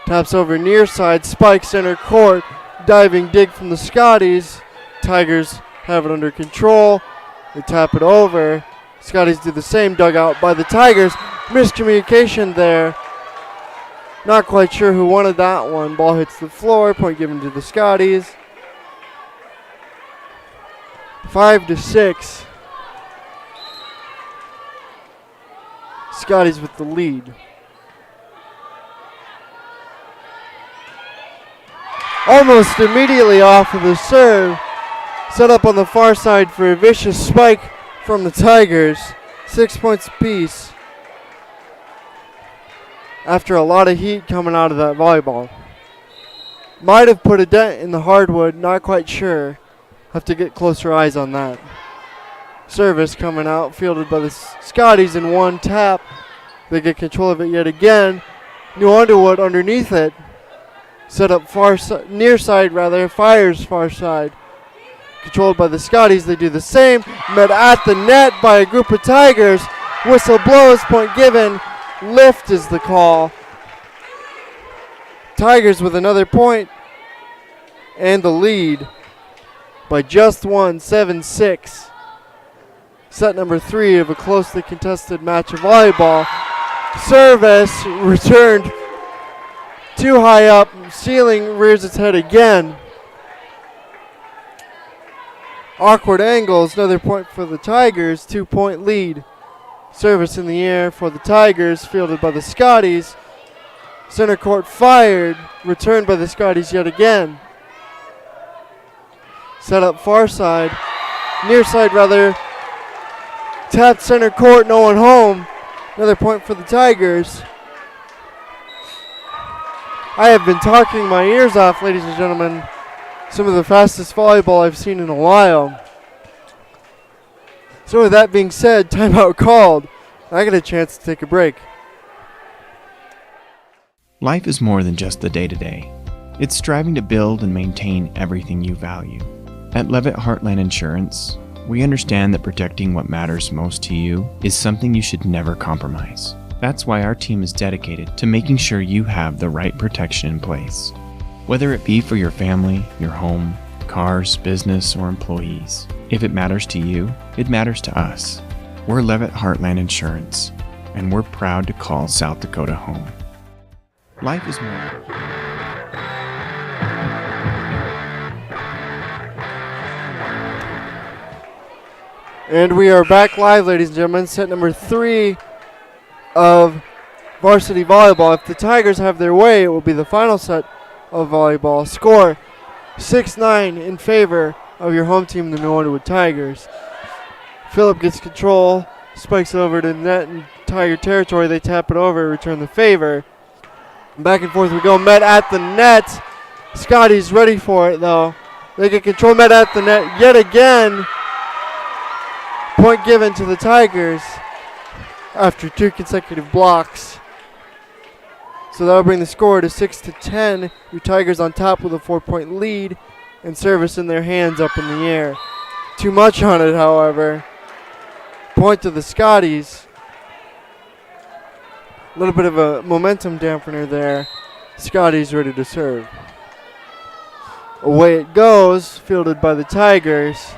Taps over near side, spike center court. Diving dig from the Scotties. Tigers have it under control. They tap it over. Scotties do the same, dug out by the Tigers. Miscommunication there. Not quite sure who wanted that one. Ball hits the floor, point given to the Scotties. 5-6. Scotties with the lead. Almost immediately off of the serve. Set up on the far side for a vicious spike from the Tigers. 6 points apiece. After a lot of heat coming out of that volleyball. Might have put a dent in the hardwood, not quite sure. Have to get closer eyes on that. Service coming out, fielded by the Scotties in one tap. They get control of it yet again. New Underwood underneath it. Set up near side, fires far side. Controlled by the Scotties, they do the same. Met at the net by a group of Tigers. Whistle blows, point given. Lift is the call. Tigers with another point and the lead by just one, 7-6. Set number 3 of a closely contested match of volleyball. Service returned too high up. Ceiling rears its head again. Awkward angles, another point for the Tigers, 2-point lead. Service in the air for the Tigers, fielded by the Scotties. Center court fired, returned by the Scotties yet again. Set up far side, near side rather. Tapped center court, no one home. Another point for the Tigers. I have been talking my ears off, ladies and gentlemen. Some of the fastest volleyball I've seen in a while. So with that being said, timeout called. I get a chance to take a break. Life is more than just the day-to-day. It's striving to build and maintain everything you value. At Levitt Heartland Insurance, we understand that protecting what matters most to you is something you should never compromise. That's why our team is dedicated to making sure you have the right protection in place. Whether it be for your family, your home, cars, business, or employees. If it matters to you, it matters to us. We're Levitt Heartland Insurance, and we're proud to call South Dakota home. Life is more. And we are back live, ladies and gentlemen. Set number 3 of varsity volleyball. If the Tigers have their way, it will be the final set of volleyball. Score 6-9 in favor of your home team, the New Underwood Tigers. Phillip gets control, spikes it over to net in Tiger territory. They tap it over, return the favor. Back and forth we go. Met at the net. Scotty's ready for it, though. They get control. Met at the net yet again. Point given to the Tigers after 2 consecutive blocks. So that'll bring the score to 6-10. Your Tigers on top with a 4-point lead and service in their hands up in the air. Too much on it, however. Point to the Scotties. A little bit of a momentum dampener there. Scotties ready to serve. Away it goes, fielded by the Tigers.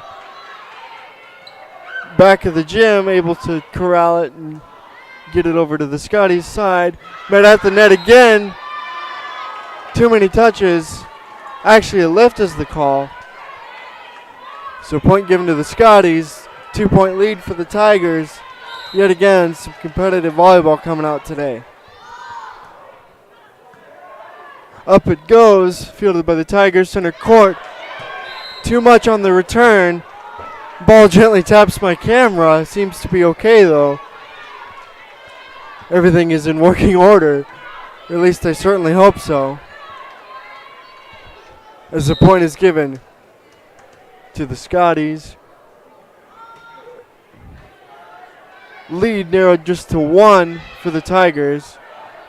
Back of the gym, able to corral it and get it over to the Scotties side. Met at the net again. Too many touches. Actually, a lift is the call. So point given to the Scotties. 2-point lead for the Tigers. Yet again, some competitive volleyball coming out today. Up it goes, fielded by the Tigers, center court. Too much on the return. Ball gently taps my camera. Seems to be okay, though. Everything is in working order. At least I certainly hope so. As the point is given to the Scotties. Lead narrowed just to 1 for the Tigers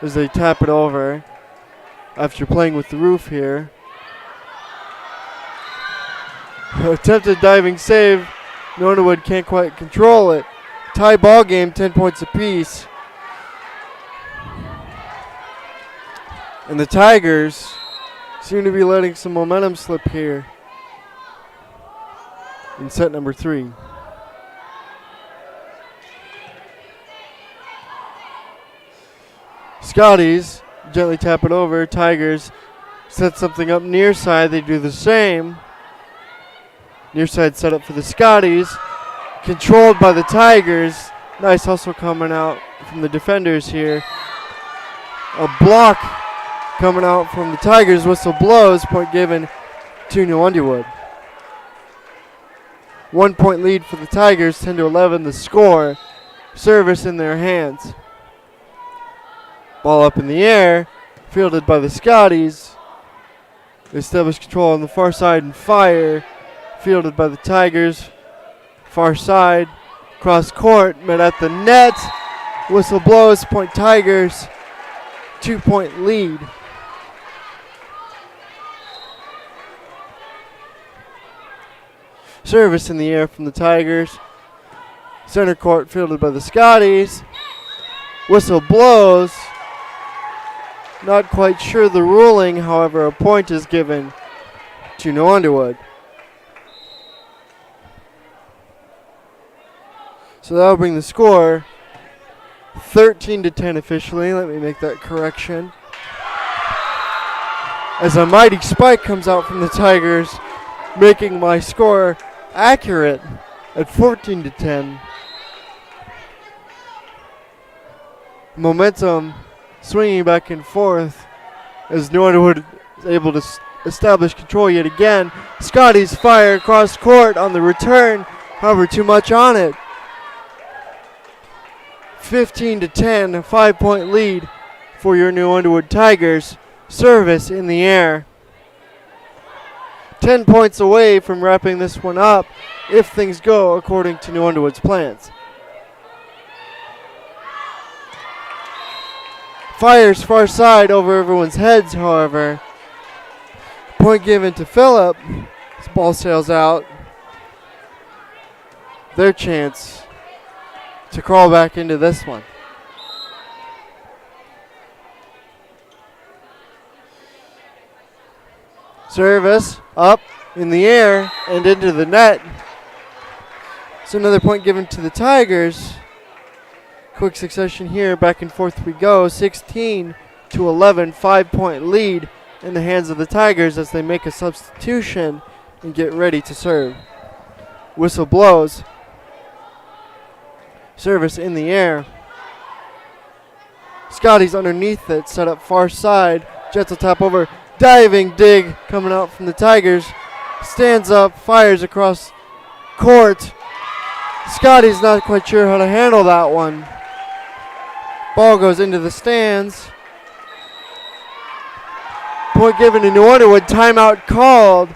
as they tap it over after playing with the roof here. Attempted diving save. Underwood can't quite control it. Tie ball game, 10 points apiece. And the Tigers seem to be letting some momentum slip here in set number 3. Scotties gently tap it over. Tigers set something up near side. They do the same. Near side set up for the Scotties. Controlled by the Tigers. Nice hustle coming out from the defenders here. A block coming out from the Tigers. Whistle blows. Point given to New Underwood. 1-point lead for the Tigers. 10-11 the score. Service in their hands. Ball up in the air. Fielded by the Scotties. They establish control on the far side and fire. Fielded by the Tigers. Far side. Cross court. Met at the net. Whistle blows. Point Tigers. 2-point lead. Service in the air from the Tigers. Center court fielded by the Scotties. Whistle blows. Not quite sure the ruling, however, a point is given to New Underwood. So that'll bring the score 13-10 officially. Let me make that correction. As a mighty spike comes out from the Tigers, making my score accurate at 14-10. Momentum swinging back and forth as New Underwood is able to establish control yet again. Scotties fire across court on the return, however too much on it. 15-10, a 5-point lead for your New Underwood Tigers. Service in the air. 10 points away from wrapping this one up if things go according to New Underwood's plans. Fires far side over everyone's heads, however. Point given to Phillip. This ball sails out. Their chance to crawl back into this one. Service up in the air and into the net. So another point given to the Tigers. Quick succession here, back and forth we go. 16-11, 5-point lead in the hands of the Tigers as they make a substitution and get ready to serve. Whistle blows. Service in the air. Scotties underneath it, set up far side. Jets will tap over. Diving dig coming out from the Tigers. Stands up, fires across court. Scotty's not quite sure how to handle that one. Ball goes into the stands. Point given to New Underwood. Timeout called.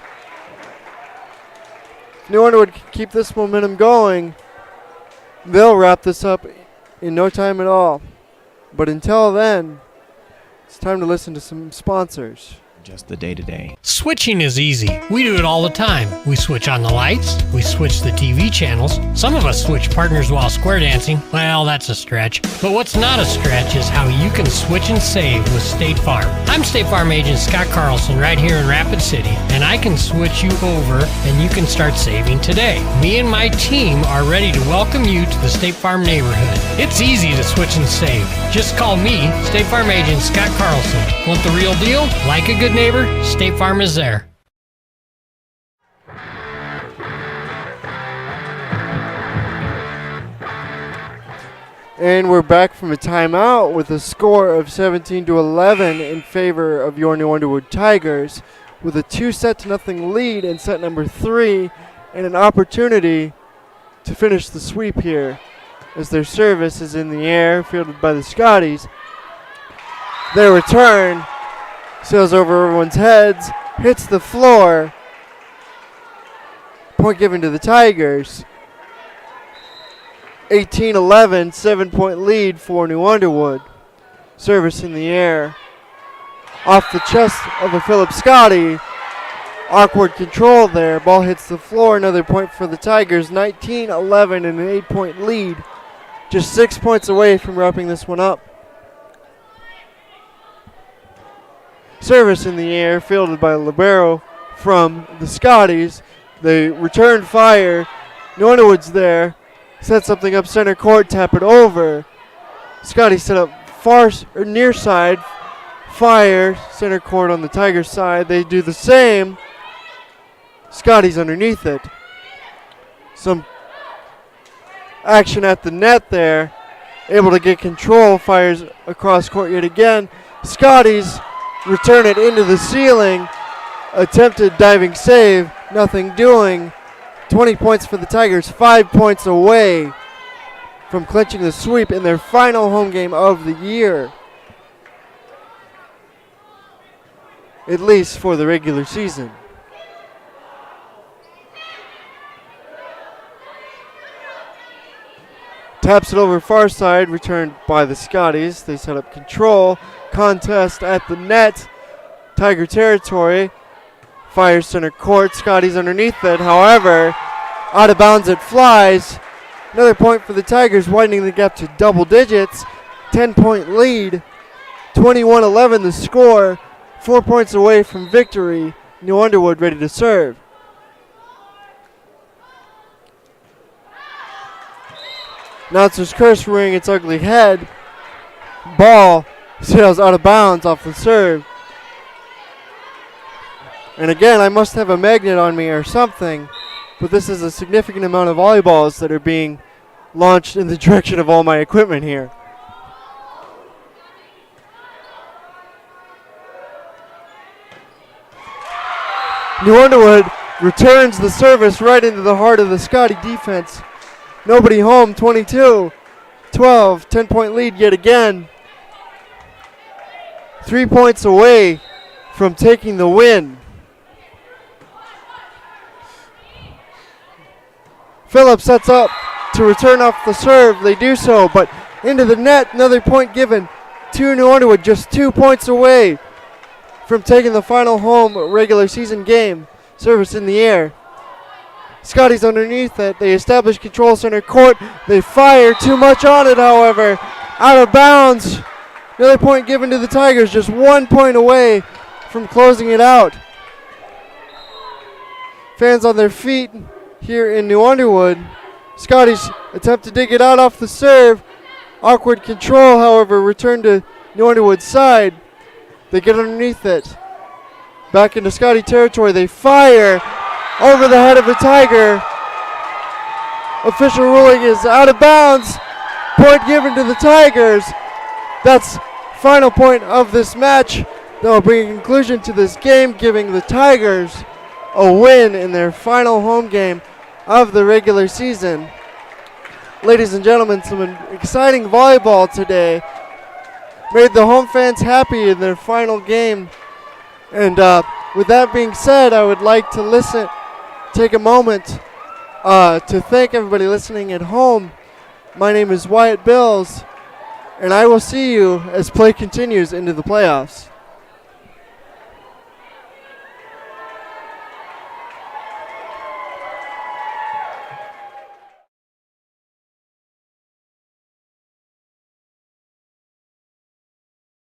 If New Underwood can keep this momentum going, they'll wrap this up in no time at all. But until then, it's time to listen to some sponsors. Just the day-to-day. Switching is easy. We do it all the time. We switch on the lights. We switch the TV channels. Some of us switch partners while square dancing. Well, that's a stretch. But what's not a stretch is how you can switch and save with State Farm. I'm State Farm agent Scott Carlson right here in Rapid City, and I can switch you over and you can start saving today. Me and my team are ready to welcome you to the State Farm neighborhood. It's easy to switch and save. Just call me, State Farm agent Scott Carlson. Want the real deal? Like a good neighbor, State Farm is there. And we're back from a timeout with a score of 17-11 in favor of your New Underwood Tigers, with a 2-0 lead in set number 3 and an opportunity to finish the sweep here as their service is in the air, fielded by the Scotties. Their return sails over everyone's heads, hits the floor. Point given to the Tigers. 18-11, 7-point lead for New Underwood. Service in the air. Off the chest of a Phillip Scotty. Awkward control there. Ball hits the floor. Another point for the Tigers. 19-11 and an 8-point lead. Just 6 points away from wrapping this one up. Service in the air, fielded by Libero from the Scotties. They return fire. New Underwood's there. Set something up center court, tap it over. Scotties set up near side. Fire, center court on the Tigers side. They do the same. Scotties underneath it. Some action at the net there. Able to get control. Fires across court yet again. Scotties return it into the ceiling. Attempted diving save. Nothing doing. 20 points for the Tigers. 5 points away from clinching the sweep in their final home game of the year. At least for the regular season. Taps it over far side, returned by the Scotties. They set up control. Contest at the net. Tiger territory. Fires center court. Scotties underneath it. However, out of bounds it flies. Another point for the Tigers, widening the gap to double digits. 10-point lead. 21-11 the score. 4 points away from victory. New Underwood ready to serve. Announcer's curse rearing its ugly head. Ball sails out of bounds off the serve. And again, I must have a magnet on me or something, but this is a significant amount of volleyballs that are being launched in the direction of all my equipment here. New Underwood returns the service right into the heart of the Scotty defense. Nobody home, 22-12, 10-point lead yet again. 3 points away from taking the win. Phillip sets up to return off the serve. They do so, but into the net, another point given to New Underwood, just 2 points away from taking the final home regular season game. Service in the air. Scotties underneath it. They establish control center court. They fire too much on it, however. Out of bounds. Another point given to the Tigers, just 1 point away from closing it out. Fans on their feet here in New Underwood. Scotties attempt to dig it out off the serve. Awkward control, however, returned to New Underwood's side. They get underneath it. Back into Scotty territory. They fire over the head of the Tiger. Official ruling is out of bounds. Point given to the Tigers. That's final point of this match. That will bring a conclusion to this game, giving the Tigers a win in their final home game of the regular season. Ladies and gentlemen, some exciting volleyball today. Made the home fans happy in their final game. And with that being said, I would like to take a moment to thank everybody listening at home. My name is Wyatt Bills, and I will see you as play continues into the playoffs.